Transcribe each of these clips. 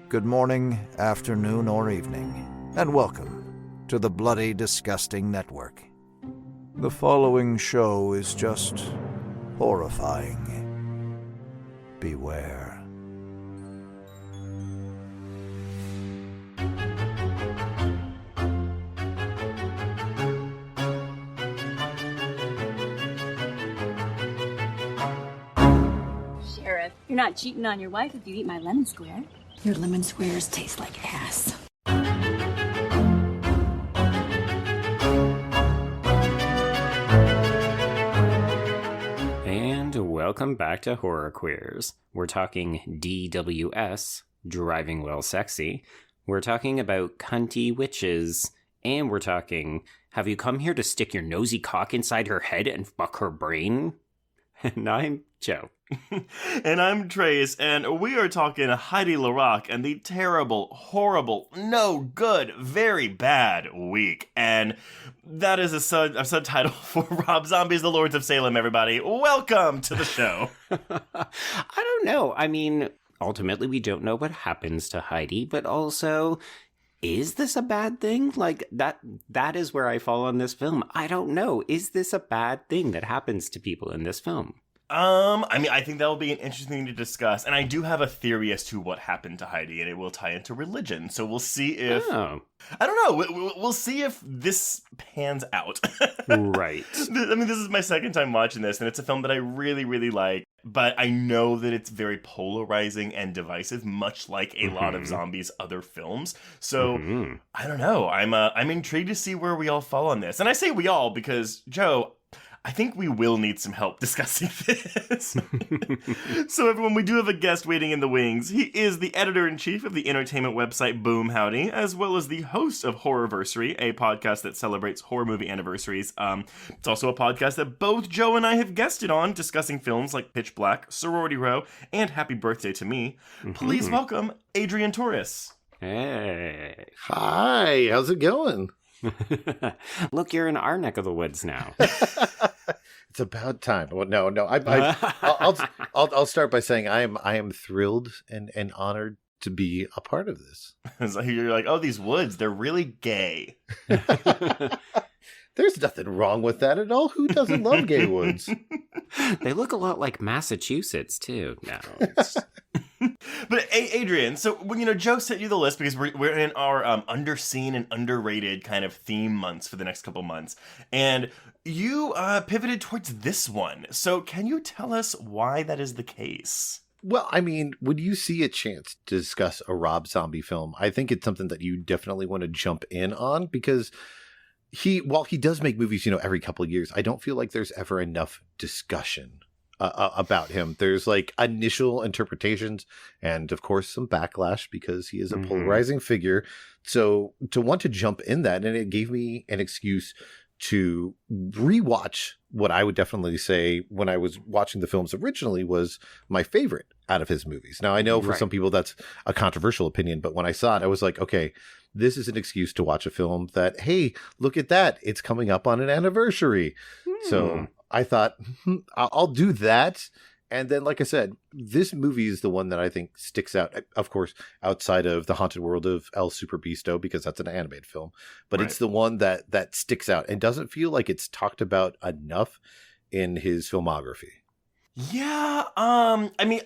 good morning, afternoon, or evening, and welcome to the Bloody Disgusting Network. The following show is just horrifying. Beware. Sheriff, you're not cheating on your wife if you eat my lemon square. Your lemon squares taste like ass. And welcome back to Horror Queers. We're talking DWS, Driving While Sexy. We're talking about cunty witches. And we're talking, have you come here to stick your nosy cock inside her head and fuck her brain? And I'm Joe. And I'm Trace, and we are talking Heidi LaRock and the terrible, horrible, no good, very bad week. And that is a subtitle for Rob Zombie's The Lords of Salem, everybody. Welcome to the show. I don't know. I mean, ultimately, we don't know what happens to Heidi, but also, is this a bad thing? Like, that is where I fall on this film. I don't know. Is this a bad thing that happens to people in this film? I think that will be an interesting thing to discuss, and I do have a theory as to what happened to Heidi, and it will tie into religion, so we'll see if... Oh. I don't know, we'll see if this pans out. Right. I mean, this is my second time watching this, and it's a film that I really, really like, but I know that it's very polarizing and divisive, much like a lot of Zombies' other films, so I don't know, I'm intrigued to see where we all fall on this, and I say we all because, Joe... I think we will need some help discussing this. So everyone, we do have a guest waiting in the wings. He is the editor-in-chief of the entertainment website Boom Howdy, as well as the host of Horrorversary, a podcast that celebrates horror movie anniversaries. It's also a podcast that both Joe and I have guested on, discussing films like Pitch Black, Sorority Row, and Happy Birthday to Me. Please welcome Adrian Torres. Hey. Hi, how's it going? Look, you're in our neck of the woods now. It's about time. Well, no. I'll start by saying I am thrilled and honored to be a part of this. So you're like, oh, these woods, they're really gay. There's nothing wrong with that at all. Who doesn't love gay woods? They look a lot like Massachusetts, too. No. But Adrian, so Joe sent you the list because we're in our underseen and underrated kind of theme months for the next couple months, and you pivoted towards this one. So can you tell us why that is the case? Well, I mean, when you see a chance to discuss a Rob Zombie film, I think it's something that you definitely want to jump in on because while he does make movies, every couple of years, I don't feel like there's ever enough discussion about him. There's like initial interpretations and of course some backlash because he is a polarizing figure. So to want to jump in that, and it gave me an excuse to rewatch what I would definitely say when I was watching the films originally was my favorite out of his movies. Now I know for some people that's a controversial opinion, but when I saw it, I was like, okay, this is an excuse to watch a film that, hey, look at that. It's coming up on an anniversary. So I thought, I'll do that. And then, like I said, this movie is the one that I think sticks out, of course, outside of The Haunted World of El Super Beasto, because that's an animated film. But it's the one that sticks out and doesn't feel like it's talked about enough in his filmography. Yeah, I mean,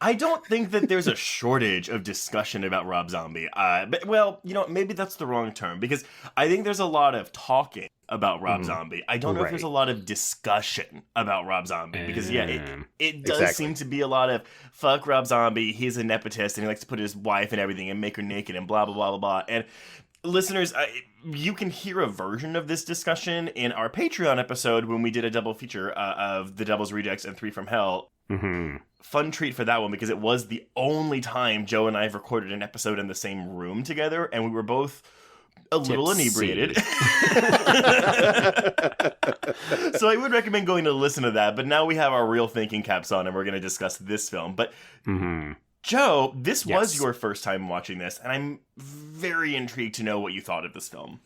I don't think that there's a shortage of discussion about Rob Zombie. But, well, maybe that's the wrong term, because I think there's a lot of talking about Rob Zombie. I don't know if there's a lot of discussion about Rob Zombie, because, it does seem to be a lot of, fuck Rob Zombie, he's a nepotist, and he likes to put his wife and everything and make her naked and blah, blah, blah, blah, blah. And listeners, you can hear a version of this discussion in our Patreon episode when we did a double feature of The Devil's Rejects and Three from Hell. Fun treat for that one because it was the only time Joe and I have recorded an episode in the same room together, and we were both a little inebriated. So I would recommend going to listen to that, but now we have our real thinking caps on and we're going to discuss this film. But Joe, this was your first time watching this, and I'm very intrigued to know what you thought of this film.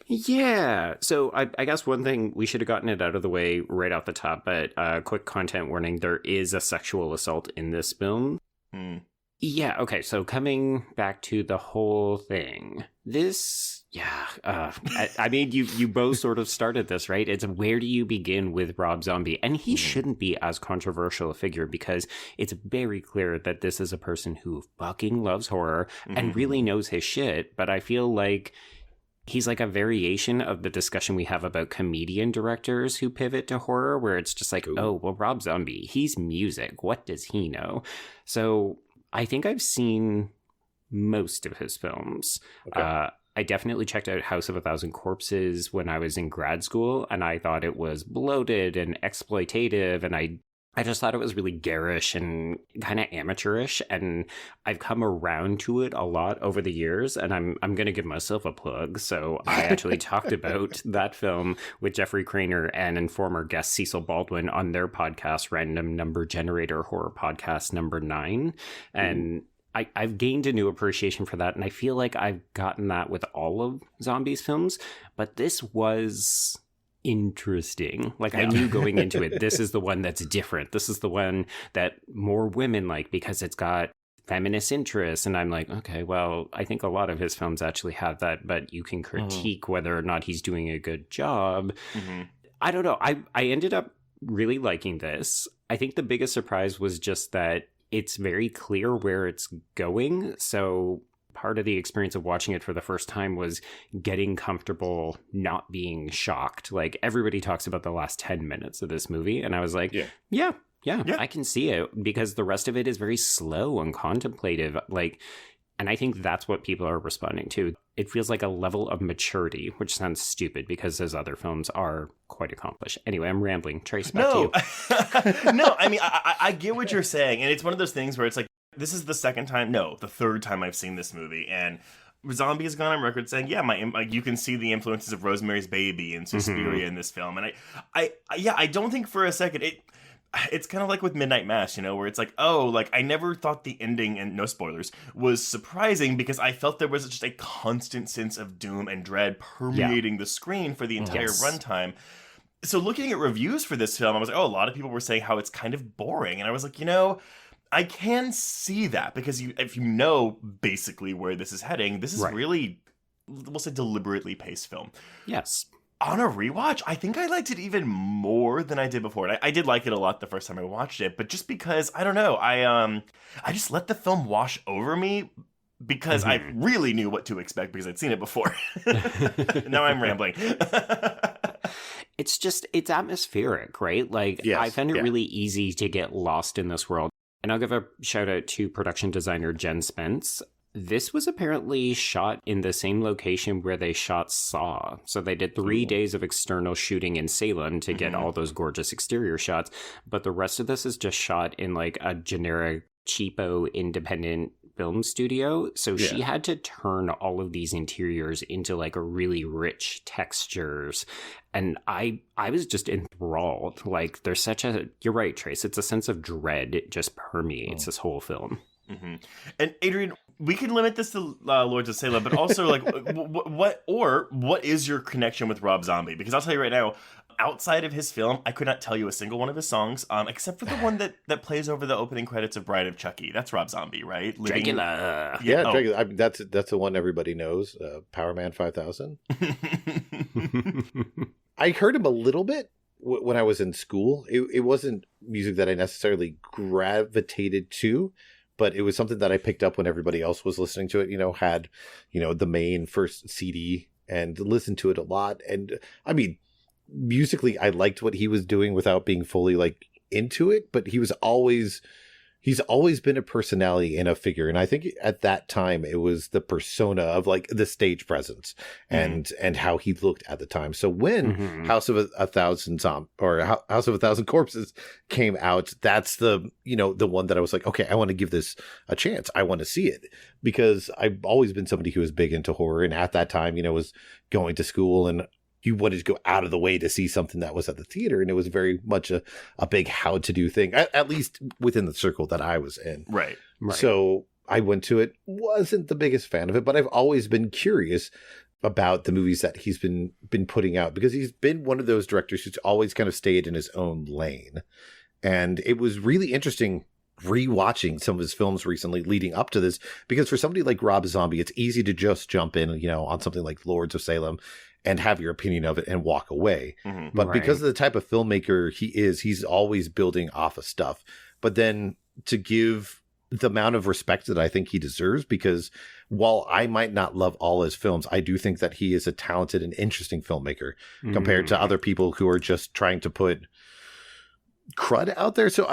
Yeah. So I guess one thing, we should have gotten it out of the way right off the top, but quick content warning, there is a sexual assault in this film. Yeah, okay, so coming back to the whole thing, I mean, you both sort of started this, right? It's where do you begin with Rob Zombie? And he shouldn't be as controversial a figure because it's very clear that this is a person who fucking loves horror and really knows his shit, but I feel like he's like a variation of the discussion we have about comedian directors who pivot to horror, where it's just like, oh, well, Rob Zombie, he's music. What does he know? So I think I've seen most of his films. Okay. I definitely checked out House of a Thousand Corpses when I was in grad school, and I thought it was bloated and exploitative, and I just thought it was really garish and kind of amateurish, and I've come around to it a lot over the years, and I'm going to give myself a plug. So I actually talked about that film with Jeffrey Craner and former guest Cecil Baldwin on their podcast, Random Number Generator Horror Podcast number 9, and I've gained a new appreciation for that, and I feel like I've gotten that with all of Zombie's films, but this was interesting. Like, I knew going into it, this is the one that's different. This is the one that more women like because it's got feminist interests. And I'm like, okay, well, I think a lot of his films actually have that, but you can critique whether or not he's doing a good job. I don't know. I ended up really liking this. I think the biggest surprise was just that it's very clear where it's going. So part of the experience of watching it for the first time was getting comfortable not being shocked. Like, everybody talks about the last 10 minutes of this movie, and I was like, yeah, I can see it, because the rest of it is very slow and contemplative. Like, and I think that's what people are responding to. It feels like a level of maturity, which sounds stupid because his other films are quite accomplished. Anyway, I'm rambling. Trace, back to you. No, I mean, I get what you're saying. And it's one of those things where it's like, this is the third time I've seen this movie. And Zombie has gone on record saying, you can see the influences of Rosemary's Baby and Suspiria in this film. And I don't think for a second it's kind of like with Midnight Mass, where it's like, oh, like, I never thought the ending, and no spoilers, was surprising because I felt there was just a constant sense of doom and dread permeating the screen for the entire runtime. So looking at reviews for this film, I was like, oh, a lot of people were saying how it's kind of boring. And I was like, I can see that because if you know basically where this is heading, this is really, we'll say, deliberately paced film. Yes. On a rewatch, I think I liked it even more than I did before. And I did like it a lot the first time I watched it, but just because, I don't know, I just let the film wash over me because I really knew what to expect because I'd seen it before. Now I'm rambling. It's atmospheric, right? Like, I found it really easy to get lost in this world. And I'll give a shout out to production designer Jen Spence. This was apparently shot in the same location where they shot Saw. So they did 3 days of external shooting in Salem to get all those gorgeous exterior shots. But the rest of this is just shot in like a generic, cheapo, independent film studio. So she had to turn all of these interiors into like a really rich textures. And I was just enthralled. Like, there's you're right, Trace, it's a sense of dread. It just permeates this whole film. And Adrian, we can limit this to Lords of Salem, but also, like, what is your connection with Rob Zombie? Because I'll tell you right now, outside of his film, I could not tell you a single one of his songs, except for the one that plays over the opening credits of Bride of Chucky. That's Rob Zombie, right? Dracula. Dracula. That's the one everybody knows. Power Man 5000. I heard him a little bit when I was in school. It wasn't music that I necessarily gravitated to, but it was something that I picked up when everybody else was listening to it, had, the main first CD and listened to it a lot. And I mean, musically, I liked what he was doing without being fully like into it, but he's always been a personality and a figure. And I think at that time it was the persona of like the stage presence and how he looked at the time. So when House of a Thousand Corpses came out, that's the one that I was like, okay, I want to give this a chance. I want to see it because I've always been somebody who was big into horror. And at that time, was going to school and you wanted to go out of the way to see something that was at the theater. And it was very much a big how to do thing, at least within the circle that I was in. Right. So I went to it, wasn't the biggest fan of it, but I've always been curious about the movies that he's been putting out because he's been one of those directors who's always kind of stayed in his own lane. And it was really interesting rewatching some of his films recently leading up to this, because for somebody like Rob Zombie, it's easy to just jump in, on something like Lords of Salem and have your opinion of it and walk away. But because of the type of filmmaker he is, he's always building off of stuff. But then to give the amount of respect that I think he deserves, because while I might not love all his films, I do think that he is a talented and interesting filmmaker compared to other people who are just trying to put crud out there. So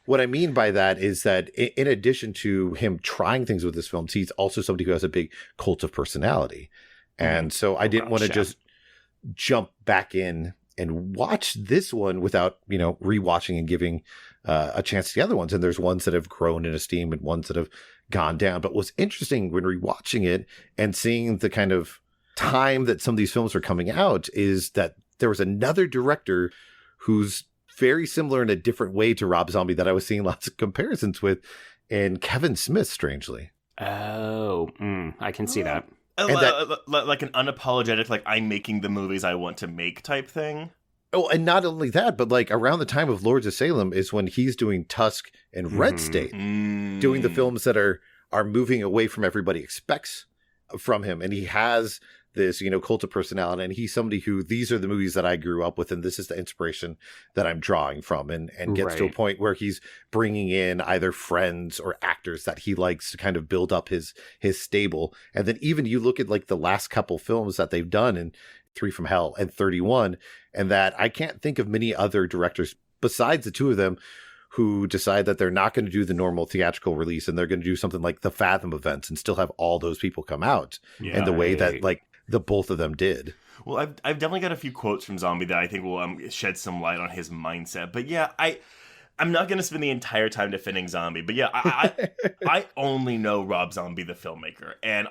what I mean by that is that in addition to him trying things with his films, he's also somebody who has a big cult of personality. And so I didn't want to just jump back in and watch this one without, rewatching and giving a chance to the other ones. And there's ones that have grown in esteem and ones that have gone down. But what's interesting when rewatching it and seeing the kind of time that some of these films are coming out is that there was another director who's very similar in a different way to Rob Zombie that I was seeing lots of comparisons with, and Kevin Smith, strangely. Oh, I can see that. Like an unapologetic, like, I'm making the movies I want to make type thing. Oh, and not only that, but like around the time of Lords of Salem is when he's doing Tusk and Red State, doing the films that are moving away from everybody expects from him. And he has this, cult of personality, and he's somebody who, these are the movies that I grew up with, and this is the inspiration that I'm drawing from, and gets to a point where he's bringing in either friends or actors that he likes to kind of build up his stable. And then even you look at like the last couple films that they've done in 3 from Hell and 31, and that I can't think of many other directors besides the two of them who decide that they're not going to do the normal theatrical release and they're going to do something like the Fathom events and still have all those people come out in the way that like the both of them did. Well, I've definitely got a few quotes from Zombie that I think will shed some light on his mindset. But yeah, I'm not going to spend the entire time defending Zombie. But yeah, I only know Rob Zombie, the filmmaker. And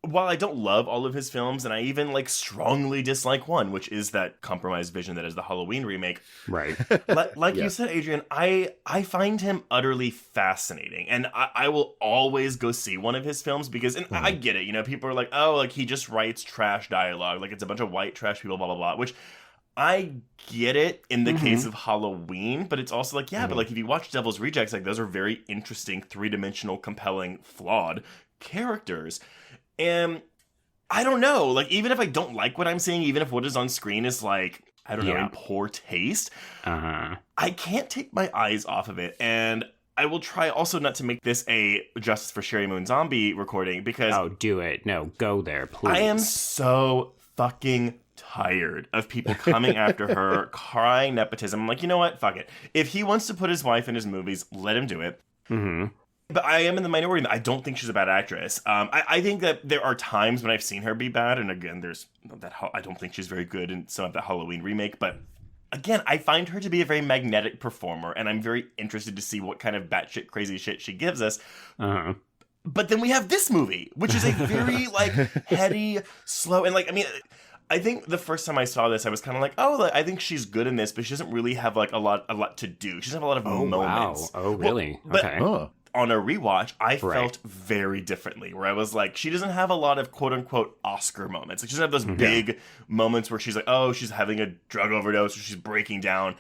while I don't love all of his films, and I even like strongly dislike one, which is that compromised vision that is the Halloween remake. Right. Like you said, Adrian, I find him utterly fascinating. And I will always go see one of his films because, and I get it, people are like, oh, like he just writes trash dialogue. Like it's a bunch of white trash people, blah, blah, blah, which I get it in the case of Halloween, but it's also like, but like if you watch Devil's Rejects, like those are very interesting, 3-dimensional, compelling, flawed characters. And I don't know, like, even if I don't like what I'm seeing, even if what is on screen is like, I don't know, in poor taste, I can't take my eyes off of it. And I will try also not to make this a Justice for Sheri Moon Zombie recording because... Oh, do it. No, go there, please. I am so fucking tired of people coming after her, crying nepotism. I'm like, you know what? Fuck it. If he wants to put his wife in his movies, let him do it. But I am in the minority. I don't think she's a bad actress. I think that there are times when I've seen her be bad, and again, there's that. I don't think she's very good in some of the Halloween remake. But again, I find her to be a very magnetic performer, and I'm very interested to see what kind of batshit crazy shit she gives us. But then we have this movie, which is a very like heady, slow, and like I think the first time I saw this, I was kind of like, oh, I think she's good in this, but she doesn't really have like a lot to do. She doesn't have a lot of moments. Wow. Oh, really? Well, okay. On a rewatch, I felt very differently, where I was like, she doesn't have a lot of quote-unquote Oscar moments. Like, she doesn't have those big moments where she's like, oh, she's having a drug overdose or she's breaking down.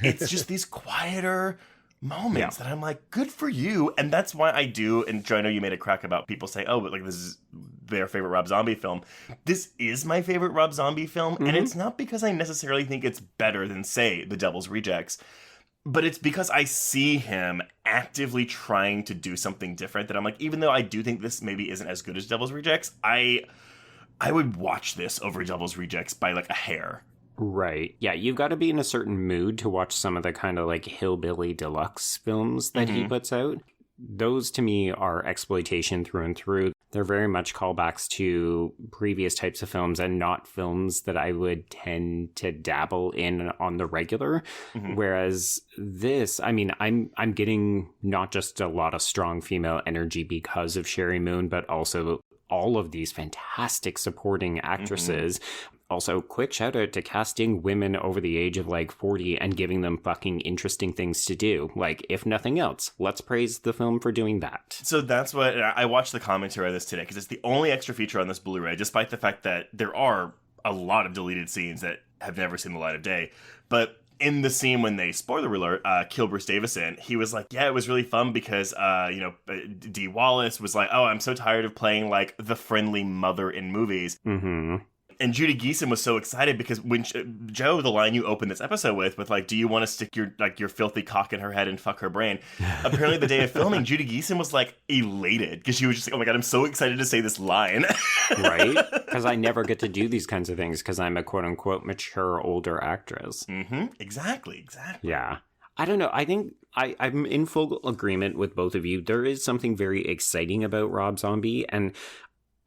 It's just these quieter moments that I'm like, good for you. And that's why I do, and Joe, I know you made a crack about people say, oh, but like this is their favorite Rob Zombie film. This is my favorite Rob Zombie film, and it's not because I necessarily think it's better than, say, The Devil's Rejects. But it's because I see him actively trying to do something different that I'm like, even though I do think this maybe isn't as good as Devil's Rejects, I would watch this over Devil's Rejects by like a hair. Right. Yeah, you've got to be in a certain mood to watch some of the kind of like hillbilly deluxe films that he puts out. Those to me are exploitation through and through. They're very much callbacks to previous types of films and not films that I would tend to dabble in on the regular. Whereas this, I mean, I'm getting not just a lot of strong female energy because of Sheri Moon, but also all of these fantastic supporting actresses. Also, quick shout out to casting women over the age of like 40 and giving them fucking interesting things to do. Like, if nothing else, let's praise the film for doing that. So that's what I watched the commentary of this today because it's the only extra feature on this Blu-ray, despite the fact that there are a lot of deleted scenes that have never seen the light of day. But in the scene when they, spoiler alert, kill Bruce Davison, he was like, yeah, it was really fun because, Dee Wallace was like, oh, I'm so tired of playing, like, the friendly mother in movies. Mm-hmm. And Judy Geeson was so excited because when Joe, the line you opened this episode with like, do you want to stick your filthy cock in her head and fuck her brain? Apparently the day of filming, Judy Geeson was like elated because she was just like, oh my God, I'm so excited to say this line. Right? Because I never get to do these kinds of things because I'm a quote unquote mature older actress. Mm-hmm. Exactly. Yeah. I don't know. I think I'm in full agreement with both of you. There is something very exciting about Rob Zombie, and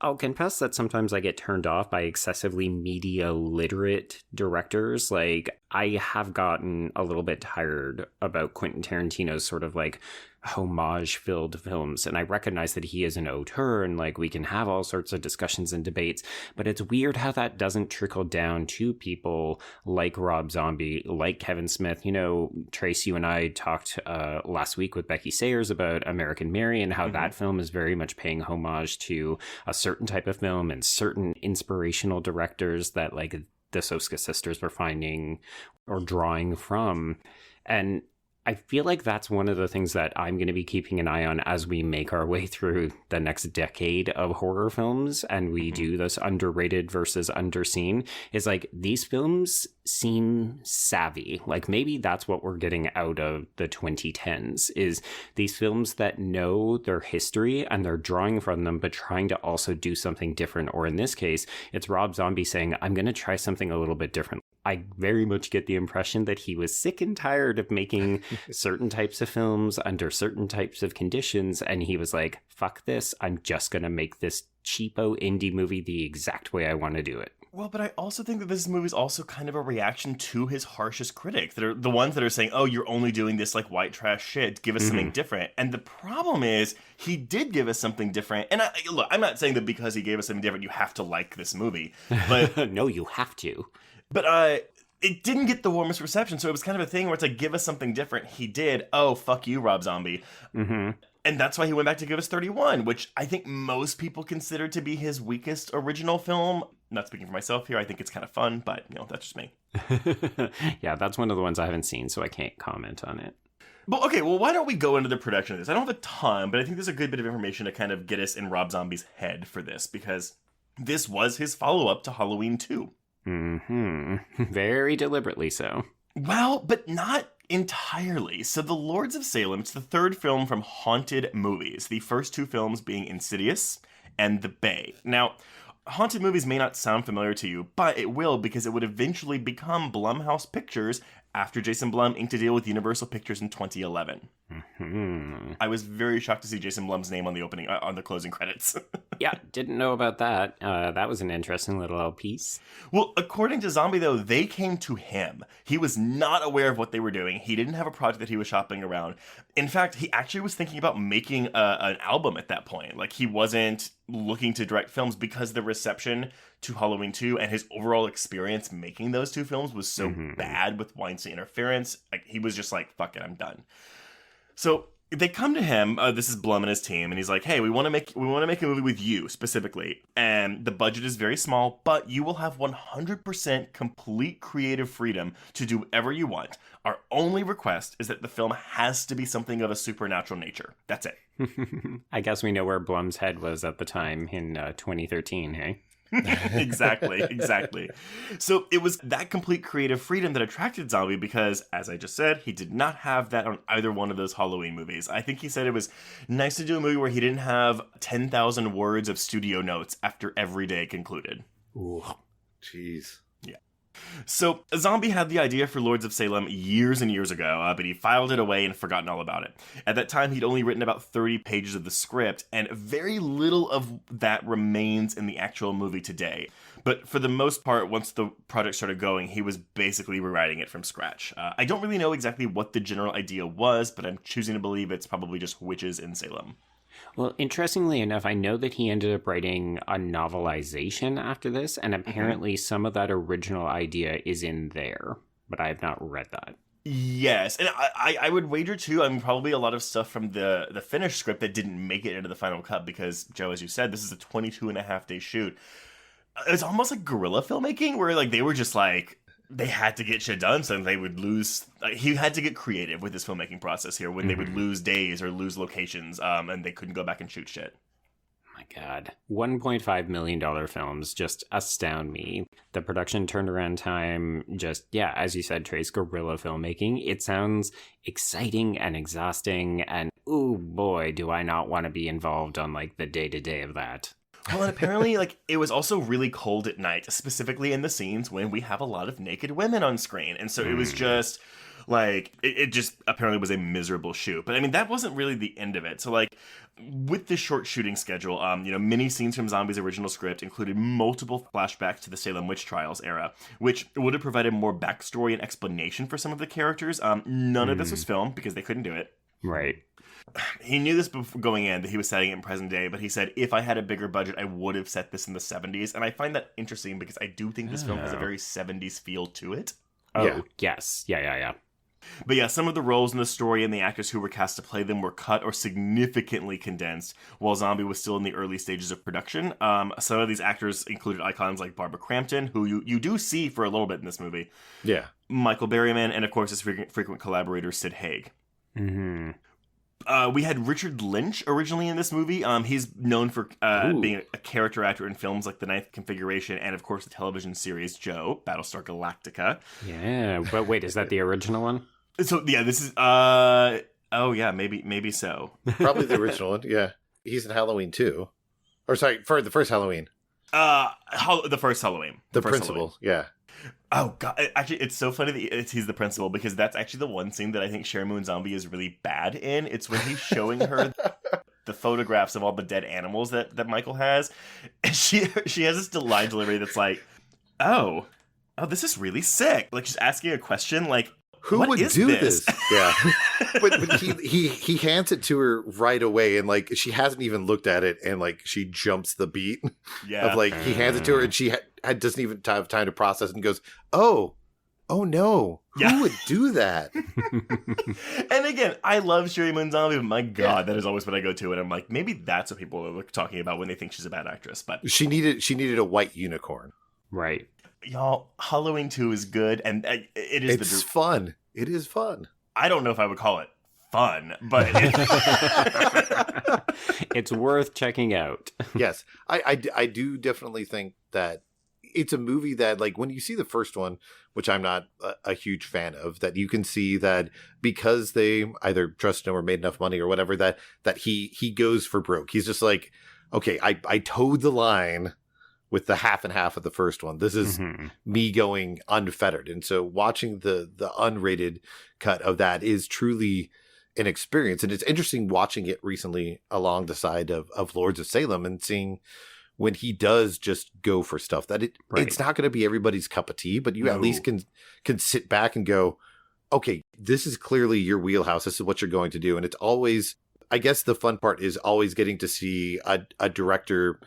I'll confess that sometimes I get turned off by excessively media literate directors. Like, I have gotten a little bit tired about Quentin Tarantino's sort of like homage-filled films, and I recognize that he is an auteur, and like we can have all sorts of discussions and debates, but it's weird how that doesn't trickle down to people like Rob Zombie, like Kevin Smith. You know, Trace, you and I talked last week with Becky Sayers about American Mary and how that film is very much paying homage to a certain type of film and certain inspirational directors that like the Soska sisters were finding or drawing from. And I feel like that's one of the things that I'm going to be keeping an eye on as we make our way through the next decade of horror films and we do this underrated versus underseen, is like these films seem savvy. Like maybe that's what we're getting out of the 2010s, is these films that know their history and they're drawing from them, but trying to also do something different. Or in this case, it's Rob Zombie saying, I'm going to try something a little bit different. I very much get the impression that he was sick and tired of making certain types of films under certain types of conditions. And he was like, fuck this. I'm just going to make this cheapo indie movie the exact way I want to do it. Well, but I also think that this movie is also kind of a reaction to his harshest critics, that are the ones that are saying, oh, you're only doing this like white trash shit. Give us something different. And the problem is he did give us something different. And look, I'm not saying that because he gave us something different, you have to like this movie. But no, you have to. But it didn't get the warmest reception, so it was kind of a thing where it's like, give us something different. He did. Oh, fuck you, Rob Zombie. Mm-hmm. And that's why he went back to give us 31, which I think most people consider to be his weakest original film. Not speaking for myself here, I think it's kind of fun, but, that's just me. Yeah, that's one of the ones I haven't seen, so I can't comment on it. But okay, well, why don't we go into the production of this? I don't have a ton, but I think there's a good bit of information to kind of get us in Rob Zombie's head for this, because this was his follow-up to Halloween 2. Mm-hmm. Very deliberately so. Well, but not entirely. So The Lords of Salem, it's the third film from Haunted Movies, the first two films being Insidious and The Bay. Now, Haunted Movies may not sound familiar to you, but it will, because it would eventually become Blumhouse Pictures after Jason Blum inked a deal with Universal Pictures in 2011. Mm-hmm. I was very shocked to see Jason Blum's name on the opening, on the closing credits. Yeah, didn't know about that. That was an interesting little piece. Well, according to Zombie, though, they came to him. He was not aware of what they were doing. He didn't have a project that he was shopping around. In fact, he actually was thinking about making an album at that point. Like, he wasn't looking to direct films because the reception to Halloween 2 and his overall experience making those two films was so bad with Weinstein interference. Like, he was just like, fuck it, I'm done. So they come to him. This is Blum and his team, and he's like, "Hey, we want to make a movie with you specifically, and the budget is very small, but you will have 100% complete creative freedom to do whatever you want. Our only request is that the film has to be something of a supernatural nature. That's it." I guess we know where Blum's head was at the time in 2013, hey? Exactly. So it was that complete creative freedom that attracted Zombie because, as I just said, he did not have that on either one of those Halloween movies. I think he said it was nice to do a movie where he didn't have 10,000 words of studio notes after every day concluded. Ooh, jeez. So, Zombie had the idea for Lords of Salem years and years ago, but he filed it away and forgotten all about it. At that time, he'd only written about 30 pages of the script, and very little of that remains in the actual movie today. But for the most part, once the project started going, he was basically rewriting it from scratch. I don't really know exactly what the general idea was, but I'm choosing to believe it's probably just witches in Salem. Well, interestingly enough, I know that he ended up writing a novelization after this, and apparently some of that original idea is in there, but I have not read that. Yes, and I would wager, too, probably a lot of stuff from the finished script that didn't make it into the final cut, because, Joe, as you said, this is a 22-and-a-half-day shoot. It's almost like guerrilla filmmaking, where, like, they were just, like, they had to get shit done, so they would lose. He had to get creative with his filmmaking process here when they would lose days or lose locations, and they couldn't go back and shoot shit. My God. $1.5 million films just astound me. The production turnaround time, just, yeah, as you said, Trace, guerrilla filmmaking. It sounds exciting and exhausting, and ooh boy, do I not want to be involved on like the day-to-day of that. Well, and apparently, like, it was also really cold at night, specifically in the scenes when we have a lot of naked women on screen. And so it was just, like, it just apparently was a miserable shoot. But, I mean, that wasn't really the end of it. So, like, with this short shooting schedule, many scenes from Zombie's original script included multiple flashbacks to the Salem witch trials era, which would have provided more backstory and explanation for some of the characters. None of this was filmed because they couldn't do it. Right. He knew this before going in, that he was setting it in present day, but he said, if I had a bigger budget, I would have set this in the 70s. And I find that interesting because I do think this film has a very 70s feel to it. Oh, Yeah. yes. Yeah. But yeah, some of the roles in the story and the actors who were cast to play them were cut or significantly condensed while Zombie was still in the early stages of production. Some of these actors included icons like Barbara Crampton, who you do see for a little bit in this movie. Yeah. Michael Berryman, and of course his frequent collaborator, Sid Haig. Mm-hmm. We had Richard Lynch originally in this movie. He's known for being a character actor in films like The Ninth Configuration and, of course, the television series Joe, Battlestar Galactica. Yeah, but wait, is that the original one? So, yeah, this is... oh, yeah, maybe so. Probably the original one, yeah. He's in Halloween, too. Or, sorry, for the first Halloween. The first Halloween. The principal, yeah. Oh, God. Actually, it's so funny that he's the principal, because that's actually the one scene that I think Sheri Moon Zombie is really bad in. It's when he's showing her the photographs of all the dead animals that Michael has. And she has this line delivery that's like, oh, this is really sick. Like, she's asking a question like, who what would is do this? Yeah. but he hands it to her right away, and like she hasn't even looked at it, and like she jumps the beat. Yeah. Of like he hands it to her, and she doesn't even have time to process it and goes, oh no. Yeah. Who would do that? And again, I love Sheri Moon Zombie, but my God, that is always what I go to, and I'm like, maybe that's what people are talking about when they think she's a bad actress. But she needed a white unicorn. Right. Y'all, Halloween 2 is good, and it's fun. It is fun. I don't know if I would call it fun, but it's worth checking out. Yes, I do definitely think that it's a movie that, like, when you see the first one, which I'm not a huge fan of, that you can see that because they either trusted him or made enough money or whatever, that he goes for broke. He's just like, okay, I towed the line with the half and half of the first one. This is me going unfettered. And so watching the unrated cut of that is truly an experience. And it's interesting watching it recently along the side of Lords of Salem and seeing when he does just go for stuff that it's not going to be everybody's cup of tea, but you at least can sit back and go, okay, this is clearly your wheelhouse. This is what you're going to do. And it's always, I guess the fun part is always getting to see a director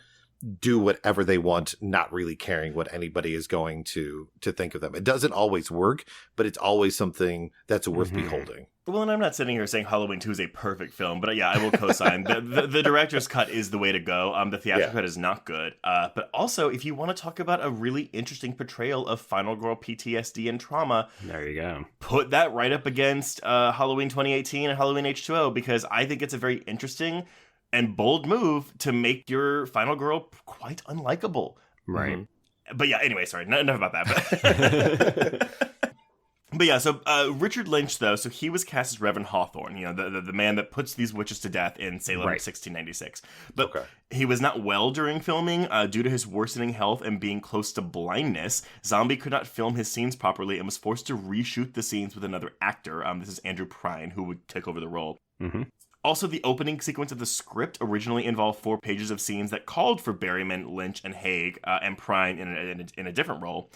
do whatever they want, not really caring what anybody is going to think of them. It doesn't always work, but it's always something that's worth beholding. Well, and I'm not sitting here saying Halloween 2 is a perfect film, but yeah, I will co-sign. the director's cut is the way to go. The theatrical cut is not good. But also, if you want to talk about a really interesting portrayal of final girl PTSD and trauma, there you go. Put that right up against Halloween 2018 and Halloween H2O, because I think it's a very interesting and bold move to make your final girl quite unlikable. Right. Mm-hmm. But yeah, anyway, sorry, enough about that. But yeah, so Richard Lynch, though, so he was cast as Reverend Hawthorne, the man that puts these witches to death in Salem in 1696. But he was not well during filming due to his worsening health and being close to blindness. Zombie could not film his scenes properly and was forced to reshoot the scenes with another actor. This is Andrew Prine, who would take over the role. Mm-hmm. Also, the opening sequence of the script originally involved 4 pages of scenes that called for Berryman, Lynch, and Haig, and Prine in a different role.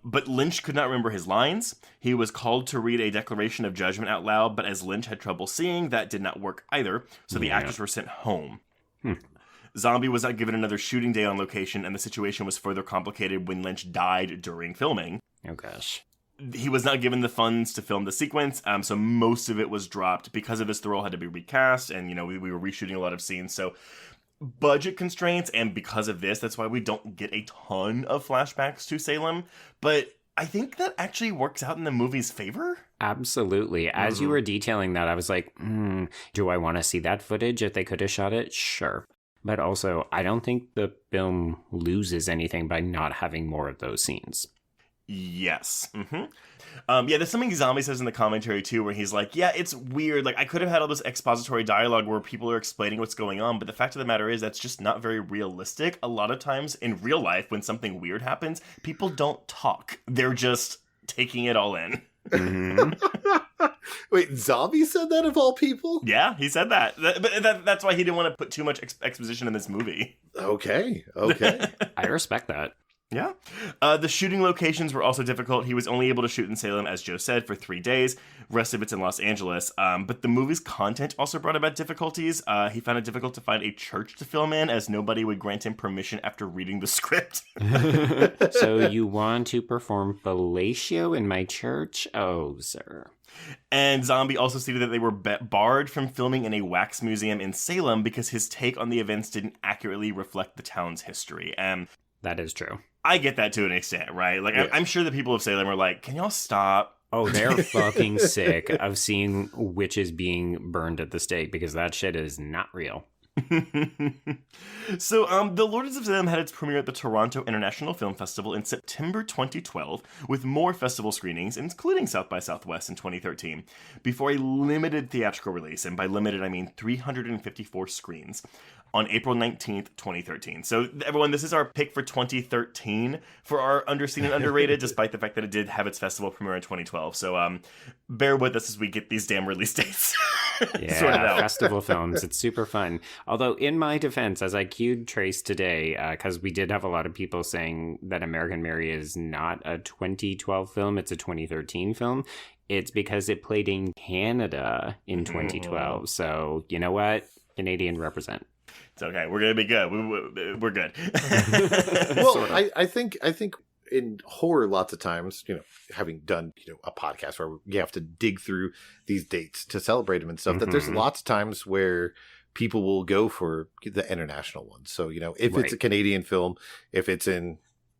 But Lynch could not remember his lines. He was called to read a declaration of judgment out loud, but as Lynch had trouble seeing, that did not work either, so the actors were sent home. Zombie was not given another shooting day on location, and the situation was further complicated when Lynch died during filming. Oh, gosh. He was not given the funds to film the sequence, so most of it was dropped. Because of this, the role had to be recast, and, we were reshooting a lot of scenes, so budget constraints, and because of this, that's why we don't get a ton of flashbacks to Salem. But I think that actually works out in the movie's favor. Absolutely. As you were detailing that, I was like, do I want to see that footage if they could have shot it? Sure. But also, I don't think the film loses anything by not having more of those scenes. Yes. There's something Zombie says in the commentary too, where he's like, yeah, it's weird. Like, I could have had all this expository dialogue where people are explaining what's going on, but the fact of the matter is that's just not very realistic. A lot of times in real life, when something weird happens, people don't talk. They're just taking it all in. Wait, Zombie said that of all people? Yeah, he said that. But that's why he didn't want to put too much exposition in this movie. Okay. I respect that. Yeah. The shooting locations were also difficult. He was only able to shoot in Salem, as Joe said, for 3 days. Rest of it's in Los Angeles. But the movie's content also brought about difficulties. He found it difficult to find a church to film in, as nobody would grant him permission after reading the script. So you want to perform fellatio in my church? Oh, sir. And Zombie also stated that they were barred from filming in a wax museum in Salem because his take on the events didn't accurately reflect the town's history. That is true. I get that to an extent, right? Like, I'm sure the people of Salem are like, can y'all stop? Oh, they're fucking sick of seeing witches being burned at the stake because that shit is not real. So, The Lords of Salem had its premiere at the Toronto International Film Festival in September 2012, with more festival screenings, including South by Southwest in 2013, before a limited theatrical release, and by limited I mean 354 screens, on April 19th, 2013. So, everyone, this is our pick for 2013 for our underseen and underrated, despite the fact that it did have its festival premiere in 2012. So, bear with us as we get these damn release dates. Yeah, sorted out. Festival films. It's super fun. Although, in my defense, as I queued Trace today, because we did have a lot of people saying that American Mary is not a 2012 film, it's a 2013 film. It's because it played in Canada in 2012. So, you know what? Canadian represent. It's okay. We're going to be good. We're good. Well, Sort of. I think in horror, lots of times, having done, a podcast where you have to dig through these dates to celebrate them and stuff, that there's lots of times where people will go for the international ones. So, if it's a Canadian film, if it's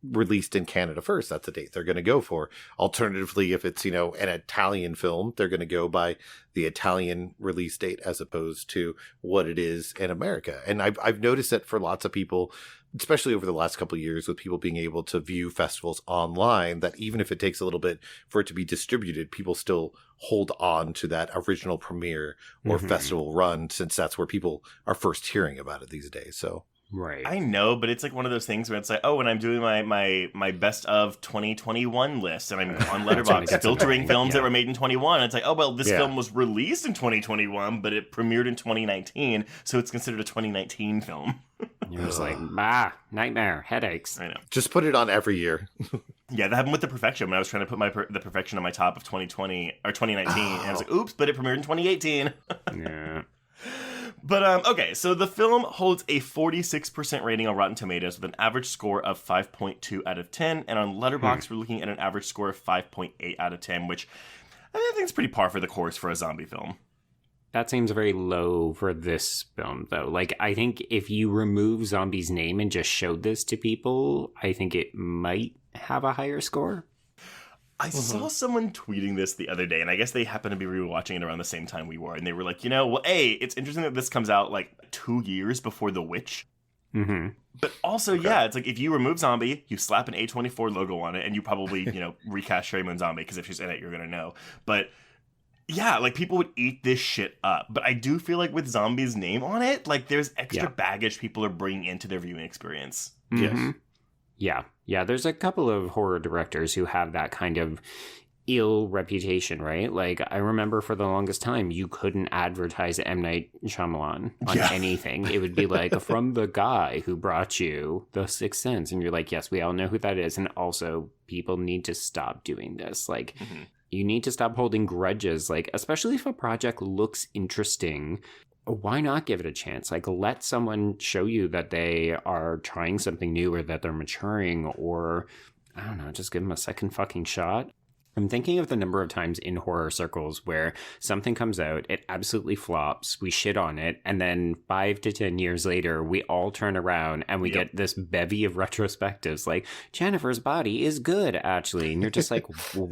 released in Canada first, that's the date they're going to go for. Alternatively, if it's, an Italian film, they're going to go by the Italian release date as opposed to what it is in America. And I've noticed that for lots of people, especially over the last couple of years, with people being able to view festivals online, that even if it takes a little bit for it to be distributed, people still hold on to that original premiere or festival run, since that's where people are first hearing about it these days. So Right. I know, but it's like one of those things where it's like, oh, when I'm doing my best of 2021 list, and I'm on Letterboxd filtering films that were made in 21, it's like, oh, well, this film was released in 2021, but it premiered in 2019, so it's considered a 2019 film. You're just like, nightmare, headaches. I know. just put it on every year. Yeah, that happened with The Perfection when I was trying to put The Perfection on my top of 2020 or 2019, and I was like, oops, but it premiered in 2018. Yeah. But, okay, so the film holds a 46% rating on Rotten Tomatoes with an average score of 5.2 out of 10, and on Letterboxd, we're looking at an average score of 5.8 out of 10, which I think is pretty par for the course for a zombie film. That seems very low for this film, though. Like, I think if you remove Zombie's name and just showed this to people, I think it might have a higher score. I saw someone tweeting this the other day, and I guess they happened to be rewatching it around the same time we were, and they were like, well, A, it's interesting that this comes out like 2 years before The Witch. Mm-hmm. But also, yeah, it's like if you remove Zombie, you slap an A24 logo on it, and you probably, recast Sheri Moon Zombie, because if she's in it, you're going to know. But yeah, like people would eat this shit up. But I do feel like with Zombie's name on it, like there's extra baggage people are bringing into their viewing experience. Mm-hmm. Yes. Yeah, there's a couple of horror directors who have that kind of ill reputation, right? Like, I remember for the longest time, you couldn't advertise M. Night Shyamalan on anything. It would be like, from the guy who brought you The Sixth Sense. And you're like, yes, we all know who that is. And also, people need to stop doing this. Like, you need to stop holding grudges. Like, especially if a project looks interesting, why not give it a chance? Like, let someone show you that they are trying something new or that they're maturing, or I don't know, just give them a second fucking shot. I'm thinking of the number of times in horror circles where something comes out, it absolutely flops, we shit on it, and then 5 to 10 years later, we all turn around and we get this bevy of retrospectives like, Jennifer's Body is good, actually. And you're just like,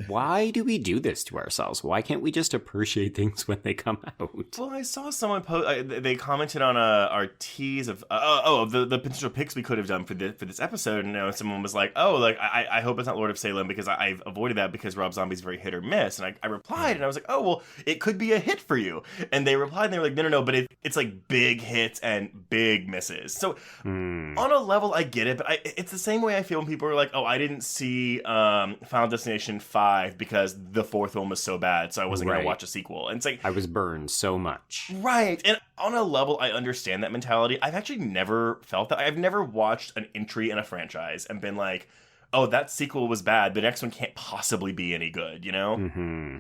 why do we do this to ourselves? Why can't we just appreciate things when they come out? Well, I saw someone post. They commented on our tease of the potential picks we could have done for this episode, and someone was like, I hope it's not Lord of Salem because I've avoided that because Rob Zombie's very hit or miss. And I replied, and I was like, oh well, it could be a hit for you. And they replied, and they were like, no, but it's like big hits and big misses. So on a level, I get it, but it's the same way I feel when people are like, oh, I didn't see Final Destination 5 because the fourth one was so bad, so I wasn't going to watch a sequel. And it's like, I was burned so much. Right. And on a level, I understand that mentality. I've actually never felt that. I've never watched an entry in a franchise and been like, oh, that sequel was bad. The next one can't possibly be any good, you know? Mm-hmm.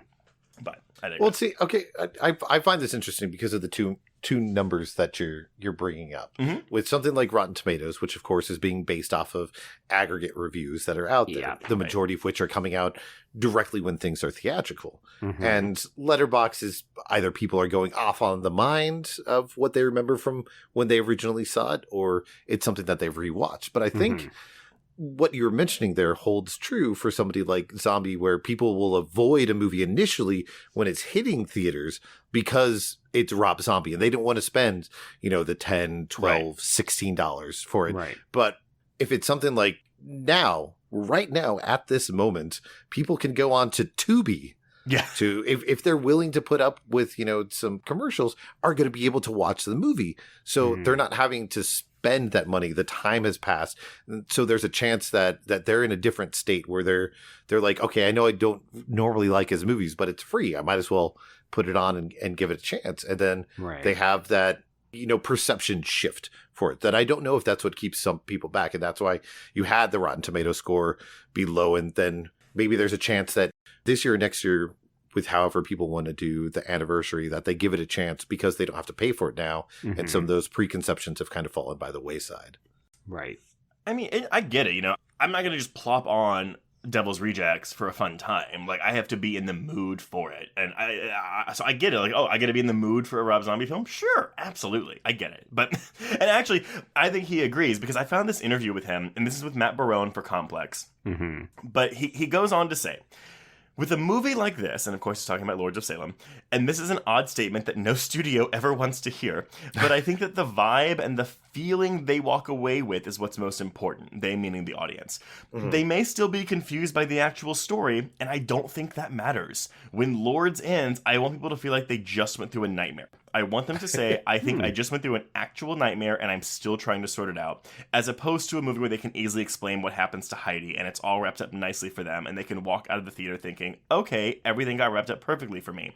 But I think. Well, see, okay, I find this interesting because of the two numbers that you're bringing up. Mm-hmm. With something like Rotten Tomatoes, which of course is being based off of aggregate reviews that are out there, Yeah, the majority of which are coming out directly when things are theatrical. Mm-hmm. And Letterboxd is either people are going off on the mind of what they remember from when they originally saw it, or it's something that they've rewatched. But I think what you're mentioning there holds true for somebody like Zombie, where people will avoid a movie initially when it's hitting theaters because it's Rob Zombie and they don't want to spend, the $10, $12, $16 for it. Right. But if it's something like right now, at this moment, people can go on to Tubi. Yeah. To if they're willing to put up with, some commercials, are going to be able to watch the movie. So they're not having to spend that money. The time has passed. So there's a chance that they're in a different state where they're like, okay, I know I don't normally like his movies, but it's free. I might as well put it on and give it a chance. And then they have that, perception shift for it that I don't know if that's what keeps some people back. And that's why you had the Rotten Tomato score be low. And then maybe there's a chance that this year or next year, with however people want to do the anniversary, that they give it a chance because they don't have to pay for it now. Mm-hmm. And some of those preconceptions have kind of fallen by the wayside. Right. I mean, I get it, I'm not going to just plop on Devil's Rejects for a fun time. Like, I have to be in the mood for it. And so I get it. Like, oh, I got to be in the mood for a Rob Zombie film? Sure, absolutely. I get it. But, and actually, I think he agrees because I found this interview with him, and this is with Matt Barone for Complex. Mm-hmm. But he goes on to say, with a movie like this, and of course he's talking about Lords of Salem, and this is an odd statement that no studio ever wants to hear, but I think that the vibe and the feeling they walk away with is what's most important, they meaning the audience. Mm-hmm. They may still be confused by the actual story, and I don't think that matters. When Lords ends, I want people to feel like they just went through a nightmare. I want them to say, I think I just went through an actual nightmare and I'm still trying to sort it out, as opposed to a movie where they can easily explain what happens to Heidi and it's all wrapped up nicely for them and they can walk out of the theater thinking, okay, everything got wrapped up perfectly for me.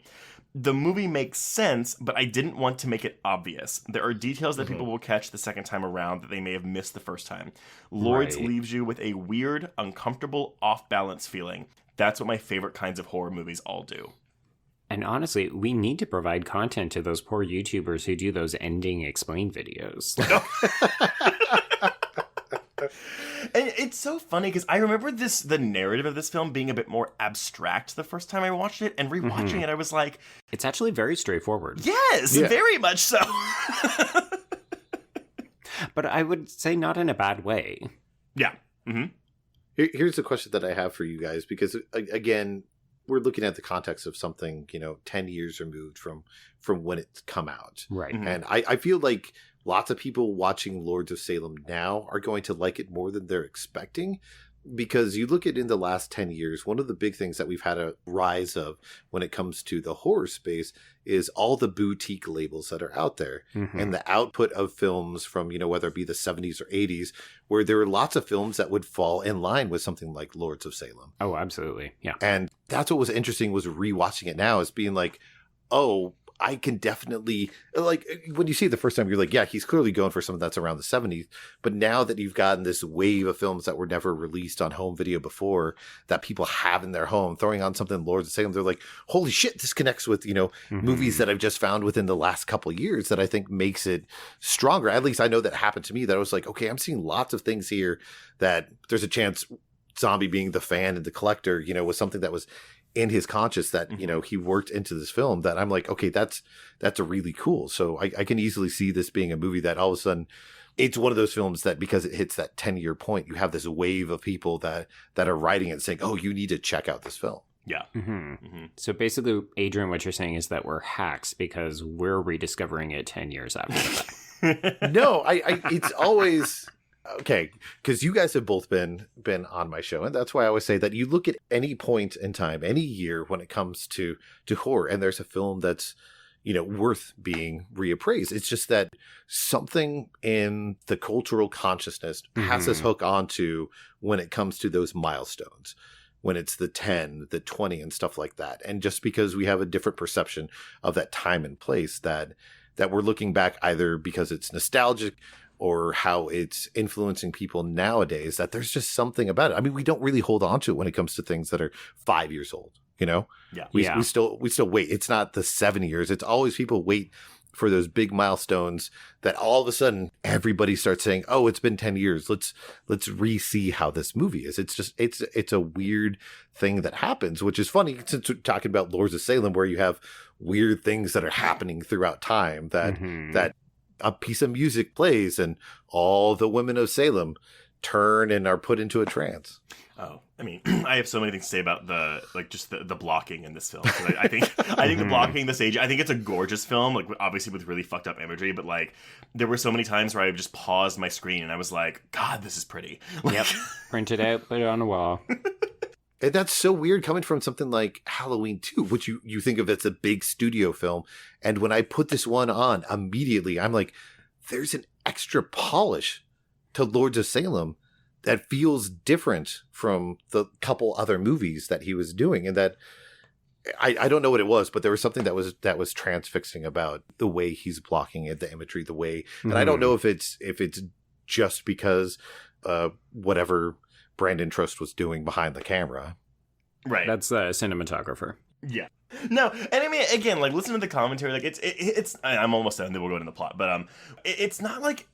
The movie makes sense, but I didn't want to make it obvious. There are details that people will catch the second time around that they may have missed the first time. Lords leaves you with a weird, uncomfortable, off-balance feeling. That's what my favorite kinds of horror movies all do. And honestly, we need to provide content to those poor YouTubers who do those ending explain videos. And it's so funny because I remember the narrative of this film being a bit more abstract the first time I watched it, and rewatching it, I was like, it's actually very straightforward. Yes, very much so. But I would say not in a bad way. Yeah. Mm-hmm. Here's the question that I have for you guys, because again, we're looking at the context of something, 10 years removed from when it's come out. Right. Mm-hmm. And I feel like lots of people watching Lords of Salem now are going to like it more than they're expecting, because you look at in the last 10 years, one of the big things that we've had a rise of when it comes to the horror space is all the boutique labels that are out there and the output of films from, whether it be the 70s or 80s, where there are lots of films that would fall in line with something like Lords of Salem. Oh, absolutely. Yeah. And that's what was interesting, was rewatching it now, is being like, oh, I can definitely, like, when you see it the first time, you're like, yeah, he's clearly going for something that's around the 70s. But now that you've gotten this wave of films that were never released on home video before, that people have in their home, throwing on something Lords of Salem, they're like, holy shit, this connects with, movies that I've just found within the last couple of years that I think makes it stronger. At least I know that happened to me, that I was like, okay, I'm seeing lots of things here that there's a chance Zombie being the fan and the collector, was something that was in his conscious that, you know, he worked into this film that I'm like, okay, that's a really cool. So I can easily see this being a movie that all of a sudden it's one of those films that because it hits that 10-year point, you have this wave of people that are writing it saying, oh, you need to check out this film. Yeah. So basically, Adrian, what you're saying is that we're hacks because we're rediscovering it 10 years after the fact. No, it's always okay, because you guys have both been on my show, and that's why I always say that you look at any point in time, any year when it comes to horror, and there's a film that's, you know, worth being reappraised. It's just that something in the cultural consciousness has us hook onto when it comes to those milestones, when it's the 10, the 20 and stuff like that. And just because we have a different perception of that time and place that we're looking back either because it's nostalgic or how it's influencing people nowadays, that there's just something about it. I mean, we don't really hold on to it when it comes to things that are 5 years old, you know? Yeah. We still wait. It's not the 7 years. It's always people wait for those big milestones that all of a sudden everybody starts saying, oh, it's been 10 years. Let's re-see how this movie is. It's just, it's a weird thing that happens, which is funny since we're talking about Lords of Salem, where you have weird things that are happening throughout time that a piece of music plays and all the women of Salem turn and are put into a trance. Oh, I mean, I have so many things to say about the blocking in this film. 'Cause I think the blocking this age, I think it's a gorgeous film, like obviously with really fucked up imagery, but like there were so many times where I just paused my screen and I was like, God, this is pretty. Yep. Print it out, put it on the wall. And that's so weird coming from something like Halloween 2, which you think of as a big studio film. And when I put this one on, immediately I'm like, there's an extra polish to Lords of Salem that feels different from the couple other movies that he was doing. And that I don't know what it was, but there was something that was transfixing about the way he's blocking it, the imagery, the way, and I don't know if it's just because whatever Brandon Trust was doing behind the camera. Right. That's the cinematographer. Yeah. No, and I mean, again, like, listen to the commentary. Like, it's. I'm almost done. Then we'll go into the plot. But it's not like,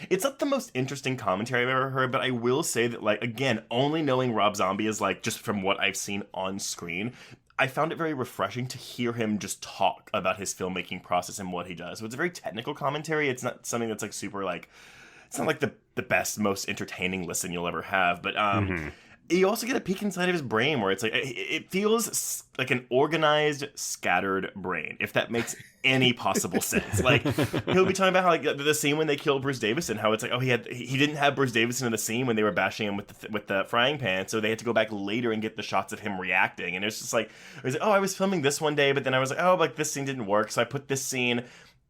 it's not the most interesting commentary I've ever heard. But I will say that, like, again, only knowing Rob Zombie is like just from what I've seen on screen, I found it very refreshing to hear him just talk about his filmmaking process and what he does. So it's a very technical commentary. It's not something that's like super like. It's not like the best, most entertaining listen you'll ever have. But you also get a peek inside of his brain where it's like, it feels like an organized, scattered brain, if that makes any possible sense. Like, he'll be talking about how, like, the scene when they killed Bruce Davison, how it's like, oh, he didn't have Bruce Davison in the scene when they were bashing him with the frying pan, so they had to go back later and get the shots of him reacting. And it's just like, it was like, oh, I was filming this one day, but then I was like, oh, like, this scene didn't work, so I put this scene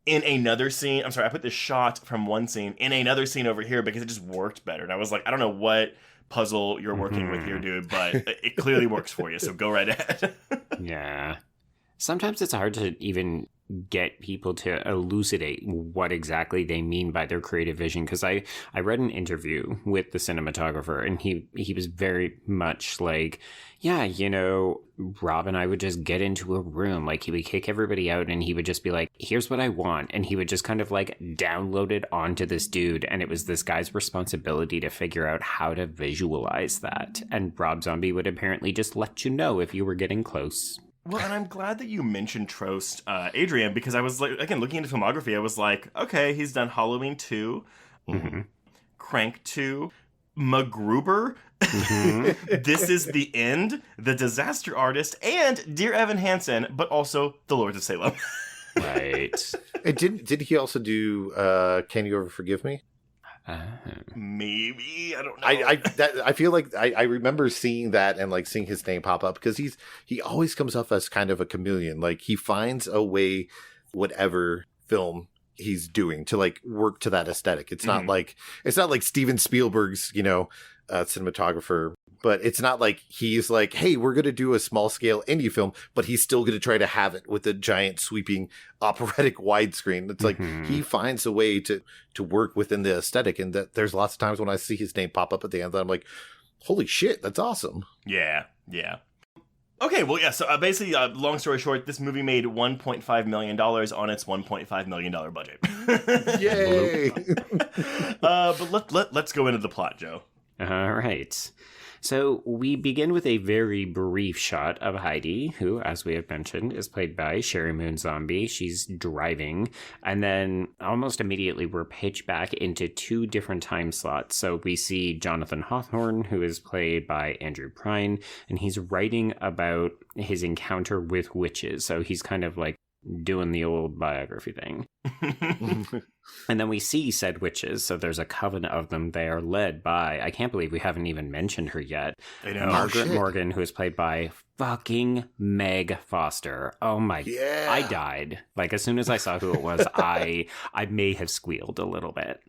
in another scene. I'm sorry, I put this shot from one scene in another scene over here because it just worked better. And I was like, I don't know what puzzle you're working with here, dude, but it clearly works for you, so go right ahead. Yeah. Sometimes it's hard to even get people to elucidate what exactly they mean by their creative vision, because I read an interview with the cinematographer, and he was very much like, yeah, you know, Rob and I would just get into a room, like he would kick everybody out and he would just be like, here's what I want, and he would just kind of like download it onto this dude, and it was this guy's responsibility to figure out how to visualize that, and Rob Zombie would apparently just let you know if you were getting close. Well, and I'm glad that you mentioned Trost, Adrian, because I was like, again, looking into filmography, I was like, okay, he's done Halloween 2, Crank 2, MacGruber, This Is the End, The Disaster Artist, and Dear Evan Hansen, but also The Lords of Salem. Right. And did he also do Can You Ever Forgive Me? Maybe, I don't know. I feel like I remember seeing that and like seeing his name pop up, because he always comes off as kind of a chameleon. Like, he finds a way, whatever film he's doing, to like work to that aesthetic. It's not like Steven Spielberg's, you know, cinematographer, but it's not like he's like, hey, we're going to do a small scale indie film, but he's still going to try to have it with a giant sweeping operatic widescreen. It's like he finds a way to work within the aesthetic. And that there's lots of times when I see his name pop up at the end that I'm like, holy shit, that's awesome. Yeah. Okay, well, yeah, so basically, long story short, this movie made $1.5 million on its $1.5 million budget. Yay! But let's go into the plot, Joe. All right. So we begin with a very brief shot of Heidi, who, as we have mentioned, is played by Sheri Moon Zombie. She's driving. And then almost immediately we're pitched back into two different time slots. So we see Jonathan Hawthorne, who is played by Andrew Prine, and he's writing about his encounter with witches. So he's kind of like doing the old biography thing. And then we see said witches. So there's a coven of them. They are led by, I can't believe we haven't even mentioned her yet, I know. Margaret Morgan, who is played by fucking Meg Foster. Oh my, Yeah. I died. Like, as soon as I saw who it was, I may have squealed a little bit.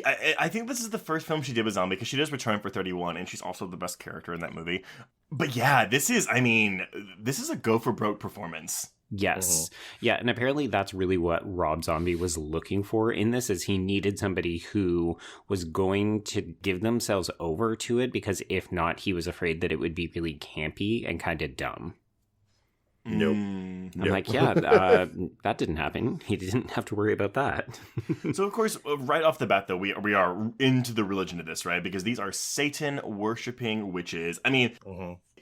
I think this is the first film she did with zombie, because she does return for 31, and she's also the best character in that movie. But yeah, this is a go for broke performance. Yes. Yeah, and apparently that's really what Rob Zombie was looking for in this, is he needed somebody who was going to give themselves over to it, because if not, he was afraid that it would be really campy and kind of dumb. Nope. I'm like, yeah, that didn't happen. He didn't have to worry about that. So, of course, right off the bat, though, we are into the religion of this, right? Because these are Satan-worshipping witches. I mean,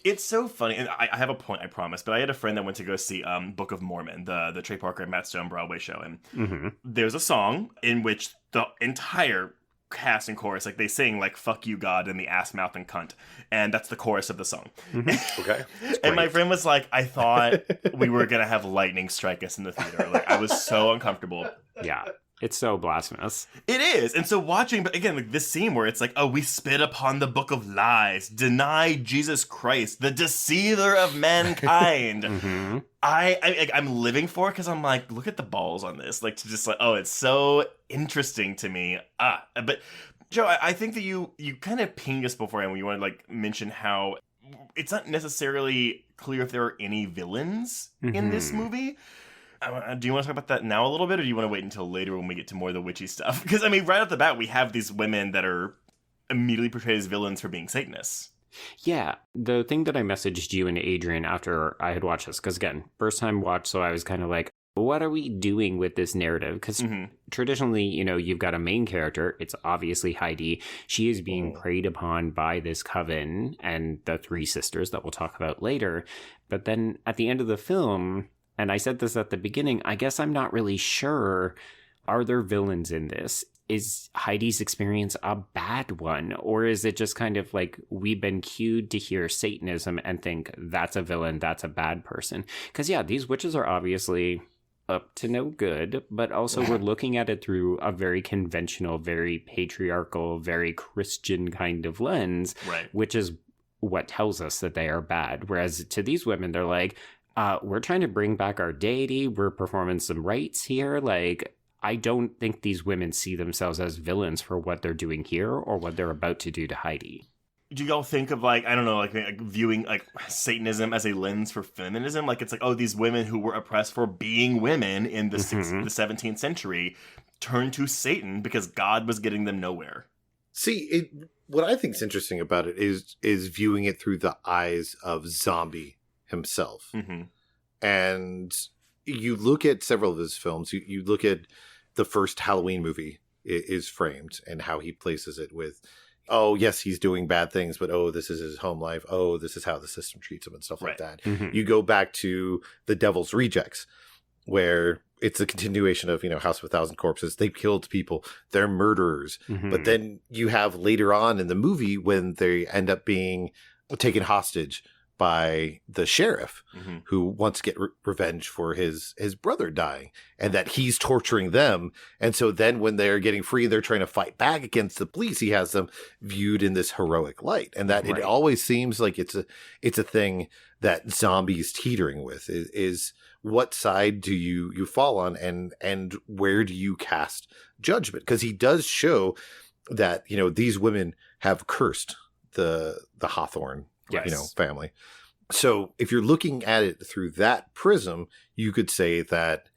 it's so funny. And I have a point, I promise. But I had a friend that went to go see Book of Mormon, the Trey Parker and Matt Stone Broadway show. And there's a song in which the entire cast and chorus, like, they sing, like, fuck you, God, and the ass, mouth, and cunt. And that's the chorus of the song. Okay. And my friend was like, I thought we were going to have lightning strike us in the theater. Like, I was so uncomfortable. Yeah, it's so blasphemous. It is. And so watching, but again, like this scene where it's like, oh, we spit upon the book of lies, deny Jesus Christ, the deceiver of mankind. I'm living for it, because I'm like, look at the balls on this. Like, to just like, oh, it's so interesting to me. But Joe, I think that you kind of pinged us beforehand when you want to like mention how it's not necessarily clear if there are any villains in this movie. Do you want to talk about that now a little bit, or do you want to wait until later when we get to more of the witchy stuff? Because, I mean, right off the bat, we have these women that are immediately portrayed as villains for being Satanists. Yeah, the thing that I messaged you and Adrian after I had watched this, because again, first time watch, so I was kind of like, what are we doing with this narrative? Because traditionally, you know, you've got a main character. It's obviously Heidi. She is being preyed upon by this coven and the three sisters that we'll talk about later. But then at the end of the film, and I said this at the beginning, I guess I'm not really sure, are there villains in this? Is Heidi's experience a bad one? Or is it just kind of like we've been cued to hear Satanism and think that's a villain, that's a bad person? Because, yeah, these witches are obviously up to no good, but also we're looking at it through a very conventional, very patriarchal, very Christian kind of lens, which is what tells us that they are bad. Whereas to these women, they're like, we're trying to bring back our deity. We're performing some rites here. Like, I don't think these women see themselves as villains for what they're doing here or what they're about to do to Heidi. Do y'all think of, like, I don't know, like viewing, like, Satanism as a lens for feminism? Like, it's like, oh, these women who were oppressed for being women in the 17th century turned to Satan because God was getting them nowhere. See, what I think is interesting about it is viewing it through the eyes of Zombie himself. And you look at several of his films, you look at the first Halloween movie is framed and how he places it with, oh, yes, he's doing bad things, but oh, this is his home life. Oh, this is how the system treats him and stuff like that. You go back to The Devil's Rejects, where it's a continuation of, you know, House of a Thousand Corpses. They killed people. They're murderers. But then you have later on in the movie when they end up being taken hostage by the sheriff who wants to get revenge for his brother dying, and that he's torturing them. And so then when they're getting free, they're trying to fight back against the police. He has them viewed in this heroic light, and that it always seems like it's a thing that Zombie's teetering with is what side do you fall on, and where do you cast judgment? Because he does show that, you know, these women have cursed the Hawthorne family. So if you're looking at it through that prism, you could say that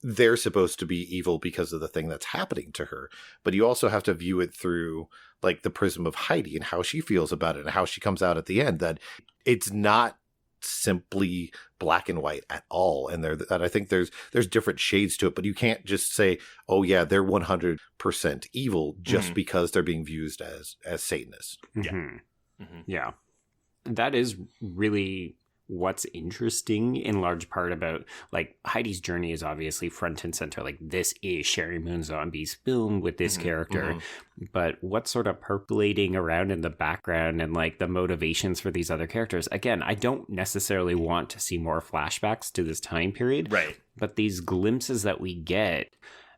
they're supposed to be evil because of the thing that's happening to her. But you also have to view it through like the prism of Heidi and how she feels about it and how she comes out at the end, that it's not simply black and white at all. And that I think there's different shades to it, but you can't just say, oh yeah, they're 100% evil just because they're being viewed as Satanists. Yeah. That is really what's interesting in large part about, like, Heidi's journey is obviously front and center. Like, this is Sheri Moon Zombie's film with this character. But what's sort of percolating around in the background and, like, the motivations for these other characters? Again, I don't necessarily want to see more flashbacks to this time period. Right. But these glimpses that we get,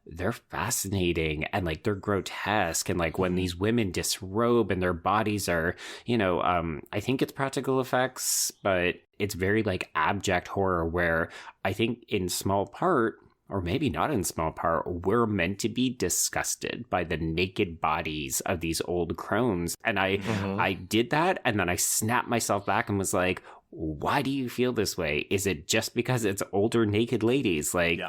they're fascinating and, like, they're grotesque. And, like, when these women disrobe and their bodies are, you know, I think it's practical effects, but it's very, like, abject horror where I think in small part, or maybe not in small part, we're meant to be disgusted by the naked bodies of these old crones. And I did that, and then I snapped myself back and was like, why do you feel this way? Is it just because it's older naked ladies? Like,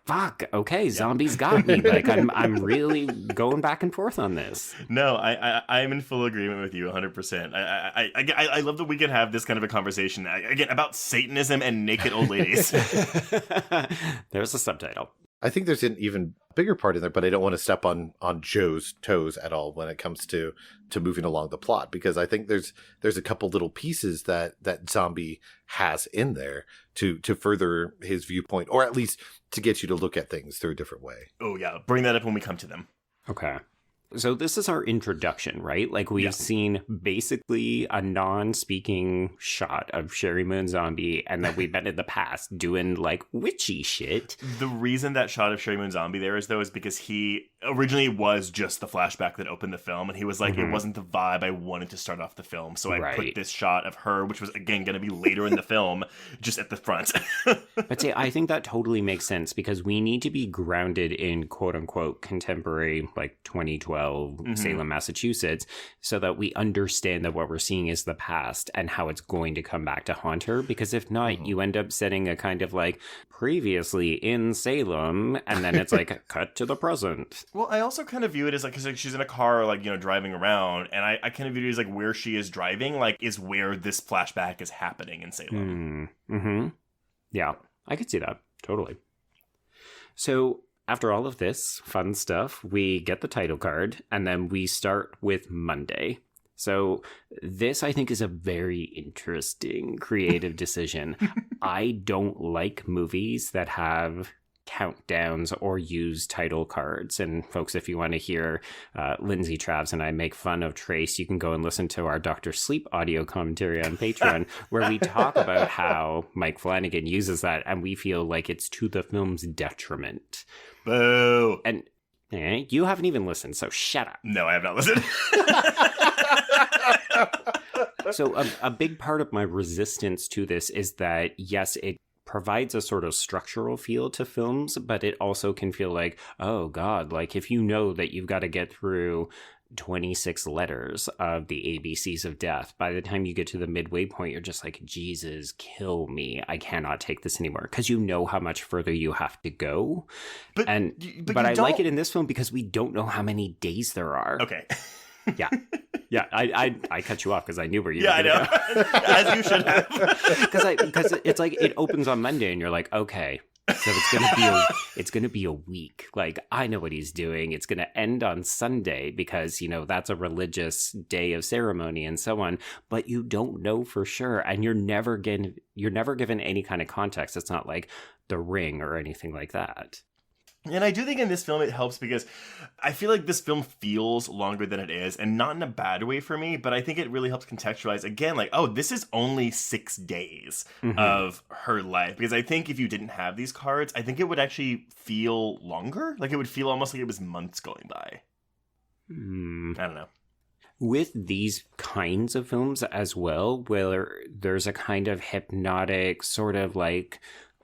fuck, okay, zombies got me. Like, I'm really going back and forth on this. No, I'm in full agreement with you 100%. I love that we can have this kind of a conversation, again, about Satanism and naked old ladies. There's a subtitle. I think there's an even bigger part in there, but I don't want to step on Joe's toes at all when it comes to moving along the plot, because I think there's a couple little pieces that Zombie has in there to further his viewpoint, or at least to get you to look at things through a different way. Oh, yeah. Bring that up when we come to them. Okay. So this is our introduction, right? Like, we've seen basically a non-speaking shot of Sheri Moon Zombie, and that we've been in the past doing, like, witchy shit. The reason that shot of Sheri Moon Zombie there is, though, is because he originally was just the flashback that opened the film, and he was like, it wasn't the vibe I wanted to start off the film, so I put this shot of her, which was, again, going to be later in the film, just at the front. But see, I think that totally makes sense, because we need to be grounded in quote-unquote contemporary, like, 2012 Salem, Massachusetts, so that we understand that what we're seeing is the past and how it's going to come back to haunt her. Because if not, you end up setting a kind of like previously in Salem, and then it's like cut to the present. Well, I also kind of view it as like, because like, she's in a car, like, you know, driving around, and I kind of view it as like where she is driving, like, is where this flashback is happening in Salem. Yeah, I could see that. Totally. So after all of this fun stuff, we get the title card, and then we start with Monday. So this, I think, is a very interesting creative decision. I don't like movies that have countdowns or use title cards. And folks, if you want to hear Lindsay, Travs, and I make fun of Trace, you can go and listen to our Dr. Sleep audio commentary on Patreon, where we talk about how Mike Flanagan uses that, and we feel like it's to the film's detriment. Boo. And you haven't even listened, so shut up. No, I have not listened. So a big part of my resistance to this is that, yes, it provides a sort of structural feel to films, but it also can feel like, oh God, like if you know that you've got to get through 26 letters of the ABCs of death, by the time you get to the midway point, you're just like, Jesus, kill me. I cannot take this anymore, because you know how much further you have to go. But I like it in this film because we don't know how many days there are. Okay. Yeah. I cut you off because I knew where you were going to go. As you should have. Because it's like it opens on Monday and you're like, okay, so it's gonna be a week. Like, I know what he's doing. It's gonna end on Sunday because, you know, that's a religious day of ceremony and so on. But you don't know for sure, and you're never given any kind of context. It's not like The Ring or anything like that. And I do think in this film it helps because I feel like this film feels longer than it is, and not in a bad way for me, but I think it really helps contextualize, again, like, oh, this is only 6 days of her life. Because I think if you didn't have these cards, I think it would actually feel longer. Like, it would feel almost like it was months going by. I don't know. With these kinds of films as well, where there's a kind of hypnotic sort of like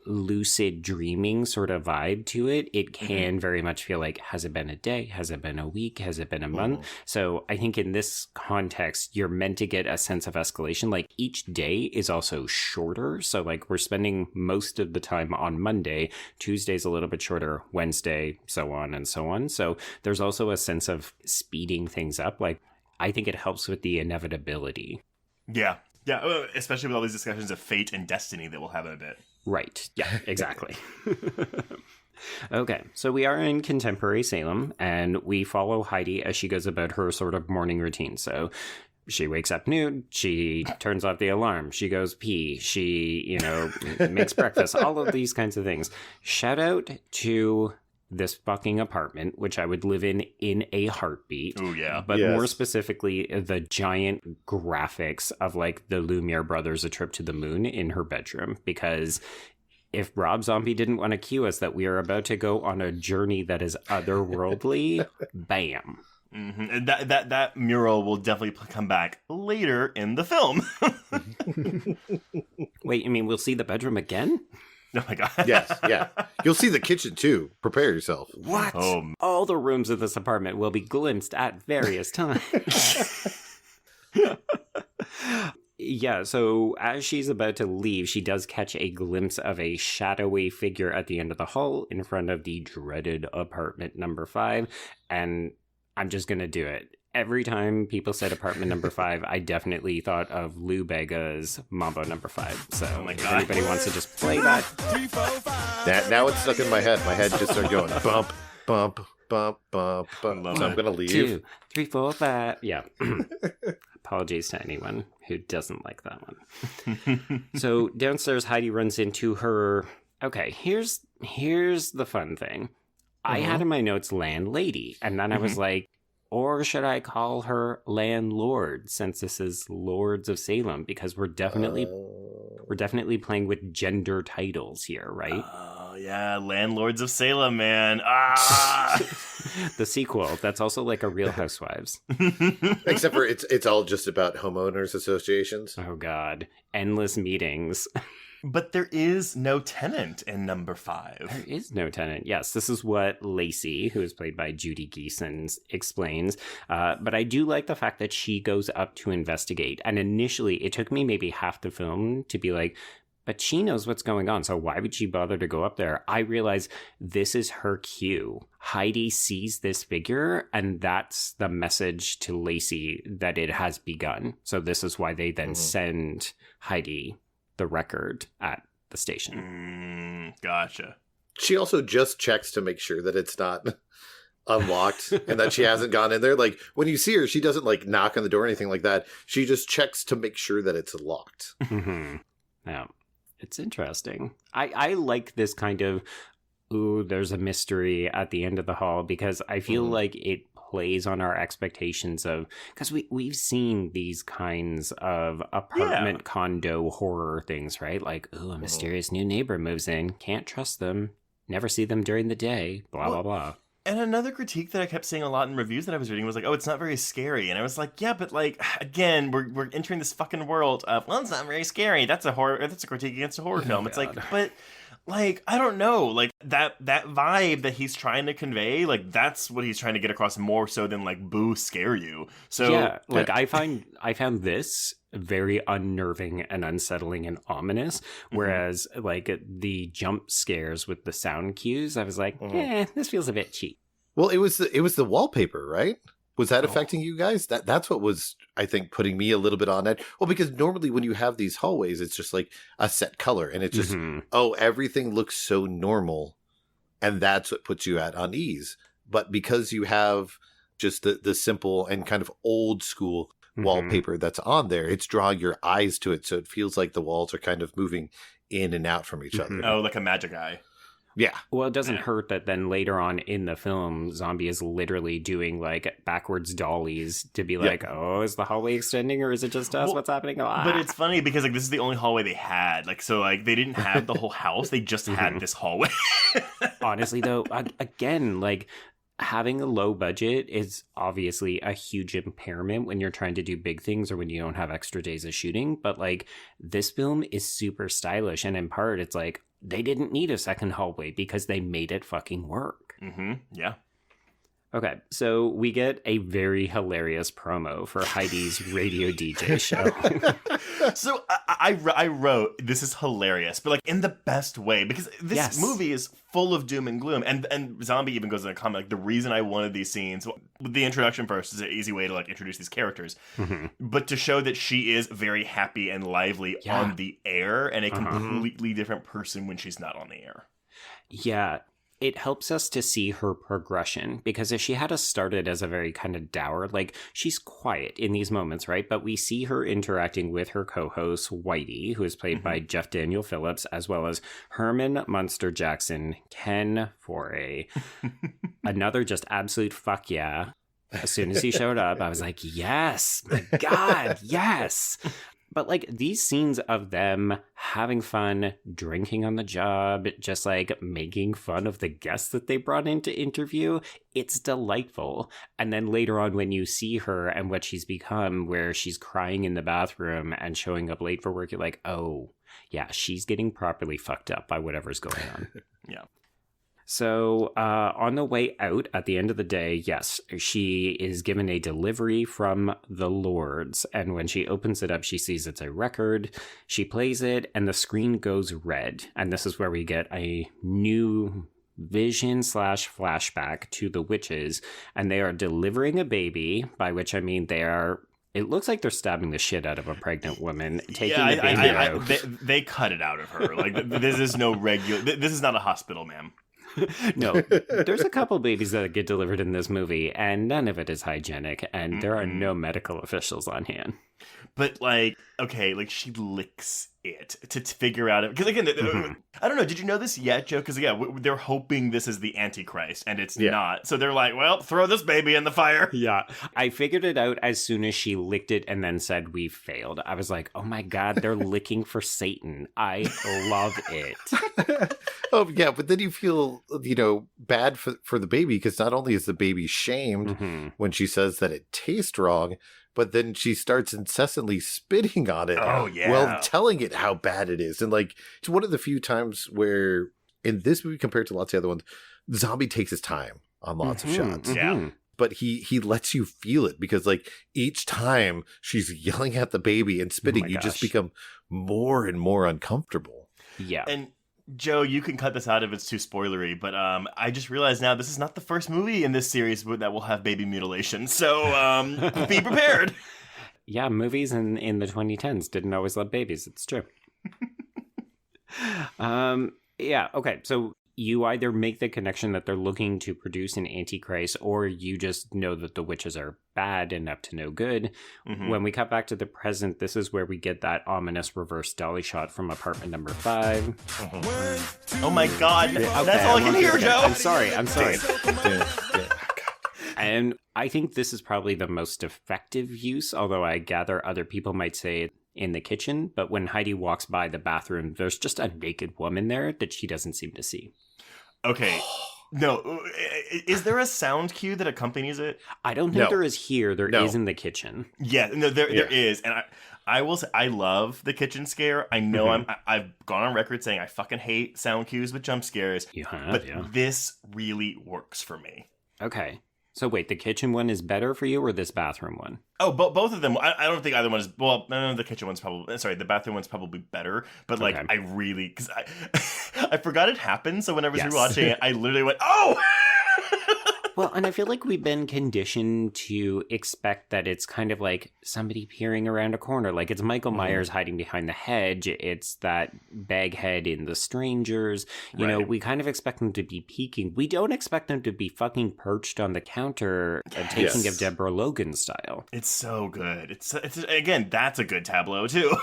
lucid dreaming sort of vibe to it, it can very much feel like, has it been a day? Has it been a week? Has it been a month? So I think in this context, you're meant to get a sense of escalation. Like, each day is also shorter. So like, we're spending most of the time on Monday, Tuesday's a little bit shorter, Wednesday, so on and so on. So there's also a sense of speeding things up. Like, I think it helps with the inevitability. Yeah, especially with all these discussions of fate and destiny that we'll have in a bit. Right. Yeah, exactly. Okay, so we are in contemporary Salem, and we follow Heidi as she goes about her sort of morning routine. So She wakes up nude. She turns off the alarm. She goes pee. She, makes breakfast. All of these kinds of things. Shout out to this fucking apartment, which I would live in a heartbeat. Oh, yeah. But Yes. more specifically, the giant graphics of like the Lumiere brothers, A Trip to the Moon in her bedroom. Because if Rob Zombie didn't want to cue us that we are about to go on a journey that is otherworldly, bam. Mm-hmm. And that mural will definitely come back later in the film. Wait, you mean we'll see the bedroom again? Oh my god. Yes, yeah. You'll see the kitchen too. Prepare yourself. What? Oh. All the rooms of this apartment will be glimpsed at various times. Yeah, so as she's about to leave, she does catch a glimpse of a shadowy figure at the end of the hall in front of the dreaded apartment number 5, and I'm just going to do it. Every time people said apartment number 5, I definitely thought of Lou Bega's Mambo number 5. So my if God. anybody wants to just play that. Now it's stuck in my head. My head just started going bump, bump, bump, bump, bump. Love So I'm it. going to leave. 2, 3, 4, 5. Yeah. Apologies to anyone who doesn't like that one. So downstairs, Heidi runs into her. Okay, here's the fun thing. I had in my notes landlady, and then I was like, or should I call her landlord, since this is Lords of Salem, because we're definitely playing with gender titles here, right? Oh, yeah. Landlords of Salem, man. Ah! The sequel, that's also like a Real Housewives. Except for it's all just about homeowners associations. Oh God, endless meetings. But there is no tenant in number 5. There is no tenant. Yes, this is what Lacey, who is played by Judy Geeson, explains. But I do like the fact that she goes up to investigate. And initially, it took me maybe half the film to be like, but she knows what's going on, so why would she bother to go up there? I realize this is her cue. Heidi sees this figure, and that's the message to Lacey that it has begun. So this is why they then send Heidi the record at the station. Gotcha. She also just checks to make sure that it's not unlocked and that she hasn't gone in there. Like when you see her, she doesn't like knock on the door or anything like that. She just checks to make sure that it's locked. Yeah, it's interesting. I like this kind of, ooh, there's a mystery at the end of the hall, because I feel like it plays on our expectations of, because we've seen these kinds of apartment condo horror things, right? Like, ooh, a mysterious new neighbor moves in, can't trust them, never see them during the day, blah blah blah. And another critique that I kept seeing a lot in reviews that I was reading was like, oh, it's not very scary. And I was like, yeah, but like, again, we're entering this fucking world of, well, it's not very scary. That's a critique against a horror film. It's like, but like, I don't know, like that vibe that he's trying to convey, like that's what he's trying to get across more so than like boo scare you. So yeah, like I found this very unnerving and unsettling and ominous, whereas like the jump scares with the sound cues, I was like, this feels a bit cheap. Well, it was the wallpaper, right? Was that affecting you guys? That's what was, I think, putting me a little bit on edge. Well, because normally when you have these hallways, it's just like a set color, and it's just, everything looks so normal, and that's what puts you at unease. But because you have just the simple and kind of old school wallpaper that's on there, it's drawing your eyes to it, so it feels like the walls are kind of moving in and out from each other. Oh, like a magic eye. Yeah. Well, it doesn't hurt that then later on in the film, Zombie is literally doing like backwards dollies to be like, oh, is the hallway extending or is it just us? Well, What's happening? But it's funny because like this is the only hallway they had. Like, so like they didn't have the whole house. They just had this hallway. Honestly, though, again, like having a low budget is obviously a huge impairment when you're trying to do big things or when you don't have extra days of shooting. But like this film is super stylish. And in part, it's like, they didn't need a second hallway because they made it fucking work. Yeah. Okay, so we get a very hilarious promo for Heidi's radio DJ show. So I wrote, this is hilarious, but like in the best way, because this movie is full of doom and gloom. And Zombie even goes in a comment, like the reason I wanted these scenes, the introduction first is an easy way to like introduce these characters, but to show that she is very happy and lively on the air and a completely different person when she's not on the air. Yeah. it helps us to see her progression, because if she had us started as a very kind of dour, like, she's quiet in these moments, right? But we see her interacting with her co-host, Whitey, who is played by Jeff Daniel Phillips, as well as Herman Munster Jackson, Ken Foree. Another just absolute fuck yeah. As soon as he showed up, I was like, yes, my God, yes. But like these scenes of them having fun, drinking on the job, just like making fun of the guests that they brought in to interview, it's delightful. And then later on when you see her and what she's become, where she's crying in the bathroom and showing up late for work, you're like, oh, yeah, she's getting properly fucked up by whatever's going on. Yeah. So on the way out at the end of the day, yes, she is given a delivery from the Lords. And when she opens it up, she sees it's a record. She plays it and the screen goes red. And this is where we get a new vision / flashback to the witches. And they are delivering a baby, by which I mean they are... It looks like they're stabbing the shit out of a pregnant woman, taking the baby out. They cut it out of her. Like, this is no regular... This is not a hospital, ma'am. No, there's a couple babies that get delivered in this movie, and none of it is hygienic, and there are no medical officials on hand. But, like, okay, like, she licks it to figure out it. Because, again, I don't know, did you know this yet, Joe? Because, yeah, they're hoping this is the Antichrist, and it's not. So they're like, well, throw this baby in the fire. Yeah. I figured it out as soon as she licked it and then said, we failed. I was like, oh my God, they're licking for Satan. I love it. Oh, yeah, but then you feel, bad for the baby, because not only is the baby shamed when she says that it tastes wrong, but then she starts incessantly spitting on it while telling it how bad it is. And, like, it's one of the few times where, in this movie compared to lots of other ones, the zombie takes his time on lots of shots. Yeah. But he lets you feel it, because, like, each time she's yelling at the baby and spitting, you just become more and more uncomfortable. Yeah. And Joe, you can cut this out if it's too spoilery, but I just realized now this is not the first movie in this series that will have baby mutilation, so be prepared. Yeah, movies in the 2010s didn't always love babies. It's true. Yeah, okay, so you either make the connection that they're looking to produce an Antichrist, or you just know that the witches are bad enough to know good. When we cut back to the present, this is where we get that ominous reverse dolly shot from apartment number 5. Oh my God, that's all I can hear, Joe. I'm sorry. And I think this is probably the most effective use, although I gather other people might say in the kitchen. But when Heidi walks by the bathroom, there's just a naked woman there that she doesn't seem to see. Okay. No. Is there a sound cue that accompanies it? I don't think there is here. There is in the kitchen. Yeah, no, there is. And I will say, I love the kitchen scare. I know I've gone on record saying I fucking hate sound cues with jump scares. You have, but this really works for me. Okay. So wait, the kitchen one is better for you, or this bathroom one? Oh, both of them. I don't think either one is. Well, no, the kitchen one's probably. Sorry, the bathroom one's probably better. But like, I really, because I forgot it happened. So when I was rewatching it, I literally went, "Oh." Well, and I feel like we've been conditioned to expect that it's kind of like somebody peering around a corner. Like it's Michael Myers hiding behind the hedge. It's that baghead in The Strangers. You know, we kind of expect them to be peeking. We don't expect them to be fucking perched on the counter taking of Deborah Logan style. It's so good. It's again, that's a good tableau too.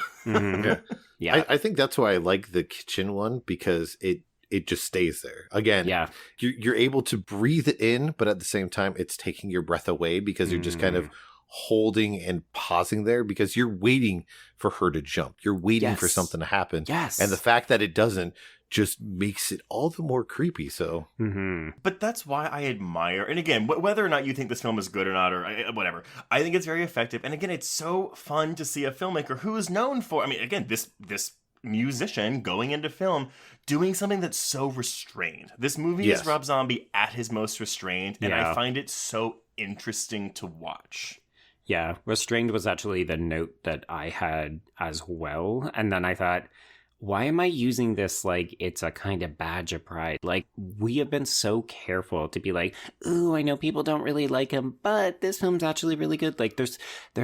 Yeah. I think that's why I like the kitchen one, because it just stays there. Again, you're able to breathe it in, but at the same time, it's taking your breath away, because you're just kind of holding and pausing there, because you're waiting for her to jump. You're waiting for something to happen. Yes. And the fact that it doesn't just makes it all the more creepy. So, But that's why I admire, and again, whether or not you think this film is good or not, or whatever, I think it's very effective. And again, it's so fun to see a filmmaker who is known for, I mean, again, this musician going into film doing something that's so restrained. This movie is Rob Zombie at his most restrained, and I find it so interesting to watch. Yeah, restrained was actually the note that I had as well. And then I thought, why am I using this like it's a kind of badge of pride? Like, we have been so careful to be like, ooh, I know people don't really like him, but this film's actually really good. Like, there's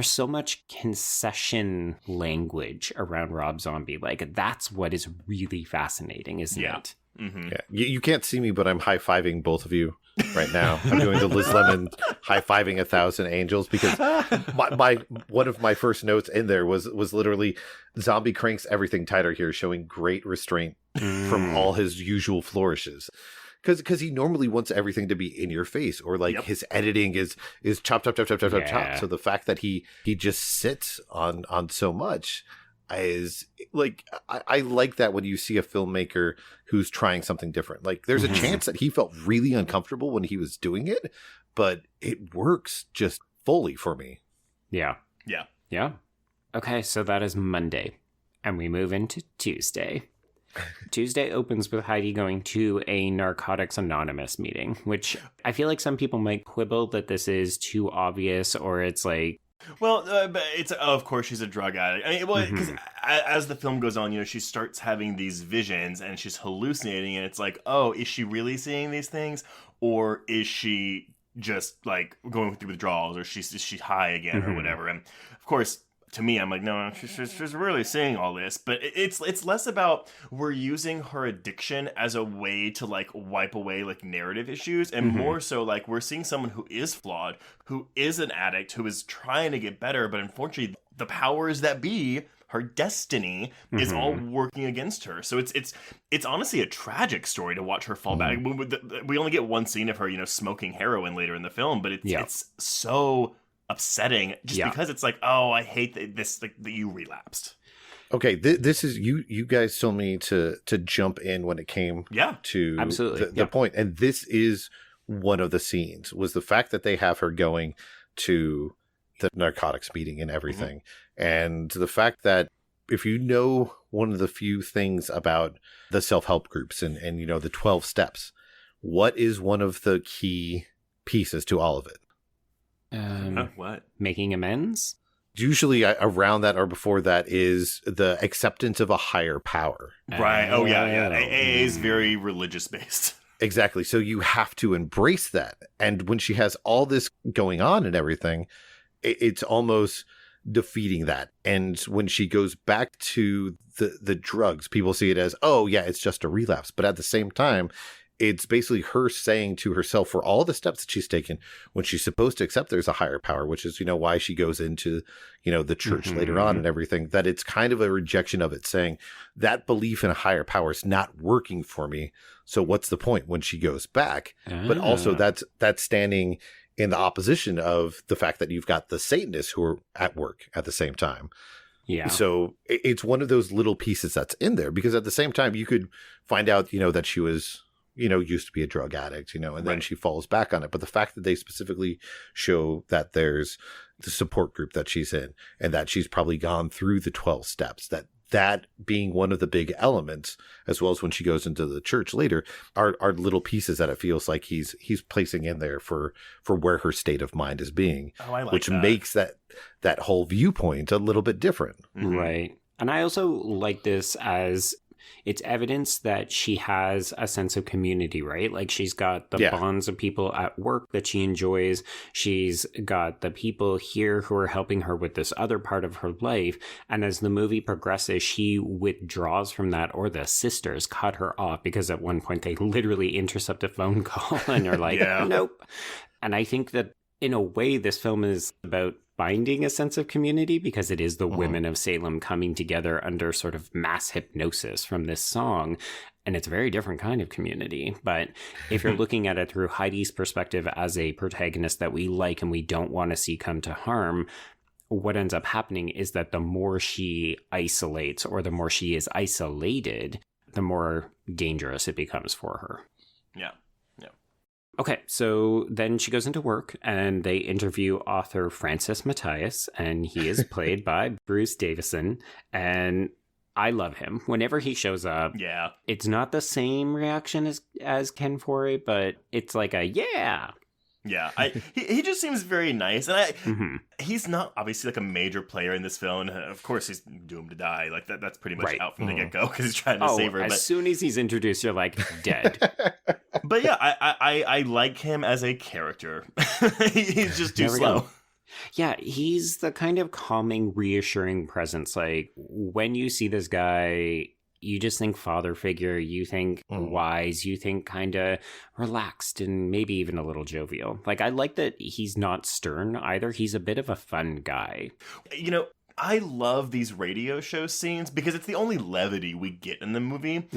so much concession language around Rob Zombie. Like, that's what is really fascinating, isn't it? Mm-hmm. Yeah, you can't see me, but I'm high-fiving both of you right now. I'm doing the Liz Lemon high-fiving 1,000 angels because my one of my first notes in there was literally Zombie cranks everything tighter here, showing great restraint from all his usual flourishes. Because he normally wants everything to be in your face, or like his editing is chop, chop, chop, chop, chop, chop, chop. So the fact that he just sits on so much is like, I like that when you see a filmmaker who's trying something different. Like there's a chance that he felt really uncomfortable when he was doing it, but it works just fully for me. Yeah. Yeah. Yeah. Okay, so that is Monday, and we move into Tuesday. Tuesday opens with Heidi going to a Narcotics Anonymous meeting, which I feel like some people might quibble that this is too obvious, or it's like... Well, but it's of course she's a drug addict. I mean, because as the film goes on, she starts having these visions and she's hallucinating, and it's like, oh, is she really seeing these things, or is she just like going through withdrawals, or is she high again, or whatever? And of course, to me, I'm like, no, she's really seeing all this. But it's less about we're using her addiction as a way to like wipe away like narrative issues, and more so like we're seeing someone who is flawed, who is an addict, who is trying to get better, but unfortunately the powers that be, her destiny, is all working against her. So it's honestly a tragic story to watch her fall back. We only get one scene of her, smoking heroin later in the film, but it's so upsetting just because it's like, oh, I hate this, like that you relapsed. Okay, this is you guys told me to jump in when it came to absolutely the point, and this is one of the scenes, was the fact that they have her going to the narcotics meeting and everything, and the fact that if you know one of the few things about the self-help groups and the 12 steps, what is one of the key pieces to all of it? What? Making amends? Usually around that or before that is the acceptance of a higher power. Right. Oh, yeah. AA is very religious based. Exactly. So you have to embrace that. And when she has all this going on and everything, it's almost defeating that. And when she goes back to the drugs, people see it as, oh, yeah, it's just a relapse. But at the same time, it's basically her saying to herself, for all the steps that she's taken, when she's supposed to accept there's a higher power, which is, why she goes into, the church later on and everything, that it's kind of a rejection of it, saying that belief in a higher power is not working for me. So what's the point when she goes back? But also that's standing in the opposition of the fact that you've got the Satanists who are at work at the same time. Yeah. So it's one of those little pieces that's in there, because at the same time you could find out, that she was, used to be a drug addict, and then she falls back on it. But the fact that they specifically show that there's the support group that she's in, and that she's probably gone through the 12 steps, that being one of the big elements, as well as when she goes into the church later, are little pieces that it feels like he's placing in there for where her state of mind is being, which makes that whole viewpoint a little bit different. Right. And I also like this as it's evidence that she has a sense of community, right? Like she's got the bonds of people at work that she enjoys. She's got the people here who are helping her with this other part of her life. And as the movie progresses, she withdraws from that, or the sisters cut her off, because at one point they literally intercept a phone call and are like, nope. And I think that in a way, this film is about finding a sense of community, because it is the women of Salem coming together under sort of mass hypnosis from this song. And it's a very different kind of community. But if you're looking at it through Heidi's perspective as a protagonist that we like and we don't want to see come to harm, what ends up happening is that the more she isolates, or the more she is isolated, the more dangerous it becomes for her. Yeah. Okay, so then she goes into work and they interview author Francis Matthias, and he is played by Bruce Davison, and I love him. Whenever he shows up, it's not the same reaction as Ken Foree, but it's like a Yeah, he just seems very nice, and he's not obviously like a major player in this film. Of course, he's doomed to die. Like that's pretty much out from the get go, because he's trying to save her. As soon as he's introduced, you're like dead. But yeah, I like him as a character. He's just too slow. Yeah, he's the kind of calming, reassuring presence. Like when you see this guy you just think father figure, you think wise, you think kind of relaxed and maybe even a little jovial. Like, I like that he's not stern either. He's a bit of a fun guy. You know, I love these radio show scenes because it's the only levity we get in the movie.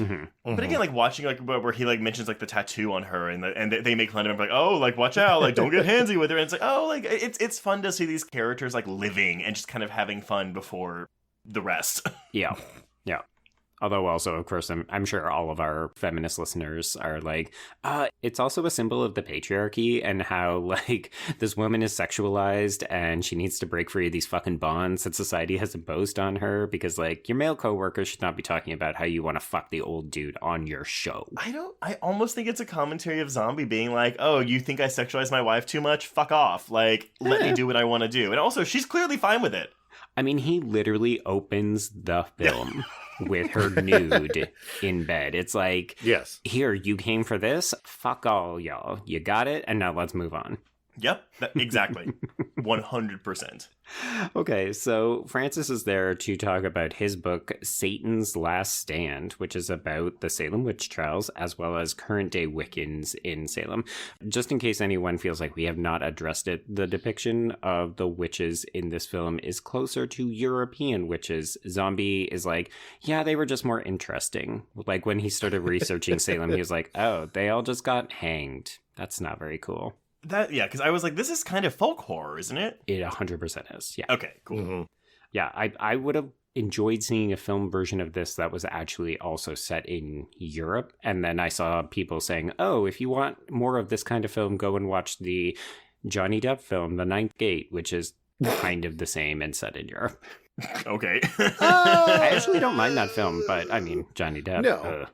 But again, like watching like where he like mentions like the tattoo on her and they make fun of him like, oh, like watch out, like don't get handsy with her. And it's like, oh, like it's fun to see these characters like living and just kind of having fun before the rest. Yeah. Although also, of course, I'm sure all of our feminist listeners are like, it's also a symbol of the patriarchy and how, like, this woman is sexualized and she needs to break free of these fucking bonds that society has imposed on her because, like, your male coworkers should not be talking about how you want to fuck the old dude on your show. I almost think it's a commentary of Zombie being like, oh, you think I sexualize my wife too much? Fuck off. Like, let me do what I want to do. And also, she's clearly fine with it. I mean, he literally opens the film with her nude in bed. It's like, yes, here, you came for this? Fuck all, y'all. You got it, and now let's move on. Yep, exactly. 100%. Okay, so Francis is there to talk about his book, Satan's Last Stand, which is about the Salem witch trials, as well as current-day Wiccans in Salem. Just in case anyone feels like we have not addressed it, the depiction of the witches in this film is closer to European witches. Zombie is like, yeah, they were just more interesting. Like, when he started researching Salem, he was like, oh, they all just got hanged. That's not very cool. Because I was like, this is kind of folk horror, isn't it? It 100% is, yeah. Okay, cool. Yeah, I would have enjoyed seeing a film version of this that was actually also set in Europe. And then I saw people saying, oh, if you want more of this kind of film, go and watch the Johnny Depp film, The Ninth Gate, which is kind of the same and set in Europe. Okay. I actually don't mind that film, but I mean, Johnny Depp. No.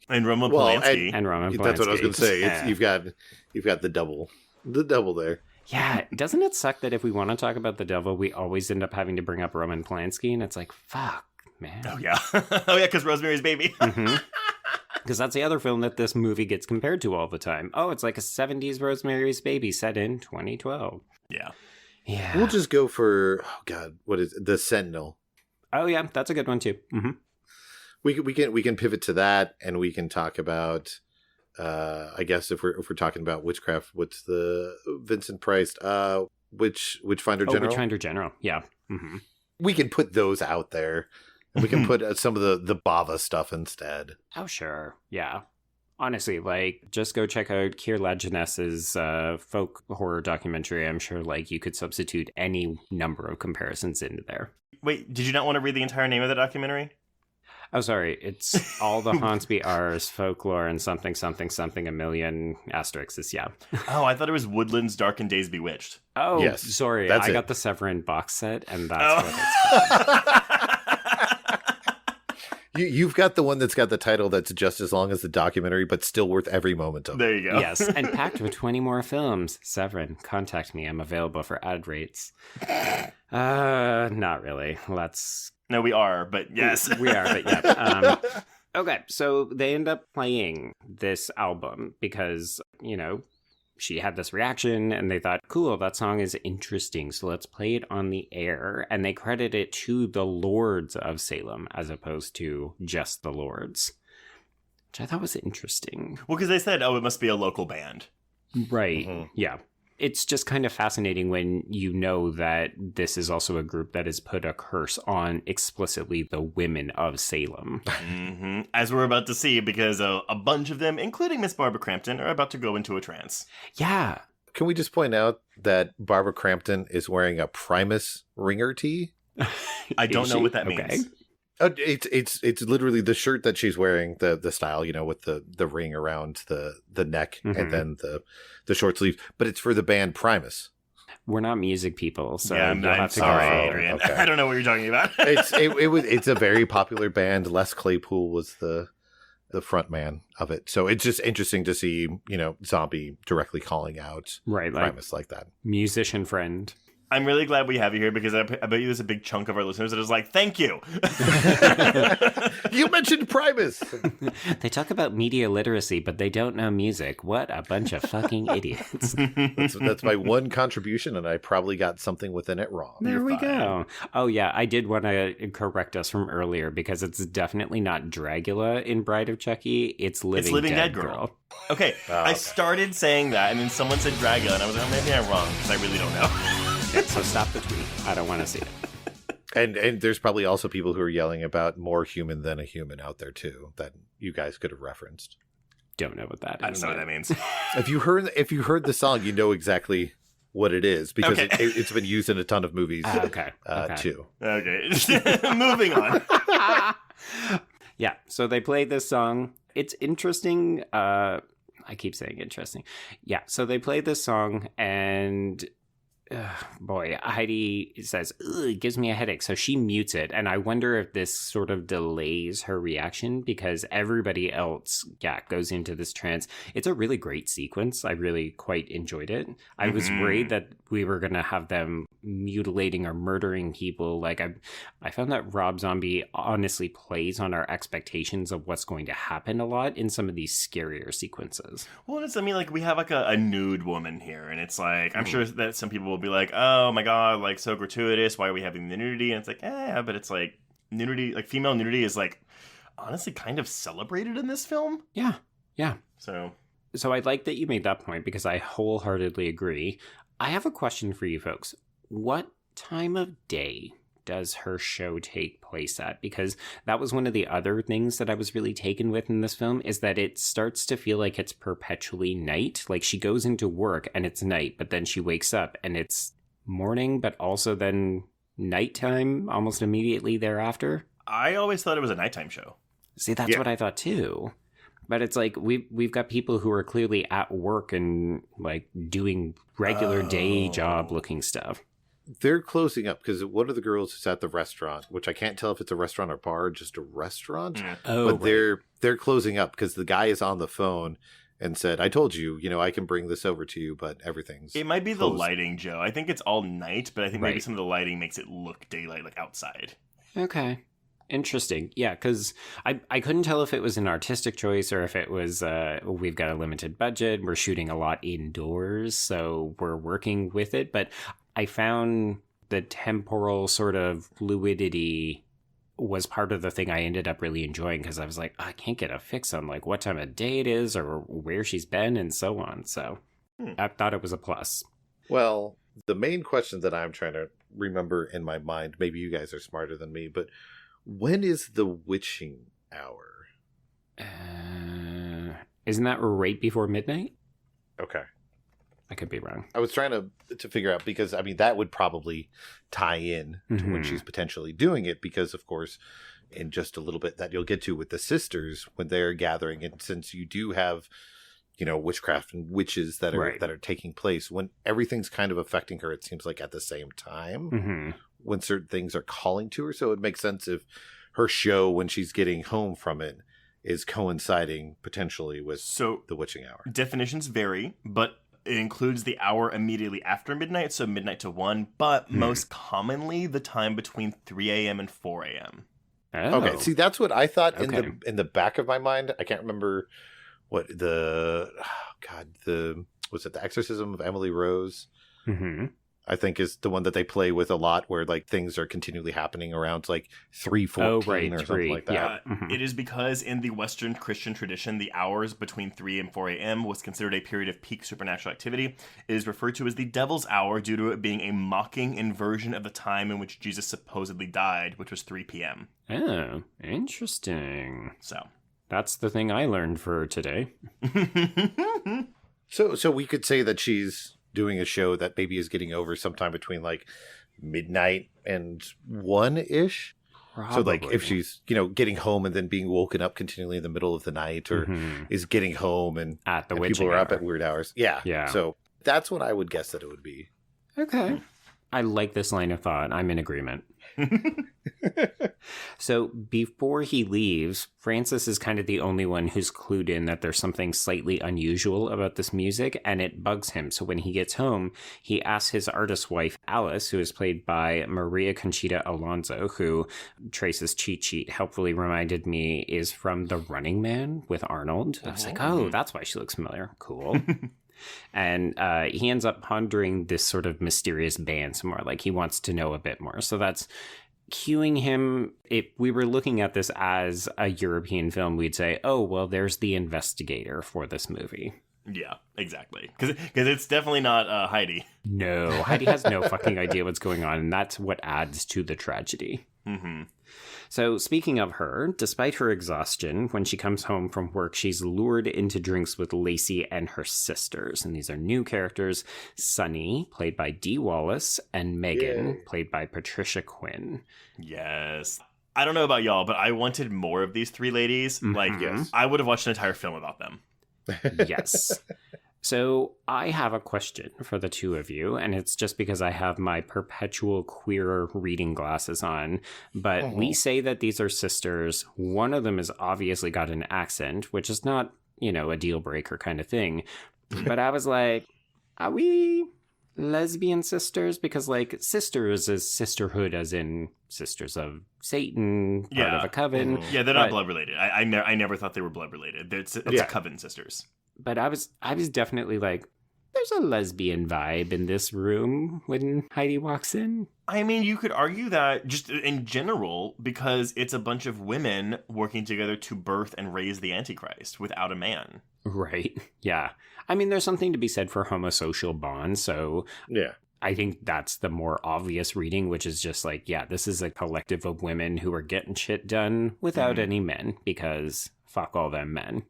And Roman Polanski. And Roman Polanski. That's what I was going to say. You've got the double. The double there. Yeah, doesn't it suck that if we want to talk about the devil, we always end up having to bring up Roman Polanski, and it's like, fuck, man. Oh, yeah. Because Rosemary's Baby. Because that's the other film that this movie gets compared to all the time. Oh, it's like a 70s Rosemary's Baby set in 2012. Yeah. We'll just go for, oh, God, what is it? The Sentinel. Oh, yeah, that's a good one, too. We can pivot to that, and we can talk about... I guess if we're talking about witchcraft, what's the Vincent Price Witchfinder General? Witchfinder General, yeah. We can put those out there. And we can put some of the Bava stuff instead. Oh, sure, yeah. Honestly, like, just go check out Keir Lajeuness's folk horror documentary. I'm sure, like, you could substitute any number of comparisons into there. Wait, did you not want to read the entire name of the documentary? Oh, sorry. It's All the Haunts Be Ours, Folklore, and something, something, something, a million asterisks. Yeah. Oh, I thought it was Woodlands, Dark and Days Bewitched. Oh, yes, sorry. I got the Severin box set, and that's what it's called. You've got the one that's got the title that's just as long as the documentary, but still worth every moment of it. There you go. Yes, and packed with 20 more films. Severin, contact me. I'm available for ad rates. Not really. No, we are, but yes. We are, but yeah. Okay, so they end up playing this album because, she had this reaction and they thought, cool, that song is interesting, so let's play it on the air. And they credit it to the Lords of Salem as opposed to just the Lords, which I thought was interesting. Well, because they said, it must be a local band. Right, yeah. It's just kind of fascinating when you know that this is also a group that has put a curse on explicitly the women of Salem. As we're about to see, because a bunch of them, including Miss Barbara Crampton, are about to go into a trance. Yeah. Can we just point out that Barbara Crampton is wearing a Primus ringer tee? I don't know what that means. It's literally the shirt that she's wearing, the style, with the ring around the neck and then the short sleeve, but it's for the band Primus. We're not music people, so yeah, I'm sorry, Adrian. Okay. I don't know what you're talking about. It's a very popular band. Les Claypool was the front man of it, so it's just interesting to see Zombie directly calling out Primus like that. Musician friend. I'm really glad we have you here because I bet you there's a big chunk of our listeners that is like, thank you. You mentioned Primus. They talk about media literacy, but they don't know music. What a bunch of fucking idiots. That's my one contribution, and I probably got something within it wrong. There we go. Oh, yeah, I did want to correct us from earlier because it's definitely not Dragula in Bride of Chucky. It's Living Dead Girl. Okay, I started saying that, and then someone said Dragula, and I was like, oh, maybe I'm wrong because I really don't know. So stop the tweet. I don't want to see it. And there's probably also people who are yelling about more human than a human out there too that you guys could have referenced. Don't know what that is. I don't know what that means. If you heard the song, you know exactly what it is because it's been used in a ton of movies. Too. Okay, moving on. Yeah, so they played this song. It's interesting. I keep saying interesting. Yeah, so they played this song and... boy, Heidi says, it gives me a headache. So she mutes it. And I wonder if this sort of delays her reaction because everybody else, goes into this trance. It's a really great sequence. I really quite enjoyed it. I was worried that we were going to have them mutilating or murdering people. Like, I found that Rob Zombie honestly plays on our expectations of what's going to happen a lot in some of these scarier sequences. Well, I mean, like, we have, like, a nude woman here. And it's like, I'm sure that some people will be like, oh my god, like so gratuitous, why are we having the nudity? And it's like, but it's like nudity, like female nudity is like honestly kind of celebrated in this film. Yeah. So I like that you made that point because I wholeheartedly agree. I have a question for you folks. What time of day does her show take place at? Because that was one of the other things that I was really taken with in this film is that it starts to feel like it's perpetually night. Like she goes into work and it's night, but then she wakes up and it's morning, but also then nighttime almost immediately thereafter. I always thought it was a nighttime show. See, that's what I thought too. But it's like we've got people who are clearly at work and like doing regular day job looking stuff. They're closing up because one of the girls is at the restaurant, which I can't tell if it's a restaurant or bar, just a restaurant. But they're closing up because the guy is on the phone and said, I told you, I can bring this over to you, but everything's It might be closed. the lighting, Joe. I think it's all night, but I think maybe some of the lighting makes it look daylight, like outside. Okay. Interesting. Yeah, because I couldn't tell if it was an artistic choice or if it was, we've got a limited budget, we're shooting a lot indoors, so we're working with it. But I found the temporal sort of fluidity was part of the thing I ended up really enjoying because I was like, I can't get a fix on like what time of day it is or where she's been and so on. So I thought it was a plus. Well, the main question that I'm trying to remember in my mind, maybe you guys are smarter than me, but when is the witching hour? Isn't that right before midnight? Okay. I could be wrong. I was trying to figure out because, I mean, that would probably tie in to when she's potentially doing it because, of course, in just a little bit that you'll get to with the sisters when they're gathering. And since you do have, witchcraft and witches that are taking place, when everything's kind of affecting her, it seems like at the same time when certain things are calling to her. So it makes sense if her show, when she's getting home from it, is coinciding potentially with the witching hour. Definitions vary, but it includes the hour immediately after midnight, so midnight to 1, but most commonly the time between 3 a.m. and 4 a.m. Oh. Okay, see, that's what I thought in the back of my mind. I can't remember what the Exorcism of Emily Rose. I think is the one that they play with a lot where like things are continually happening around like 3:14 or something like that. Yeah, it is because in the Western Christian tradition, the hours between 3 and 4 a.m. was considered a period of peak supernatural activity. It is referred to as the devil's hour due to it being a mocking inversion of the time in which Jesus supposedly died, which was 3 p.m. Oh, interesting. So that's the thing I learned for today. So we could say that she's doing a show that maybe is getting over sometime between like midnight and 1-ish. So like if she's, getting home and then being woken up continually in the middle of the night or is getting home and at the and witching people are hour. up at weird hours. Yeah. So that's what I would guess that it would be. Okay. I like this line of thought. I'm in agreement. So before he leaves, Francis is kind of the only one who's clued in that there's something slightly unusual about this music, and it bugs him. So when he gets home, he asks his artist wife, Alice, who is played by Maria Conchita Alonso, who Trace's cheat sheet helpfully reminded me is from The Running Man with Arnold. I was like, oh, that's why she looks familiar. Cool. And he ends up pondering this sort of mysterious band some more. Like, he wants to know a bit more. So that's cueing him. If we were looking at this as a European film, we'd say, oh, well, there's the investigator for this movie. Yeah, exactly. Because it's definitely not Heidi. No, Heidi has no fucking idea what's going on, and that's what adds to the tragedy. Mm-hmm. So speaking of her, despite her exhaustion, when she comes home from work, she's lured into drinks with Lacey and her sisters. And these are new characters, Sunny, played by Dee Wallace, and Megan, played by Patricia Quinn. Yes. I don't know about y'all, but I wanted more of these three ladies. Mm-hmm. Like, yes. I would have watched an entire film about them. Yes. So I have a question for the two of you, and it's just because I have my perpetual queer reading glasses on. But we say that these are sisters. One of them has obviously got an accent, which is not, a deal breaker kind of thing. But I was like, are we lesbian sisters? Because, like, sisters is sisterhood as in sisters of Satan, part of a coven. Yeah, they're not blood related. I never thought they were blood related. It's coven sisters. But I was definitely like, there's a lesbian vibe in this room when Heidi walks in. I mean, you could argue that just in general, because it's a bunch of women working together to birth and raise the Antichrist without a man. Right. Yeah. I mean, there's something to be said for homosocial bonds. So yeah, I think that's the more obvious reading, which is just like, yeah, this is a collective of women who are getting shit done without any men, because fuck all them men.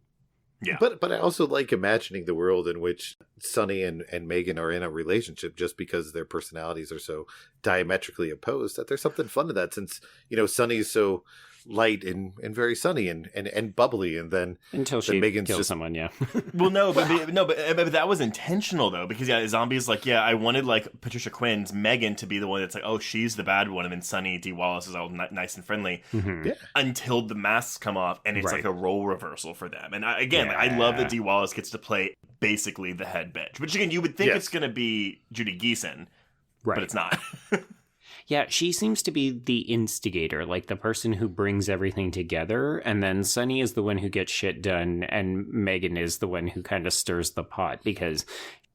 Yeah. But I also like imagining the world in which Sunny and Megan are in a relationship just because their personalities are so diametrically opposed, that there's something fun to that, since, Sunny's so light and very sunny and bubbly, and then until she Megan's kills just someone. Yeah. Well, but that was intentional though, because Zombie's like, I wanted like Patricia Quinn's Megan to be the one that's like, oh, she's the bad one, and then Sunny Dee Wallace is all nice and friendly until the masks come off, and it's like a role reversal for them. And I love that Dee Wallace gets to play basically the head bitch, which again you would think it's going to be Judy Geeson, but it's not. Yeah, she seems to be the instigator, like the person who brings everything together, and then Sunny is the one who gets shit done, and Megan is the one who kind of stirs the pot, because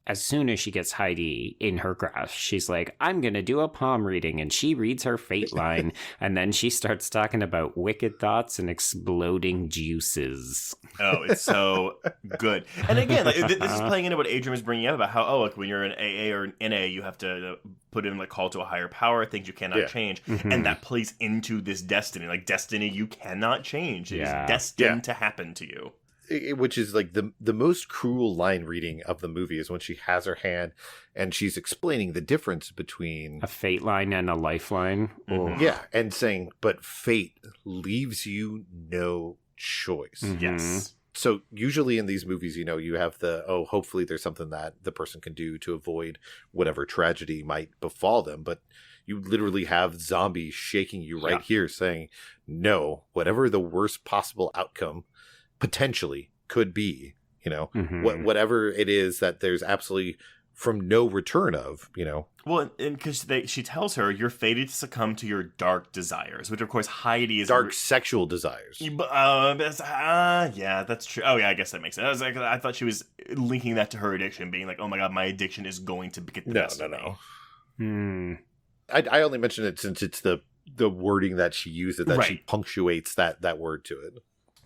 as soon as she gets Heidi in her grasp, she's like, I'm going to do a palm reading, and she reads her fate line, and then she starts talking about wicked thoughts and exploding juices. Oh, it's so good. And again, like, this is playing into what Adrian was bringing up about how, like, when you're in AA or an NA, you have to put in, like, call to a higher power, things you cannot change. And that plays into this destiny. Like, destiny you cannot change. It is destined to happen to you. Which is like the most cruel line reading of the movie is when she has her hand and she's explaining the difference between a fate line and a lifeline. Yeah, and saying, but fate leaves you no choice. Yes. So usually in these movies, you have hopefully there's something that the person can do to avoid whatever tragedy might befall them. But you literally have zombies shaking you right here saying, no, whatever the worst possible outcome potentially could be, whatever it is that there's absolutely from no return of, Well, and because she tells her, you're fated to succumb to your dark desires, which of course Heidi is dark sexual desires. Yeah, that's true. Oh yeah, I guess that makes sense. I thought she was linking that to her addiction, being like, oh my god, my addiction is going to get the best of me. I only mention it since it's the wording that she uses, that she punctuates that word to it.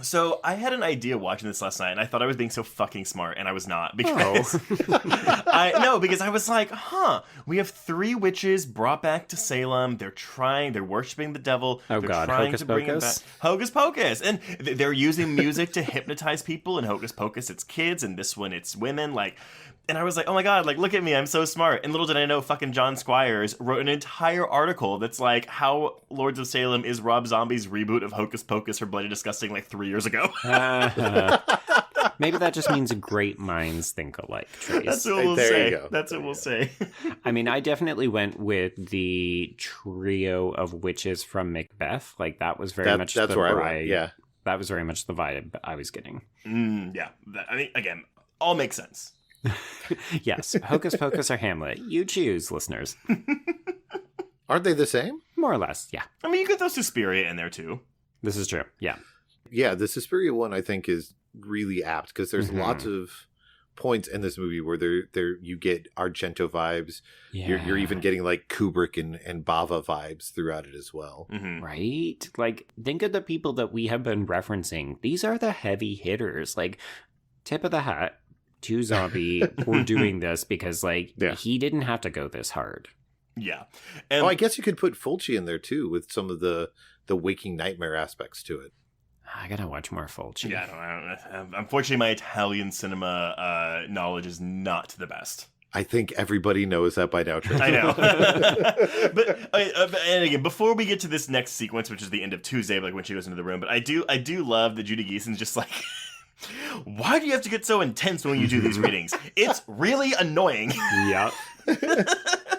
So I had an idea watching this last night, and I thought I was being so fucking smart, and I was not, because because I was like, we have 3 witches brought back to Salem. They're worshiping the devil. Oh they're god, trying Hocus to bring him Pocus? back. Hocus Pocus, and they're using music to hypnotize people. In Hocus Pocus, it's kids, and this one, it's women. Like. And I was like, oh my god, like, look at me, I'm so smart. And little did I know, fucking John Squires wrote an entire article that's like how Lords of Salem is Rob Zombie's reboot of Hocus Pocus for Bloody Disgusting like 3 years ago. Maybe that just means great minds think alike, Trace. That's what we'll There say. you go. That's what we'll say. I mean, I definitely went with the trio of witches from Macbeth. Like, that was very much that's the where I bride. went. Yeah. That was very much the vibe I was getting. Yeah. I mean, again, all makes sense. Yes, Hocus Pocus or Hamlet. You choose, listeners. Aren't they the same? More or less, yeah. I mean, you get those Suspiria in there too. This is true, yeah. Yeah, the Suspiria one I think is really apt because there's Mhm. lots of points in this movie where there you get Argento vibes. Yeah. You're even getting like Kubrick and Bava vibes throughout it as well. Mm-hmm. Right? Like, think of the people that we have been referencing. These are the heavy hitters. Like, tip of the hat to Zombie for doing this because, like, Yeah. he didn't have to go this hard. Yeah. And Oh, I guess you could put Fulci in there too with some of the waking nightmare aspects to it. I gotta watch more Fulci. yeah, I don't know. Unfortunately, my Italian cinema knowledge is not the best. I think everybody knows that by now, Trace. I know. but and again, before we get to this next sequence, which is the end of Tuesday, like when she goes into the room, but I do love that Judy Geeson's just like, why do you have to get so intense when you do these readings? It's really annoying. Yep.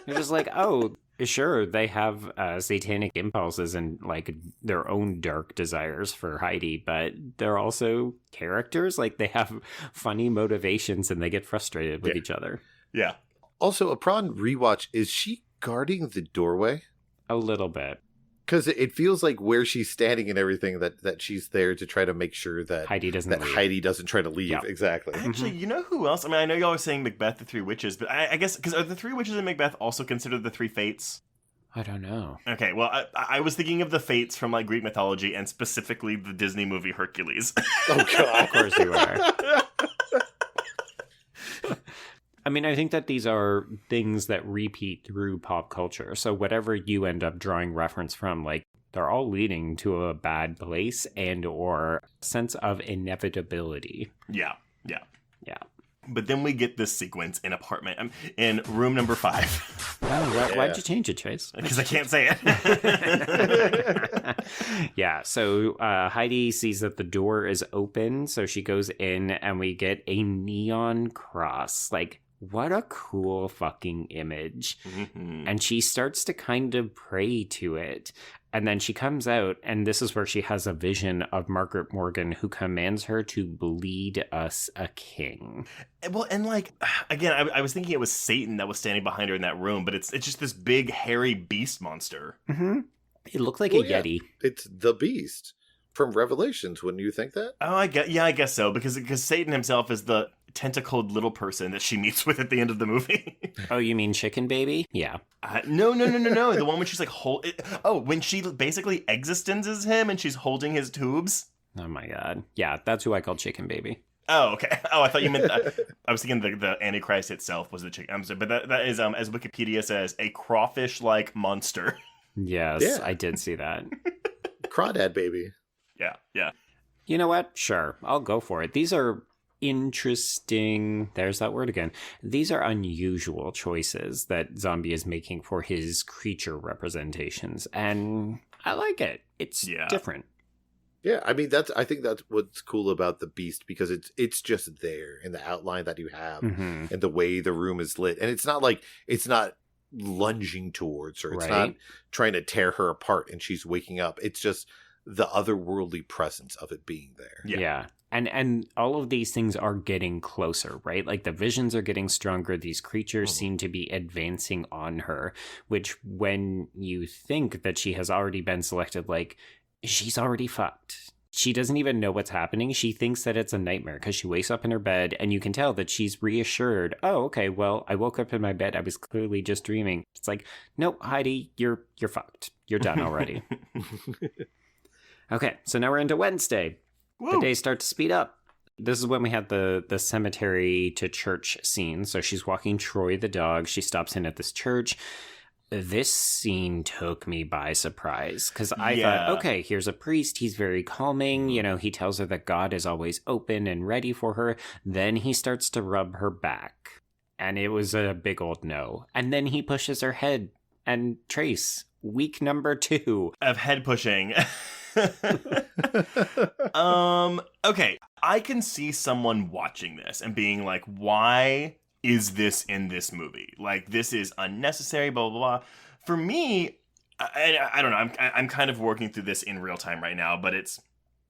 You're just like, oh, sure, they have satanic impulses and like their own dark desires for Heidi, but they're also characters. Like they have funny motivations and they get frustrated with each other. Yeah. Also, upon rewatch, is she guarding the doorway? A little bit. Because it feels like where she's standing and everything that she's there to try to make sure that Heidi doesn't leave. Heidi doesn't try to leave. Yeah. Exactly. Actually, you know who else? I mean, I know y'all are saying Macbeth, the Three Witches, but I guess, because are the Three Witches in Macbeth also considered the Three Fates? I don't know. Okay, well, I was thinking of the Fates from, like, Greek mythology, and specifically the Disney movie Hercules. Oh, God. Of course you are. I mean, I think that these are things that repeat through pop culture. So whatever you end up drawing reference from, like, they're all leading to a bad place and or sense of inevitability. Yeah. Yeah. But then we get this sequence in apartment, in room number 5. Oh, why'd you change it, Chase? Because I can't say it. Yeah, so Heidi sees that the door is open, so she goes in and we get a neon cross. Like, what a cool fucking image. Mhm. And she starts to kind of pray to it. And then she comes out, and this is where she has a vision of Margaret Morgan, who commands her to bleed us a king. Well, and like, again, I was thinking it was Satan that was standing behind her in that room, but it's just this big, hairy beast monster. Mm-hmm. It looked like Well, a yeah. Yeti. It's the Beast from Revelations. Wouldn't you think that? Oh, I guess so, because Satan himself is the tentacled little person that she meets with at the end of the movie. Oh, you mean Chicken Baby? Yeah. No. The one when she's like, when she basically existences him and she's holding his tubes. Oh my god. Yeah, that's who I call Chicken Baby. Oh, okay. Oh, I thought you meant I was thinking the Antichrist itself was the chicken. I'm sorry, but that is, as Wikipedia says, a crawfish-like monster. Yes, Yeah. I did see that. Crawdad baby. Yeah. You know what? Sure, I'll go for it. These are interesting. There's that word again. These are unusual choices that Zombie is making for his creature representations, and I like it. It's different. Yeah, I mean I think that's what's cool about the Beast, because it's just there in the outline that you have Mm-hmm. and the way the room is lit, and it's not lunging towards her. It's not trying to tear her apart and she's waking up. It's just the otherworldly presence of it being there. Yeah. And all of these things are getting closer, right? Like the visions are getting stronger. These creatures seem to be advancing on her, which when you think that she has already been selected, like she's already fucked. She doesn't even know what's happening. She thinks that it's a nightmare because she wakes up in her bed and you can tell that she's reassured. Oh, okay, well, I woke up in my bed. I was clearly just dreaming. It's like, nope, Heidi, you're fucked. You're done already. Okay, so now we're into Wednesday. Woo. The days start to speed up. This is when we had the cemetery to church scene. So she's walking Troy the dog. She stops in at this church. This scene took me by surprise because I thought, okay, here's a priest. He's very calming. You know, he tells her that God is always open and ready for her. Then he starts to rub her back. And it was a big old no. And then he pushes her head. And Trace, week number 2. Of head pushing. Okay, I can see someone watching this and being like, why is this in this movie? Like, this is unnecessary, blah, blah, blah. For me, I don't know, I'm kind of working through this in real time right now, but it's,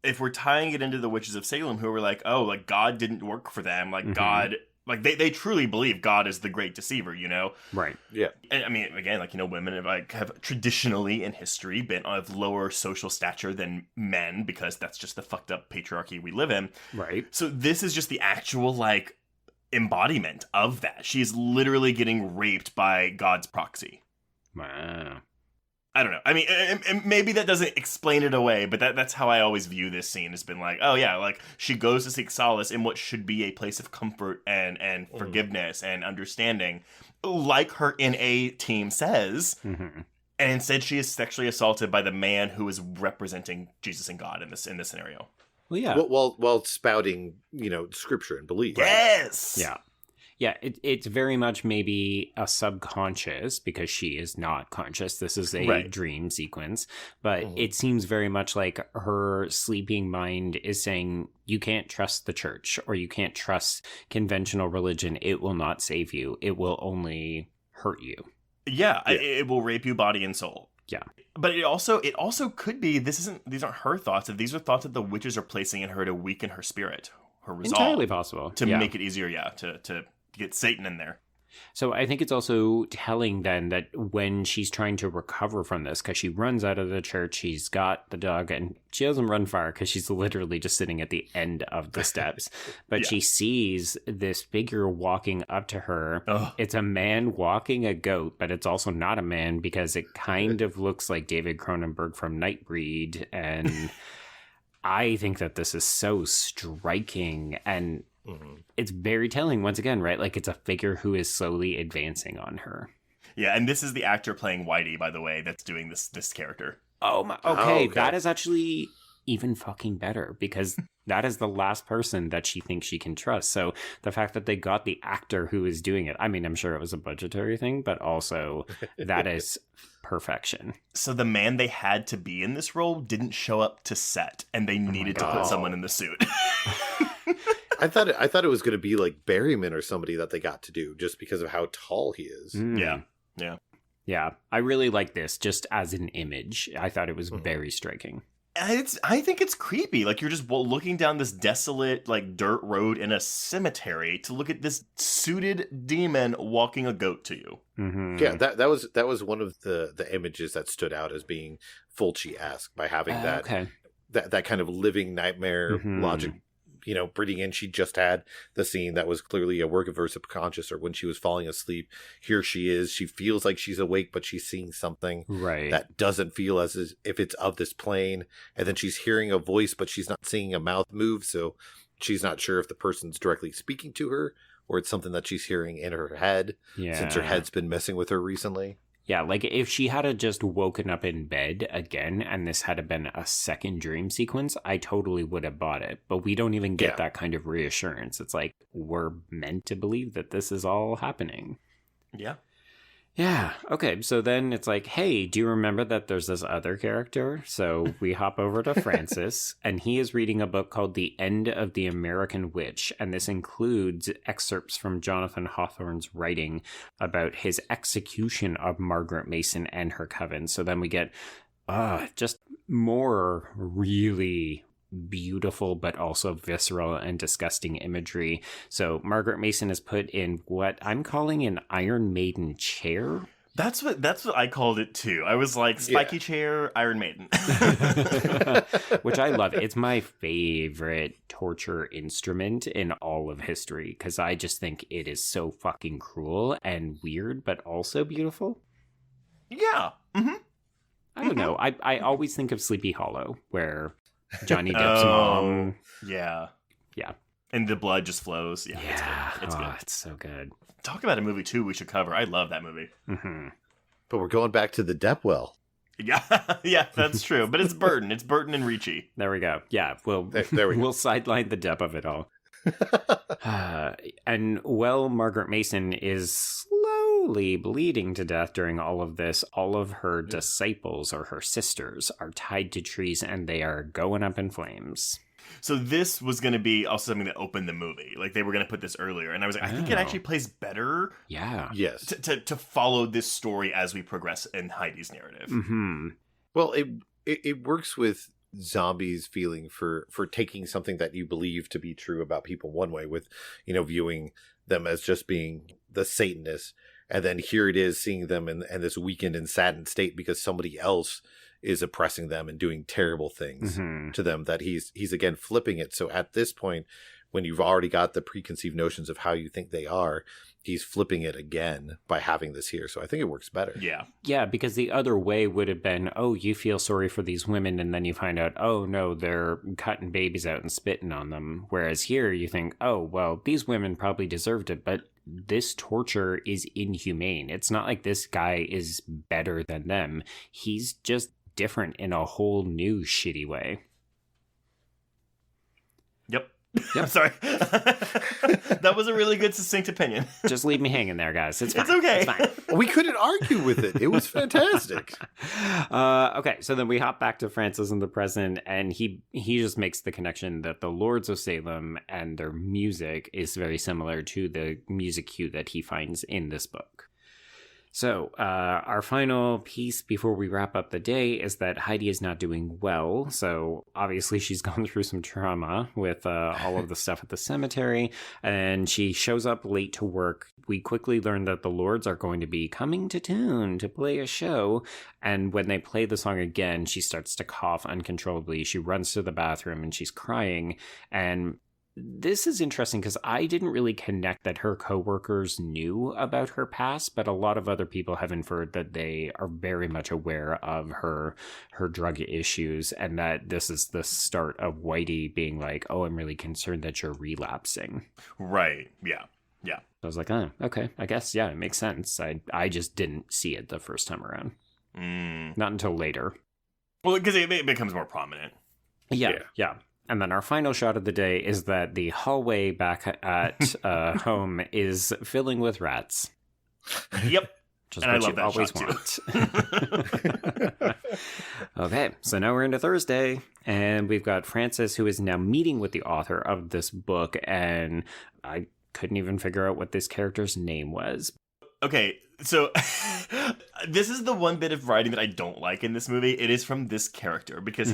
if we're tying it into the witches of Salem who were like, oh, like, God didn't work for them, like, God... Like, they truly believe God is the great deceiver, you know? Right. Yeah. And I mean, again, like, you know, women have traditionally in history been of lower social stature than men because that's just the fucked up patriarchy we live in. Right. So this is just the actual, like, embodiment of that. She's literally getting raped by God's proxy. Wow. I don't know. I mean, and maybe that doesn't explain it away, but that's how I always view this scene. Has been like, oh yeah, like she goes to seek solace in what should be a place of comfort and forgiveness and understanding, like her NA team says. And instead, she is sexually assaulted by the man who is representing Jesus and God in this scenario. Well, yeah. While spouting, you know, scripture and belief. Yes. Yeah. Yeah, it's very much maybe a subconscious, because she is not conscious. This is a dream sequence. But it seems very much like her sleeping mind is saying, you can't trust the church, or you can't trust conventional religion. It will not save you. It will only hurt you. Yeah, it will rape you body and soul. Yeah. But it also could be, these aren't her thoughts. These are thoughts that the witches are placing in her to weaken her spirit, her resolve. Entirely possible. To make it easier, to get Satan in there. So I think it's also telling then that when she's trying to recover from this, because she runs out of the church, she's got the dog, and she doesn't run far because she's literally just sitting at the end of the steps. But she sees this figure walking up to her. It's a man walking a goat, but it's also not a man because it kind of looks like David Cronenberg from Nightbreed. And I think that this is so striking, and it's very telling once again, right? Like, it's a figure who is slowly advancing on her. Yeah, and this is the actor playing Whitey, by the way, that's doing this character. Oh, my, okay. That is actually even fucking better, because that is the last person that she thinks she can trust. So the fact that they got the actor who is doing it, I mean, I'm sure it was a budgetary thing, but also that is perfection. So the man they had to be in this role didn't show up to set, and they needed to put someone in the suit. I thought it was going to be like Berryman or somebody that they got to do just because of how tall he is. Yeah. I really like this just as an image. I thought it was very striking. I think it's creepy. Like, you're just looking down this desolate, like, dirt road in a cemetery to look at this suited demon walking a goat to you. Yeah, that was one of the images that stood out as being Fulci-esque by having that kind of living nightmare logic. You know, breathing in. She just had the scene that was clearly a work of her subconscious, or when she was falling asleep. Here she is. She feels like she's awake, but she's seeing something that doesn't feel as if it's of this plane. And then she's hearing a voice, but she's not seeing a mouth move. So she's not sure if the person's directly speaking to her or it's something that she's hearing in her head, since her head's been messing with her recently. Yeah, like if she had just woken up in bed again and this had been a second dream sequence, I totally would have bought it. But we don't even get that kind of reassurance. It's like we're meant to believe that this is all happening. Yeah. Yeah. Okay. So then it's like, hey, do you remember that there's this other character? So we hop over to Francis, and he is reading a book called The End of the American Witch. And this includes excerpts from Jonathan Hawthorne's writing about his execution of Margaret Mason and her coven. So then we get just more really beautiful but also visceral and disgusting imagery. So Margaret Mason is put in what I'm calling an Iron Maiden chair. That's what I called it too. I was like, spiky chair, Iron Maiden. Which I love. It's my favorite torture instrument in all of history, because I just think it is so fucking cruel and weird but also beautiful. Yeah. I don't know. I always think of Sleepy Hollow, where Johnny Depp's mom. Yeah. Yeah. And the blood just flows. Yeah. It's good. It's so good. Talk about a movie, too, we should cover. I love that movie. But we're going back to the Depp well. Yeah. Yeah, that's true. But it's Burton. It's Burton and Ricci. There we go. Yeah. Well, there we go. We'll sideline the Depp of it all. And Margaret Mason is slowly bleeding to death during all of this, all of her disciples or her sisters are tied to trees and they are going up in flames. So this was going to be also something that opened the movie. Like, they were going to put this earlier. And I was like, I think it actually plays better Yes. to follow this story as we progress in Heidi's narrative. Mm-hmm. Well, it works with zombies feeling for taking something that you believe to be true about people one way, with, you know, viewing them as just being the Satanists. And then here it is seeing them in this weakened and saddened state because somebody else is oppressing them and doing terrible things to them, that he's again flipping it. So at this point, when you've already got the preconceived notions of how you think they are, he's flipping it again by having this here. So I think it works better. Yeah, because the other way would have been, oh, you feel sorry for these women, and then you find out, oh, no, they're cutting babies out and spitting on them. Whereas here you think, oh, well, these women probably deserved it, but this torture is inhumane. It's not like this guy is better than them. He's just different in a whole new shitty way. Yep. I'm sorry. That was a really good, succinct opinion. Just leave me hanging there, guys. It's fine. It's okay. It's fine. We couldn't argue with it. It was fantastic. Okay, so then we hop back to Francis in the present, and he just makes the connection that the Lords of Salem and their music is very similar to the music cue that he finds in this book. So, our final piece before we wrap up the day is that Heidi is not doing well. So, obviously, she's gone through some trauma with all of the stuff at the cemetery, and she shows up late to work. We quickly learn that the Lords are going to be coming to town to play a show, and when they play the song again, she starts to cough uncontrollably. She runs to the bathroom, and she's crying, and this is interesting because I didn't really connect that her coworkers knew about her past, but a lot of other people have inferred that they are very much aware of her drug issues, and that this is the start of Whitey being like, oh, I'm really concerned that you're relapsing. Right. Yeah. I was like, oh, okay, I guess, yeah, it makes sense. I just didn't see it the first time around. Not until later. Well, because it becomes more prominent. Yeah. And then our final shot of the day is that the hallway back at home is filling with rats. Yep. Just and what I love you that always want. Okay, so now we're into Thursday, and we've got Francis, who is now meeting with the author of this book, and I couldn't even figure out what this character's name was. Okay, so this is the one bit of writing that I don't like in this movie. It is from this character because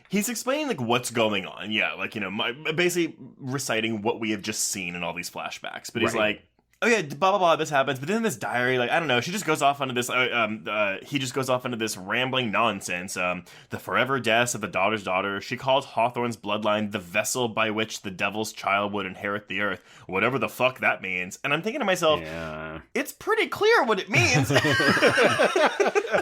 he's explaining like what's going on. Yeah, like, you know, basically reciting what we have just seen in all these flashbacks. But he's like, oh yeah, blah blah blah, this happens. But then in this diary, like, I don't know, she just goes off onto this. He just goes off into this rambling nonsense. The forever deaths of the daughter's daughter. She calls Hawthorne's bloodline the vessel by which the devil's child would inherit the earth. Whatever the fuck that means. And I'm thinking to myself, it's pretty clear what it means.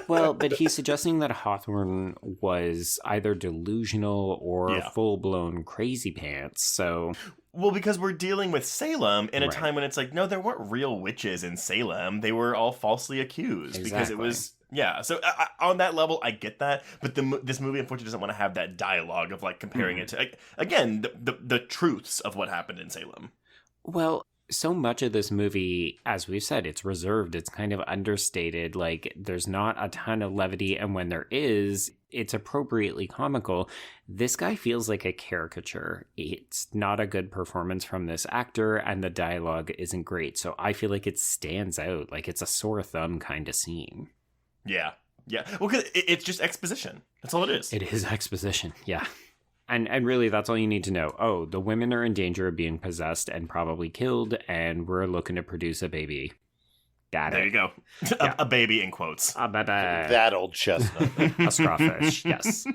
Well, but he's suggesting that Hawthorne was either delusional or full-blown crazy pants. So. Well, because we're dealing with Salem in a time when it's like, no, there weren't real witches in Salem. They were all falsely accused because it was, So on that level, I get that. But this movie, unfortunately, doesn't want to have that dialogue of like comparing it to, again, the truths of what happened in Salem. Well, so much of this movie, as we've said, it's reserved. It's kind of understated. Like, there's not a ton of levity. And when there is, it's appropriately comical. This guy feels like a caricature. It's not a good performance from this actor, and the dialogue isn't great. So I feel like it stands out. Like, it's a sore thumb kind of scene. Yeah. Well, because it's just exposition. That's all it is. It is exposition. Yeah. And really, that's all you need to know. Oh, the women are in danger of being possessed and probably killed, and we're looking to produce a baby. Got it. There you go. A baby in quotes. That old chestnut. A strawfish, yes.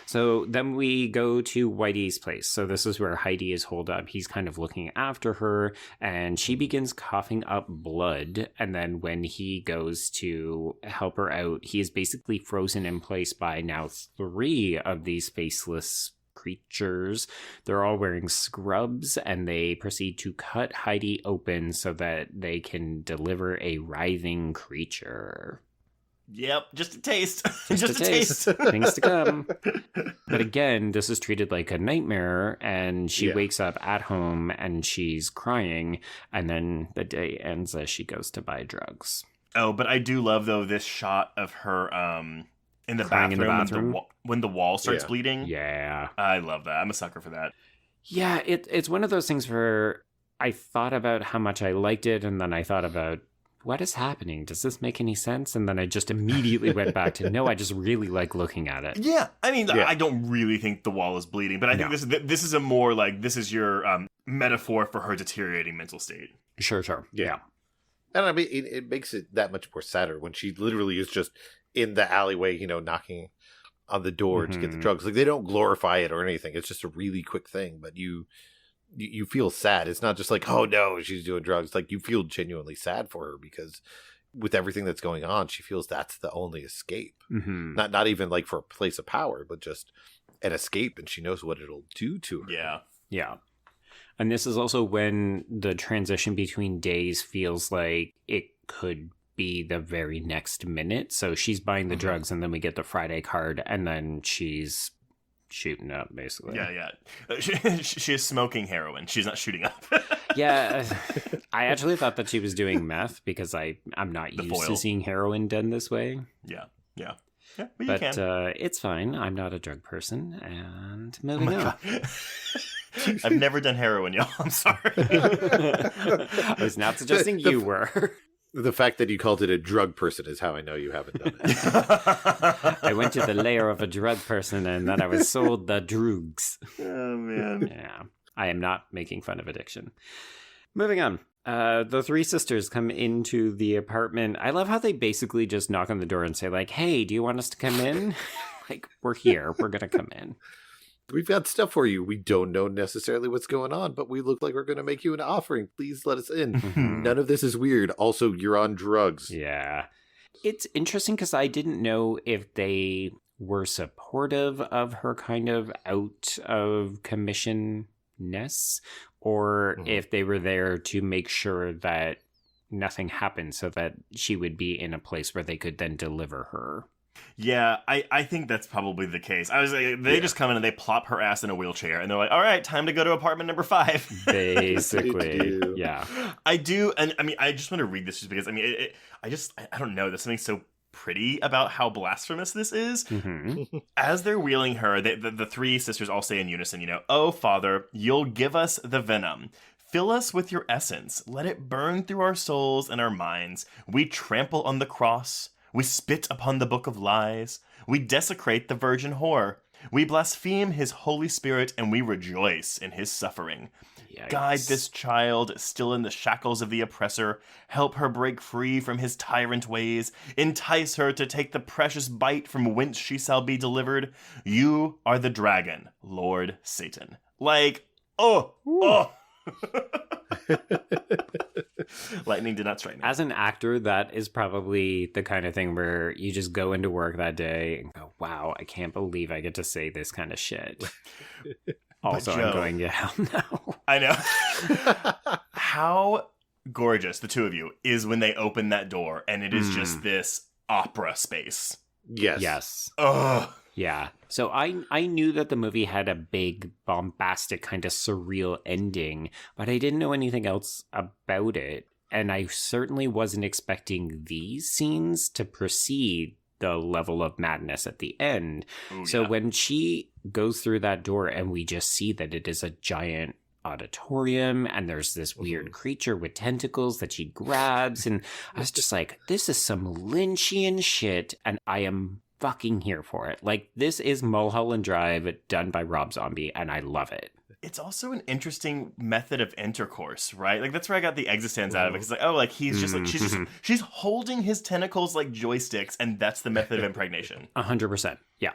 So then we go to Whitey's place. So this is where Heidi is holed up. He's kind of looking after her, and she begins coughing up blood. And then when he goes to help her out, he is basically frozen in place by now 3 of these faceless creatures. They're all wearing scrubs, and they proceed to cut Heidi open so that they can deliver a writhing creature. Yep, just a taste. Just a taste. Things to come. But again, this is treated like a nightmare, and she wakes up at home and she's crying, and then the day ends as she goes to buy drugs. Oh, but I do love, though, this shot of her in the bathroom. When the wall starts bleeding. Yeah. I love that. I'm a sucker for that. Yeah, it's one of those things where I thought about how much I liked it, and then I thought about, what is happening? Does this make any sense? And then I just immediately went back to, no, I just really like looking at it. Yeah, I mean, I don't really think the wall is bleeding, but I think this is a more like, this is your metaphor for her deteriorating mental state. Sure. Yeah. And I mean, it makes it that much more sadder when she literally is just in the alleyway, knocking on the door to get the drugs. Like, they don't glorify it or anything. It's just a really quick thing, but you feel sad. It's not just like, oh no, she's doing drugs. Like, you feel genuinely sad for her because with everything that's going on, she feels that's the only escape. Not even like for a place of power, but just an escape, and she knows what it'll do to her. Yeah. And this is also when the transition between days feels like it could be the very next minute. So she's buying the drugs, and then we get the Friday card, and then she's shooting up, basically. Yeah. She is smoking heroin. She's not shooting up. Yeah. I actually thought that she was doing meth because I'm not used to seeing heroin done this way. Yeah, but it's fine. I'm not a drug person. And moving on. I've never done heroin, y'all. I'm sorry. I was not suggesting you were. The fact that you called it a drug person is how I know you haven't done it. I went to the layer of a drug person, and then I was sold the drugs. Oh, man. Yeah. I am not making fun of addiction. Moving on. The three sisters come into the apartment. I love how they basically just knock on the door and say, like, hey, do you want us to come in? Like, we're here. We're going to come in. We've got stuff for you. We don't know necessarily what's going on, but we look like we're going to make you an offering. Please let us in. None of this is weird. Also, you're on drugs. Yeah. It's interesting because I didn't know if they were supportive of her kind of out of commission-ness, or if they were there to make sure that nothing happened so that she would be in a place where they could then deliver her. Yeah, I think that's probably the case. I was like, they just come in and they plop her ass in a wheelchair, and they're like, all right, time to go to apartment number 5. Basically. Yeah. I do, and I mean, I just want to read this just because, I mean, I don't know, there's something so pretty about how blasphemous this is. As they're wheeling her, the three sisters all say in unison, oh, Father, you'll give us the venom. Fill us with your essence. Let it burn through our souls and our minds. We trample on the cross. We spit upon the book of lies. We desecrate the virgin whore. We blaspheme his Holy Spirit, and we rejoice in his suffering. Yikes. Guide this child still in the shackles of the oppressor. Help her break free from his tyrant ways. Entice her to take the precious bite from whence she shall be delivered. You are the dragon, Lord Satan. Like, oh. Lightning did not strike me. As an actor, that is probably the kind of thing where you just go into work that day and go, wow, I can't believe I get to say this kind of shit. Also, Joe, I'm going, yeah, hell no. I know. How gorgeous, the two of you, is when they open that door and it is just this opera space. Yes. Ugh. Yeah. So I knew that the movie had a big, bombastic, kind of surreal ending, but I didn't know anything else about it. And I certainly wasn't expecting these scenes to precede the level of madness at the end. Ooh, so when she goes through that door and we just see that it is a giant auditorium and there's this weird creature with tentacles that she grabs, and I was just like, this is some Lynchian shit, and I am fucking here for it. Like, this is Mulholland Drive done by Rob Zombie, and I love it. It's also an interesting method of intercourse, right? Like, that's where I got the existence out of it. It's like, oh, like, he's just like, she's holding his tentacles like joysticks, and that's the method of impregnation. 100%. Yeah.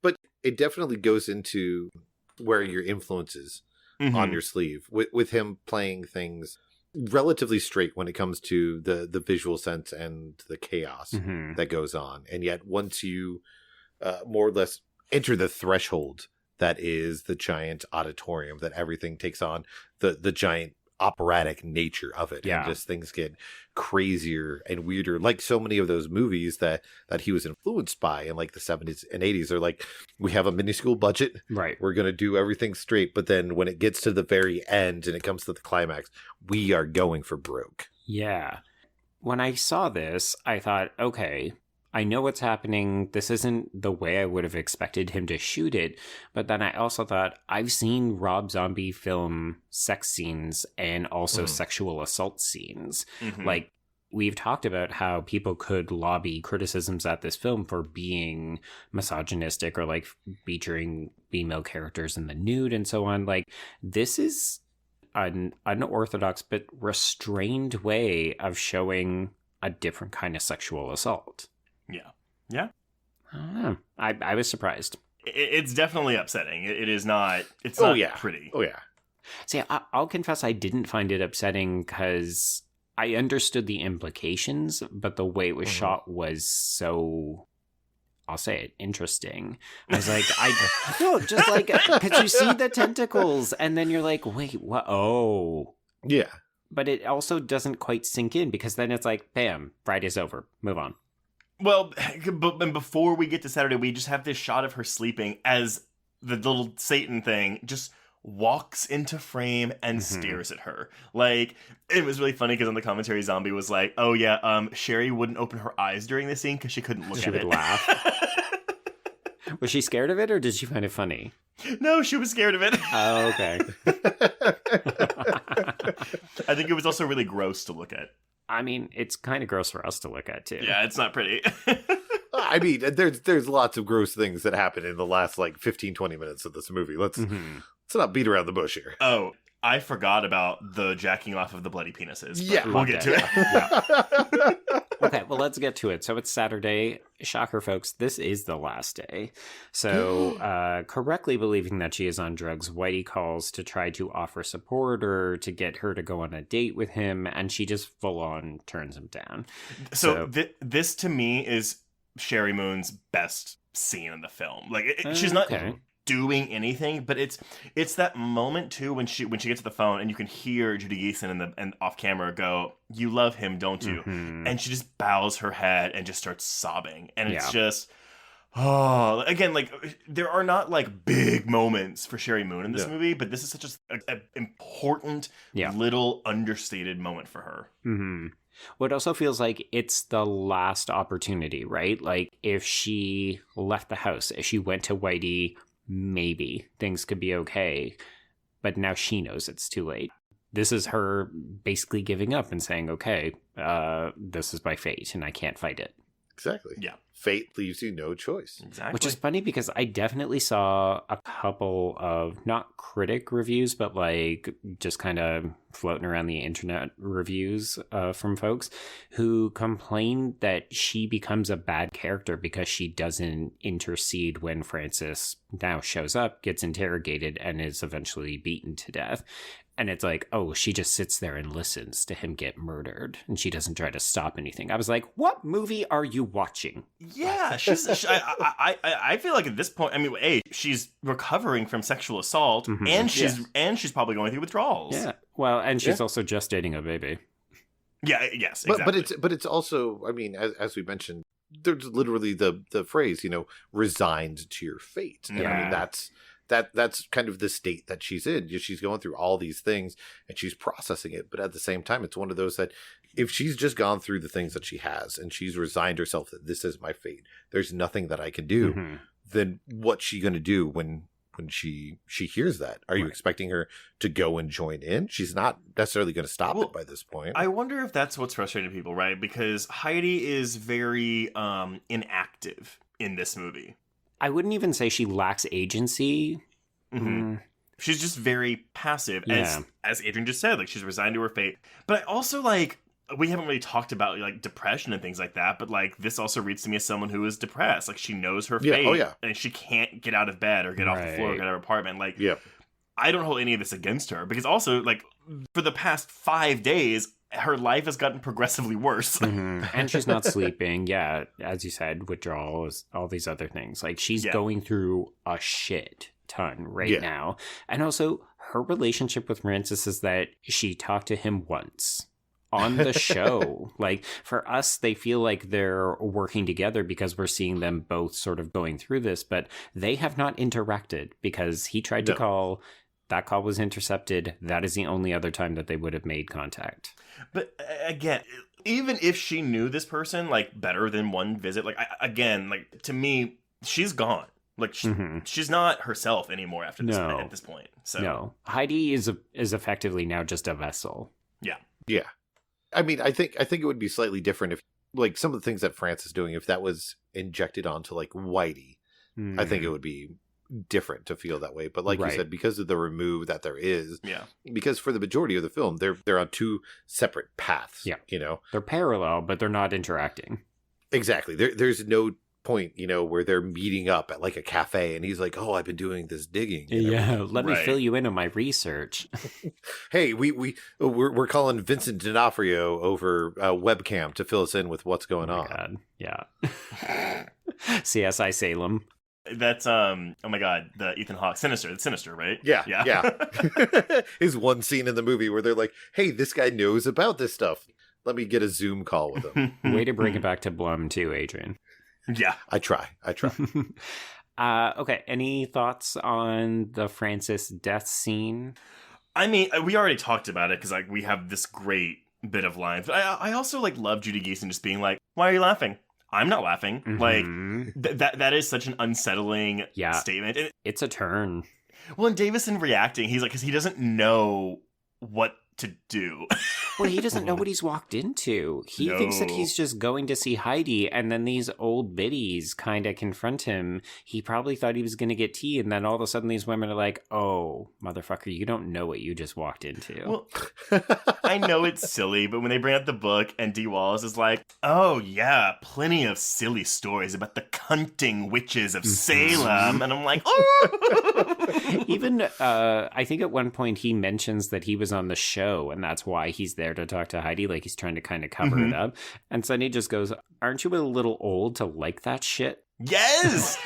But it definitely goes into wearing your influences on your sleeve, with him playing things relatively straight when it comes to the visual sense and the chaos that goes on. And yet once you more or less enter the threshold that is the giant auditorium that everything takes on, the giant operatic nature of it. Yeah. And just things get crazier and weirder. Like so many of those movies that he was influenced by in like the 70s and 80s are like, we have a minuscule budget. Right. We're going to do everything straight. But then when it gets to the very end and it comes to the climax, we are going for broke. Yeah. When I saw this, I thought, okay, I know what's happening. This isn't the way I would have expected him to shoot it. But then I also thought, I've seen Rob Zombie film sex scenes and also sexual assault scenes. Like, we've talked about how people could lobby criticisms at this film for being misogynistic or like featuring female characters in the nude and so on. Like, this is an unorthodox but restrained way of showing a different kind of sexual assault. Yeah. I was surprised. It's definitely upsetting. It is not. It's not pretty. Oh yeah. See, I'll confess I didn't find it upsetting because I understood the implications, but the way it was shot was so, I'll say it, interesting. I was like, just like, because you see the tentacles and then you're like, wait, what? Oh. Yeah. But it also doesn't quite sink in because then it's like, bam, Friday's over. Move on. Well, but before we get to Saturday, we just have this shot of her sleeping as the little Satan thing just walks into frame and stares at her. Like, it was really funny because on the commentary, Zombie was like, oh yeah, Sheri wouldn't open her eyes during the scene because she couldn't look at it. She would laugh. Was she scared of it or did she find it funny? No, she was scared of it. Oh, okay. I think it was also really gross to look at. I mean, it's kind of gross for us to look at, too. Yeah, it's not pretty. I mean, there's lots of gross things that happen in the last, like, 15, 20 minutes of this movie. Let's not beat around the bush here. Oh, I forgot about the jacking off of the bloody penises. Yeah. We'll get to it. Yeah. Okay, well, let's get to it. So it's Saturday. Shocker, folks. This is the last day. So, correctly believing that she is on drugs, Whitey calls to try to offer support or to get her to go on a date with him, and she just full-on turns him down. So this, to me, is Sheri Moon's best scene in the film. Like, she's not doing anything, but it's that moment too when she gets to the phone and you can hear Judy Geeson and off camera go, "You love him, don't you?" And she just bows her head and just starts sobbing, and it's just again, like, there are not like big moments for Sheri Moon in this movie, but this is such an important little understated moment for her. Well, it also feels like it's the last opportunity, right? Like, if she left the house, if she went to Whitey, maybe things could be okay, but now she knows it's too late. This is her basically giving up and saying, okay, this is my fate and I can't fight it. Exactly. Yeah. Fate leaves you no choice. Exactly. Which is funny because I definitely saw a couple of, not critic reviews, but like just kind of floating around the internet reviews from folks who complained that she becomes a bad character because she doesn't intercede when Francis now shows up, gets interrogated, and is eventually beaten to death. And it's like, oh, she just sits there and listens to him get murdered, and she doesn't try to stop anything. I was like, what movie are you watching? Yeah, I feel like at this point, I mean, A, she's recovering from sexual assault, and she's probably going through withdrawals. Yeah, well, and she's also just dating a baby. Yeah, yes, exactly. But it's also, I mean, as we mentioned, there's literally the phrase, resigned to your fate. And I mean, that's kind of the state that she's in. She's going through all these things and she's processing it. But at the same time, it's one of those that if she's just gone through the things that she has and she's resigned herself that this is my fate, there's nothing that I can do, then what's she going to do when she hears that? Are you expecting her to go and join in? She's not necessarily going to stop it by this point. I wonder if that's what's frustrating people, right? Because Heidi is very inactive in this movie. I wouldn't even say she lacks agency. She's just very passive, as Adrian just said. Like, she's resigned to her fate. But I also, like, we haven't really talked about, like, depression and things like that, but, like, this also reads to me as someone who is depressed. Like, she knows her fate, and she can't get out of bed or get off the floor or get out of her apartment. Like, I don't hold any of this against her, because also, like, for the past 5 days, her life has gotten progressively worse. And she's not sleeping. Yeah, as you said, withdrawals, all these other things. Like, she's going through a shit ton right now. And also, her relationship with Francis is that she talked to him once on the show. Like, for us, they feel like they're working together because we're seeing them both sort of going through this, but they have not interacted because he tried to call. That call was intercepted. That is the only other time that they would have made contact. But again, even if she knew this person, like, better than one visit, like, to me, she's gone. Like, she's not herself anymore after this at this point. So no, Heidi is effectively now just a vessel. Yeah. Yeah. I mean, I think it would be slightly different if, like, some of the things that France is doing, if that was injected onto, like, Whitey, I think it would be different to feel that way. But like you said, because of the remove that there is, because for the majority of the film, they're on two separate paths. Yeah, you know, they're parallel, but they're not interacting. Exactly. There's no point, you know, where they're meeting up at like a cafe and he's like, "Oh, I've been doing this digging." Let me fill you in on my research. Hey, we're calling Vincent D'Onofrio over webcam to fill us in with what's going on. God. Yeah. CSI Salem. That's oh my god, the Ethan Hawke Sinister, right? Yeah. Is one scene in the movie where they're like, "Hey, this guy knows about this stuff. Let me get a Zoom call with him." Way to bring it back to Blum too, Adrian. Yeah, I try. Okay, any thoughts on the Francis death scene? I mean, we already talked about it because like we have this great bit of lines, but I also like love Judy Geeson just being like, "Why are you laughing? I'm not laughing." Like that is such an unsettling statement. It's a turn. Well, and Davison reacting, he's like, because he doesn't know what to do. Well, he doesn't know what he's walked into. He thinks that he's just going to see Heidi, and then these old biddies kind of confront him. He probably thought he was going to get tea, and then all of a sudden these women are like, "Oh, motherfucker, you don't know what you just walked into." Well, I know it's silly, but when they bring out the book and Dee Wallace is like, "Oh yeah, plenty of silly stories about the cunting witches of Salem," and I'm like, "Oh." Even, I think at one point he mentions that he was on the show, and that's why he's there to talk to Heidi, like he's trying to kind of cover it up. And Sonny just goes, "Aren't you a little old to like that shit?" Yes!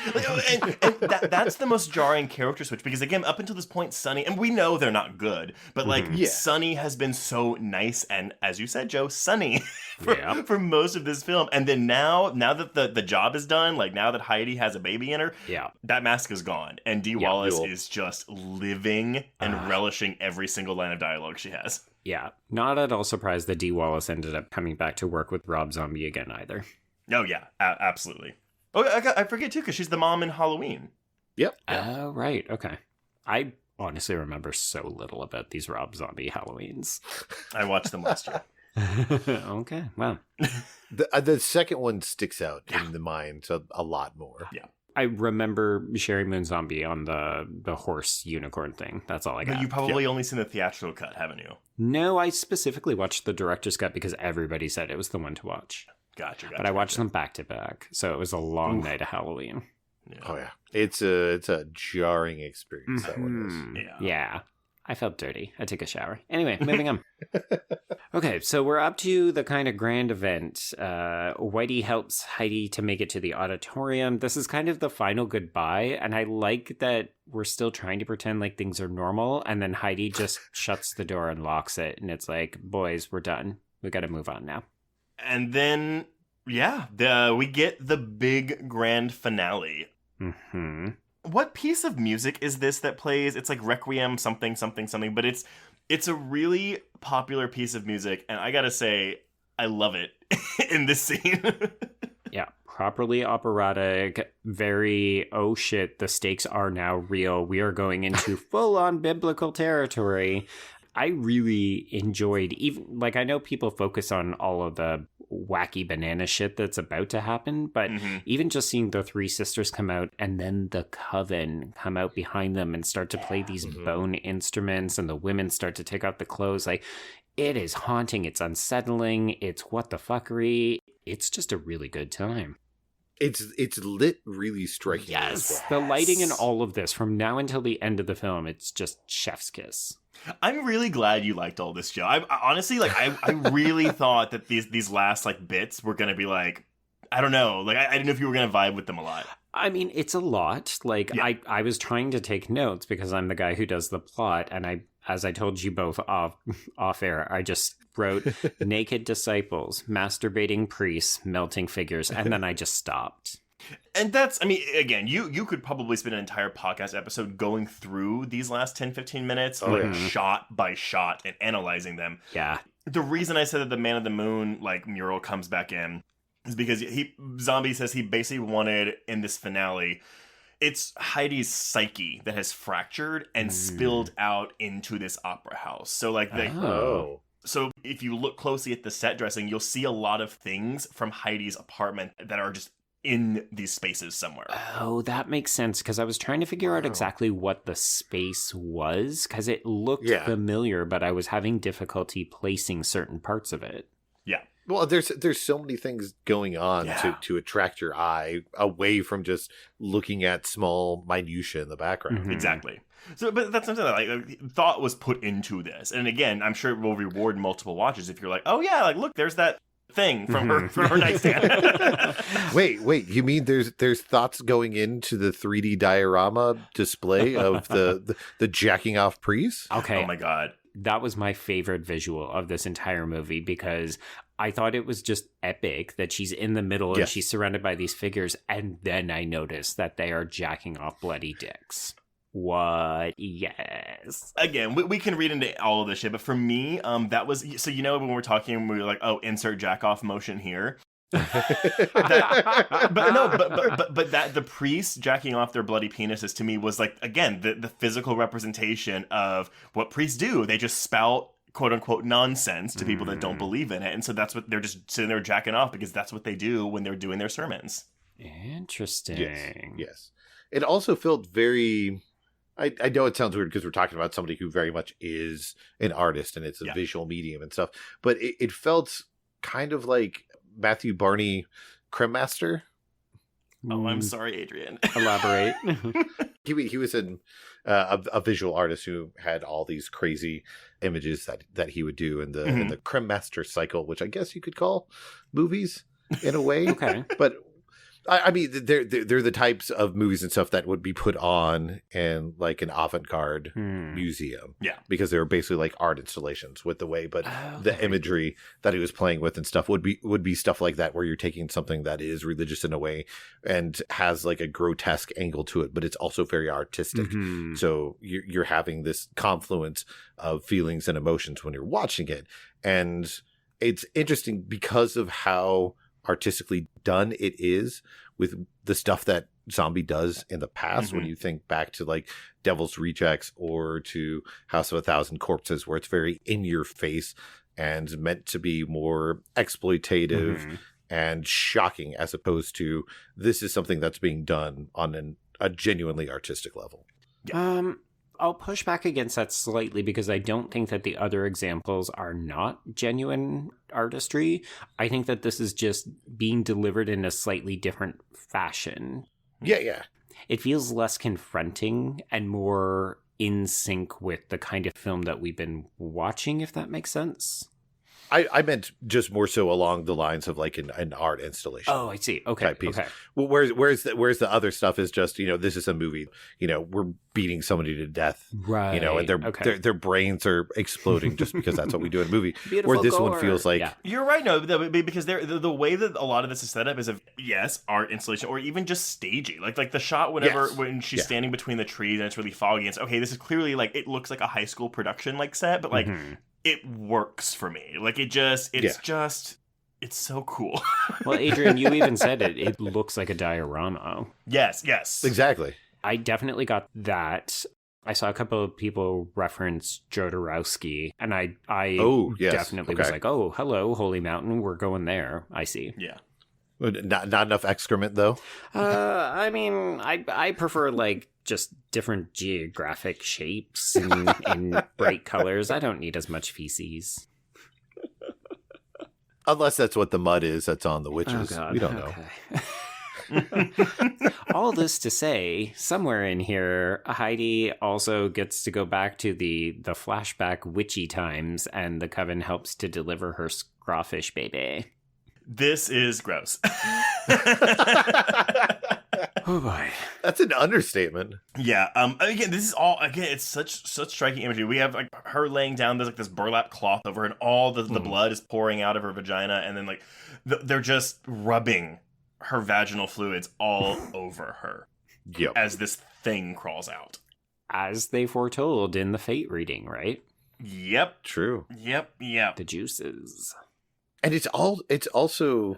and that's the most jarring character switch, because again, up until this point, Sonny, and we know they're not good, but like Sonny has been so nice and, as you said, Joe, sunny for most of this film. And then now that the job is done, like now that Heidi has a baby in her, that mask is gone. And Dee Wallace is just living and relishing every single line of dialogue she has. Yeah, not at all surprised that Dee Wallace ended up coming back to work with Rob Zombie again either. Oh yeah, absolutely. Oh, I forget too, because she's the mom in Halloween. Yep. Oh, right. Okay. I honestly remember so little about these Rob Zombie Halloweens. I watched them last year. Okay. Wow. The second one sticks out in the mind a lot more. Yeah. I remember Sheri Moon Zombie on the horse unicorn thing. That's all I got. But you probably only seen the theatrical cut, haven't you? No, I specifically watched the director's cut because everybody said it was the one to watch. Gotcha. But I watched them back to back, so it was a long night of Halloween. Yeah. Oh yeah, it's a jarring experience. That one is. Yeah. I felt dirty. I took a shower. Anyway, moving on. Okay, so we're up to the kind of grand event. Whitey helps Heidi to make it to the auditorium. This is kind of the final goodbye, and I like that we're still trying to pretend like things are normal, and then Heidi just shuts the door and locks it, and it's like, boys, we're done. We got to move on now. And then, we get the big grand finale. Mm-hmm. What piece of music is this that plays? It's like Requiem something, but it's a really popular piece of music, and I gotta say, I love it in this scene. Yeah, properly operatic, very, oh shit, the stakes are now real. We are going into full-on biblical territory. I really enjoyed, even, like, I know people focus on all of the wacky banana shit that's about to happen, but even just seeing the three sisters come out and then the coven come out behind them and start to play these bone instruments, and the women start to take out the clothes, like, it is haunting, it's unsettling, it's what the fuckery, it's just a really good time. It's lit really striking. Yes, the lighting in all of this from now until the end of the film, it's just chef's kiss. I'm really glad you liked all this, Joe. I honestly, like, I really thought that these last, like, bits were gonna be like, I don't know, like, I didn't know if you were gonna vibe with them a lot. I mean, it's a lot. Like, Yeah. I was trying to take notes because I'm the guy who does the plot, and as I told you both off air, I just wrote naked disciples, masturbating priests, melting figures, and then I just stopped. And that's, I mean, again, you could probably spend an entire podcast episode going through these last 10, 15 minutes, shot by shot, and analyzing them. Yeah. The reason I said that the Man of the Moon, mural comes back in is because Zombie says he basically wanted, in this finale, it's Heidi's psyche that has fractured and spilled out into this opera house. So, So if you look closely at the set dressing, you'll see a lot of things from Heidi's apartment that are just in these spaces somewhere. Oh, that makes sense, because I was trying to figure out exactly what the space was, because it looked familiar, but I was having difficulty placing certain parts of it. Yeah. Well, there's so many things going on to attract your eye away from just looking at small minutia in the background. Mm-hmm. Exactly. So, but that's something that thought was put into this, and again, I'm sure it will reward multiple watches if you're like, oh yeah, look, there's that thing from her nightstand. Wait, you mean there's thoughts going into the 3D diorama display of the jacking off priest? Okay. Oh my god. That was my favorite visual of this entire movie, because I thought it was just epic that she's in the middle and she's surrounded by these figures, and then I noticed that they are jacking off bloody dicks. What? Yes. Again, we can read into all of this shit, but for me, that was, so when we're talking, we were like, oh, insert jack off motion here. But that the priests jacking off their bloody penises to me was again the physical representation of what priests do. They just spout quote unquote nonsense to people that don't believe in it, and so that's what they're just sitting there jacking off, because that's what they do when they're doing their sermons. Interesting. Yes. It also felt very, I know it sounds weird because we're talking about somebody who very much is an artist and it's a visual medium and stuff, but it felt kind of like Matthew Barney Creme Master. Oh, I'm sorry, Adrian. Elaborate. He was a visual artist who had all these crazy images that he would do in the Creme Master cycle, which I guess you could call movies in a way. Okay. But I mean, they're the types of movies and stuff that would be put on in an avant-garde museum. Yeah. Because they were basically art installations with the way, but the imagery that he was playing with and stuff would be stuff like that, where you're taking something that is religious in a way and has a grotesque angle to it, but it's also very artistic. Mm-hmm. So you're having this confluence of feelings and emotions when you're watching it. And it's interesting because of how artistically done it is with the stuff that Zombie does in the past. When you think back to Devil's Rejects or to House of a Thousand Corpses, where it's very in your face and meant to be more exploitative and shocking, as opposed to this is something that's being done on a genuinely artistic level. I'll push back against that slightly, because I don't think that the other examples are not genuine artistry. I think that this is just being delivered in a slightly different fashion. Yeah. It feels less confronting and more in sync with the kind of film that we've been watching, if that makes sense. I meant just more so along the lines of an art installation. Oh, I see. Okay. Type piece. Okay. Well, whereas the other stuff is just, this is a movie, we're beating somebody to death, right? And their brains are exploding just because that's what we do in a movie. Beautiful where this gore. one feels like You're right, no, because the way that a lot of this is set up is art installation, or even just staging, like the shot when she's standing between the trees and it's really foggy. And it's okay. This is clearly it looks like a high school production set, but it works for me. It's so cool. Well, Adrian, you even said it. It looks like a diorama. Yes. exactly. I definitely got that. I saw a couple of people reference Jodorowsky, and I definitely was like, oh, hello, Holy Mountain, we're going there. I see. Yeah. Not enough excrement, though? I mean, I prefer, just different geographic shapes in bright colors. I don't need as much feces. Unless that's what the mud is that's on the witches. Oh, God. We don't know. All this to say, somewhere in here, Heidi also gets to go back to the flashback witchy times, and the coven helps to deliver her crawfish baby. This is gross. Oh boy. That's an understatement. Yeah. Again, this is all. Again, it's such striking imagery. We have like her laying down. There's like this burlap cloth over her, and all the blood is pouring out of her vagina, and then like they're just rubbing her vaginal fluids all over her. Yep. As this thing crawls out. As they foretold in the fate reading, right? Yep. True. Yep. The juices. And it's also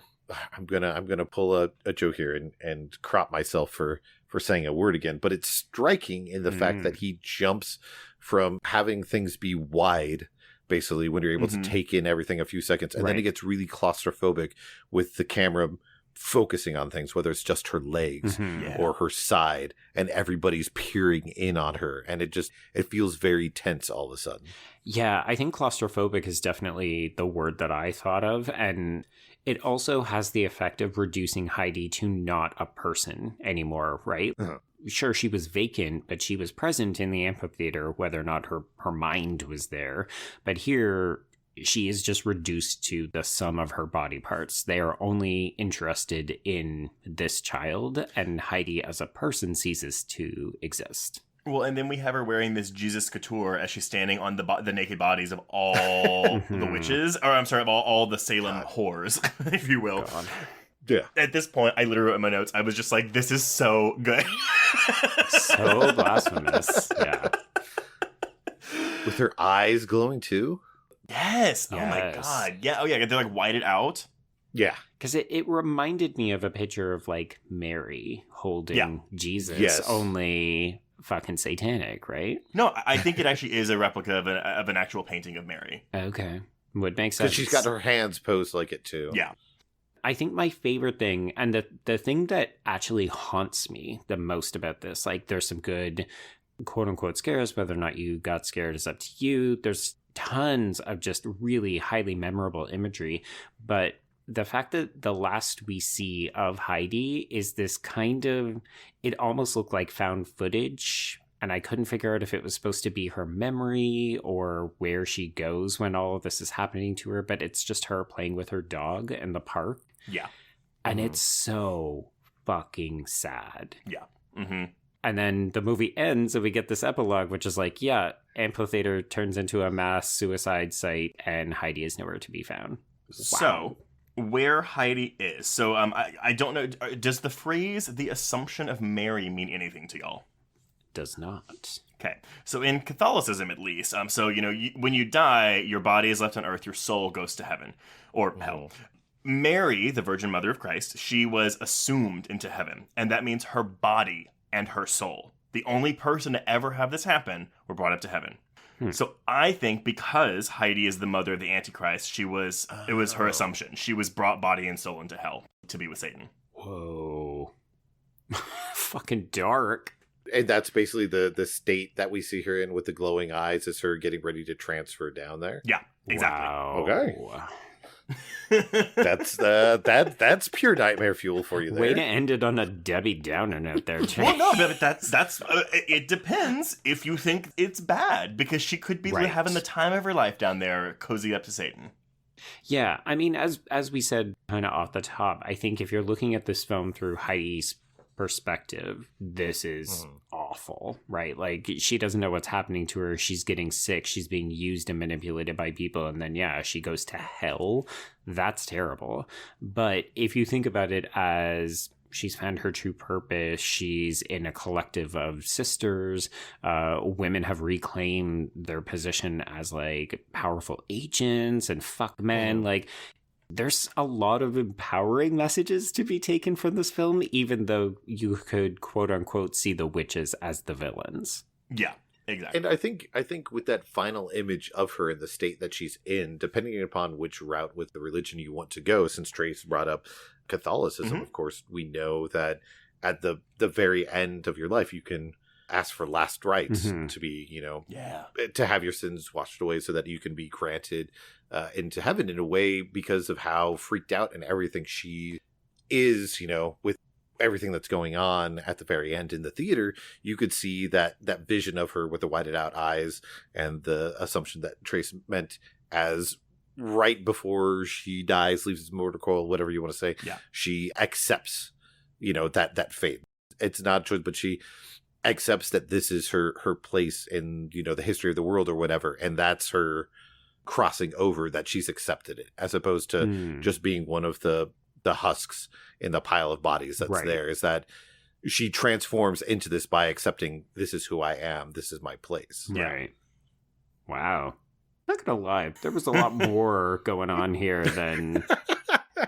I'm gonna pull a joke here and crop myself for saying a word again, but it's striking in the fact that he jumps from having things be wide, basically, when you're able to take in everything a few seconds, and then it gets really claustrophobic with the camera focusing on things, whether it's just her legs or her side, and everybody's peering in on her, and it feels very tense all of a sudden. Yeah, I think claustrophobic is definitely the word that I thought of, and it also has the effect of reducing Heidi to not a person anymore, right? Sure, she was vacant, but she was present in the amphitheater, whether or not her mind was there. But here, she is just reduced to the sum of her body parts. They are only interested in this child, and Heidi as a person ceases to exist. Well, and then we have her wearing this Jesus couture as she's standing on the naked bodies of all the witches, or I'm sorry, of all the Salem whores, if you will. God. Yeah. At this point, I literally wrote in my notes, I was just like, this is so good. So blasphemous. Yeah. With her eyes glowing too? Yes. Oh my God. Yeah. Oh yeah. They're like whited out. Yeah. Because it reminded me of a picture of like Mary holding Jesus, only fucking satanic, right? No, I think it actually is a replica of an actual painting of Mary. Okay. Would make sense. Because she's got her hands posed like it too. Yeah. I think my favorite thing, and the thing that actually haunts me the most about this, like there's some good quote unquote scares, whether or not you got scared is up to you. There's tons of just really highly memorable imagery, but the fact that the last we see of Heidi is this kind of, it almost looked like found footage, and I couldn't figure out if it was supposed to be her memory or where she goes when all of this is happening to her, but it's just her playing with her dog in the park. Yeah. And it's so fucking sad. Yeah. Mm-hmm. And then the movie ends and we get this epilogue, which is like, yeah, amphitheater turns into a mass suicide site and Heidi is nowhere to be found. Wow. So where Heidi is. So I don't know. Does the phrase "the assumption of Mary" mean anything to y'all? Does not. Okay. So in Catholicism, at least, so when you die, your body is left on earth. Your soul goes to heaven or hell. Mary, the Virgin Mother of Christ, she was assumed into heaven, and that means her body and her soul, the only person to ever have this happen, were brought up to heaven. So I think because Heidi is the mother of the Antichrist, it was her assumption. She was brought body and soul into hell to be with Satan. Whoa. Fucking dark. And that's basically the state that we see her in with the glowing eyes is her getting ready to transfer down there. Yeah, exactly. Wow. Okay. That's pure nightmare fuel for you there. Way to end it on a Debbie Downer note there, Jay. Well, no, but that's it depends if you think it's bad, because she could be having the time of her life down there, cozy up to Satan. Yeah, I mean, as we said kind of off the top, I think if you're looking at this film through Heidi's perspective, this is awful, right? Like, she doesn't know what's happening to her. She's getting sick. She's being used and manipulated by people. And then, she goes to hell. That's terrible. But if you think about it as she's found her true purpose, she's in a collective of sisters, women have reclaimed their position as like powerful agents and fuck men, like, there's a lot of empowering messages to be taken from this film, even though you could quote unquote see the witches as the villains. Yeah, exactly. And I think with that final image of her in the state that she's in, depending upon which route with the religion you want to go, since Trace brought up Catholicism, of course, we know that at the very end of your life, you can ask for last rites to be, to have your sins washed away so that you can be granted into heaven in a way, because of how freaked out and everything she is, with everything that's going on at the very end in the theater. You could see that vision of her with the whited out eyes and the assumption that Trace meant as right before she dies, leaves his mortal coil, whatever you want to say. Yeah. She accepts, that fate. It's not a choice, but she accepts that this is her place in, the history of the world or whatever. And that's her crossing over, that she's accepted it, as opposed to just being one of the husks in the pile of bodies that's there. Is that she transforms into this by accepting, this is who I am, this is my place. Right. Wow. Not gonna lie, there was a lot more going on here than...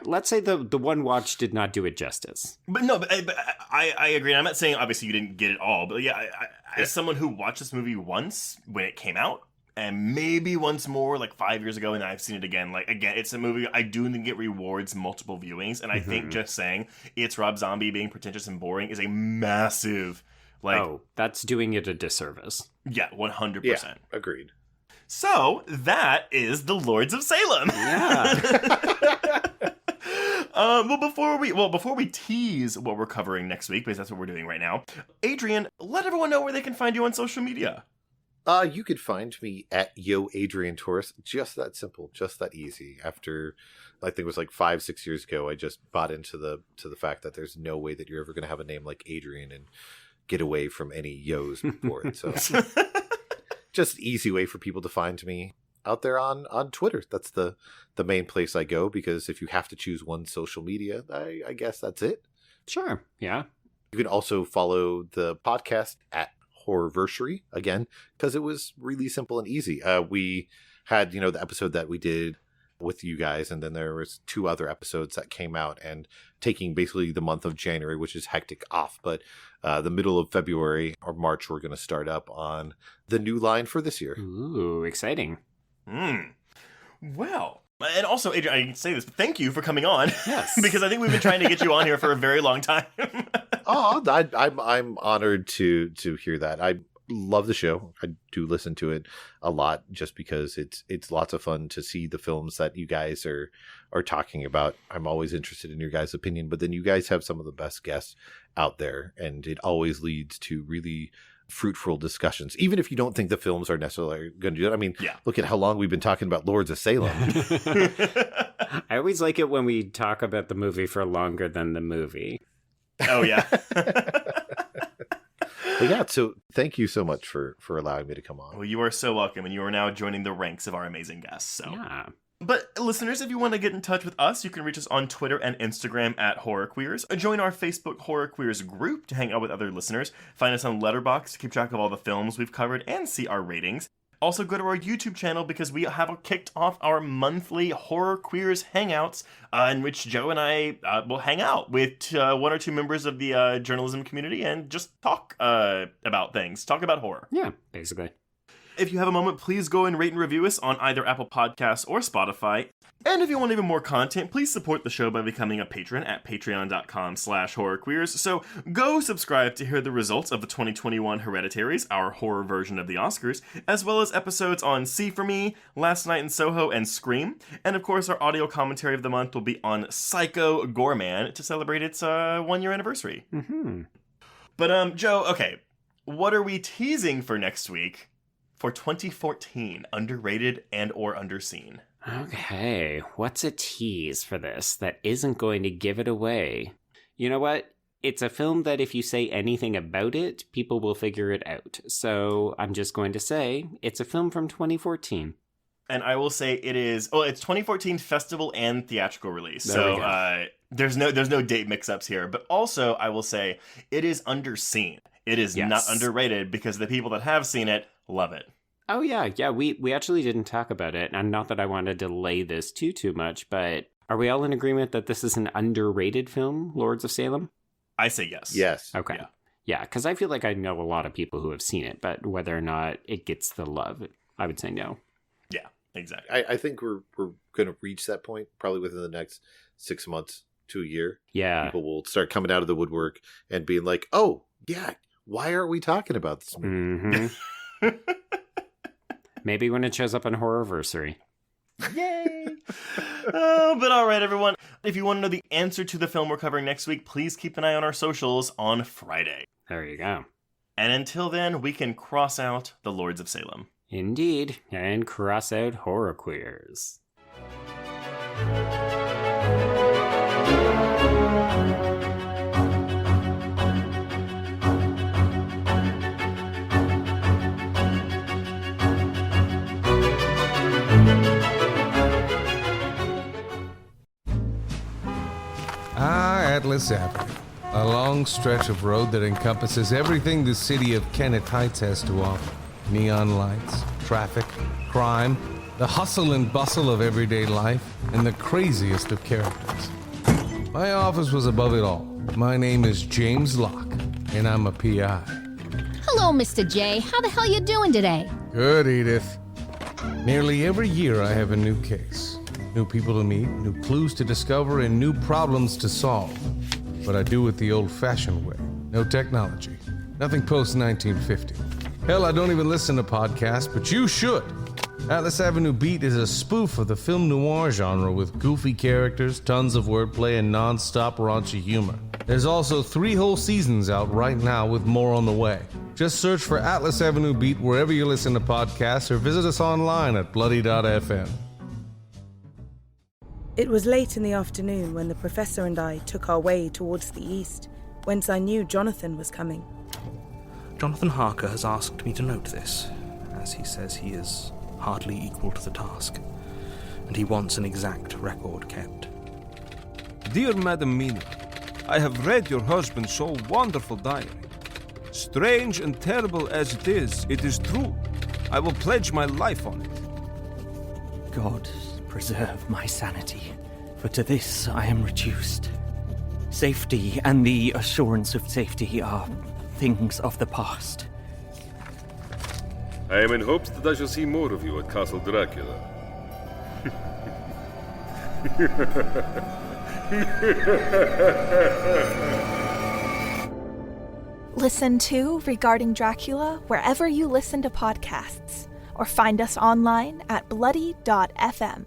Let's say the one watch did not do it justice. But I agree. I'm not saying, obviously, you didn't get it all. But yeah, as someone who watched this movie once when it came out, and maybe once more, like 5 years ago, and I've seen it again. Like, again, it's a movie I do think it rewards multiple viewings. And I think just saying it's Rob Zombie being pretentious and boring is a massive, that's doing it a disservice. Yeah, 100%. Yeah, agreed. So, that is The Lords of Salem. Yeah. Before we tease what we're covering next week, because that's what we're doing right now, Adrian, let everyone know where they can find you on social media. You could find me at Adrian Torres. Just that simple, just that easy. After, I think it was like 5-6 years ago, I just bought into the fact that there's no way that you're ever going to have a name like Adrian and get away from any yos for it. So, just easy way for people to find me out there on Twitter. That's the main place I go, because if you have to choose one social media, I guess that's it. Sure. Yeah. You can also follow the podcast at Horrorversary, again, because it was really simple and easy. We had, the episode that we did with you guys, and then there was 2 other episodes that came out, and taking basically the month of January, which is hectic, off. But the middle of February or March, we're going to start up on the new line for this year. Ooh, exciting. Well, and also, Adrian, I can say this, but thank you for coming on. Yes. Because I think we've been trying to get you on here for a very long time. I'm honored to hear that. I love the show. I do listen to it a lot, just because it's lots of fun to see the films that you guys are talking about. I'm always interested in your guys' opinion, but then you guys have some of the best guests out there, and it always leads to really fruitful discussions, even if you don't think the films are necessarily going to do that. I mean, Look at how long we've been talking about Lords of Salem. I always like it when we talk about the movie for longer than the movie. Oh, yeah. But yeah, so thank you so much for allowing me to come on. Well, you are so welcome, and you are now joining the ranks of our amazing guests. So. Yeah. But listeners, if you want to get in touch with us, you can reach us on Twitter and Instagram at Horror Queers. Join our Facebook Horror Queers group to hang out with other listeners. Find us on Letterboxd to keep track of all the films we've covered and see our ratings. Also go to our YouTube channel, because we have kicked off our monthly Horror Queers Hangouts, in which Joe and I will hang out with 1 or 2 members of the journalism community and just talk about things. Talk about horror. Yeah, basically. If you have a moment, please go and rate and review us on either Apple Podcasts or Spotify. And if you want even more content, please support the show by becoming a patron at patreon.com/horrorqueers. So go subscribe to hear the results of the 2021 Hereditaries, our horror version of the Oscars, as well as episodes on See For Me, Last Night in Soho, and Scream. And of course, our audio commentary of the month will be on Psycho Goreman to celebrate its 1-year anniversary. But Joe, okay, what are we teasing for next week? For 2014, underrated and or underseen. Okay, what's a tease for this that isn't going to give it away? You know what? It's a film that if you say anything about it, people will figure it out. So I'm just going to say it's a film from 2014. And I will say it is. Oh, it's 2014 festival and theatrical release. So there's no date mix-ups here. But also, I will say it is underseen. It is not underrated, because the people that have seen it love it. Oh, yeah. We actually didn't talk about it. And not that I want to delay this too much, but are we all in agreement that this is an underrated film, Lords of Salem? I say yes. Yes. Okay. Yeah, because I feel like I know a lot of people who have seen it, but whether or not it gets the love, I would say no. Yeah, exactly. I think we're going to reach that point probably within the next 6 months to a year. Yeah. People will start coming out of the woodwork and being like, oh, yeah, why are we talking about this movie? Maybe when it shows up on Horrorversary. Yay! But all right, everyone. If you want to know the answer to the film we're covering next week, please keep an eye on our socials on Friday. There you go. And until then, we can cross out the Lords of Salem. Indeed, and cross out Horror Queers. Atlas Avenue. A long stretch of road that encompasses everything the city of Kennett Heights has to offer. Neon lights, traffic, crime, the hustle and bustle of everyday life, and the craziest of characters. My office was above it all. My name is James Locke, and I'm a PI. Hello, Mr. J. How the hell you doing today? Good, Edith. Nearly every year I have a new case. New people to meet, new clues to discover, and new problems to solve. But I do it the old-fashioned way. No technology. Nothing post-1950. Hell, I don't even listen to podcasts, but you should. Atlas Avenue Beat is a spoof of the film noir genre with goofy characters, tons of wordplay, and non-stop raunchy humor. There's also 3 whole seasons out right now with more on the way. Just search for Atlas Avenue Beat wherever you listen to podcasts or visit us online at bloody.fm. It was late in the afternoon when the professor and I took our way towards the east, whence I knew Jonathan was coming. Jonathan Harker has asked me to note this, as he says he is hardly equal to the task, and he wants an exact record kept. Dear Madam Mina, I have read your husband's so wonderful diary. Strange and terrible as it is true. I will pledge my life on it. God preserve my sanity, for to this I am reduced. Safety and the assurance of safety are things of the past. I am in hopes that I shall see more of you at Castle Dracula. Listen to Regarding Dracula wherever you listen to podcasts, or find us online at bloody.fm.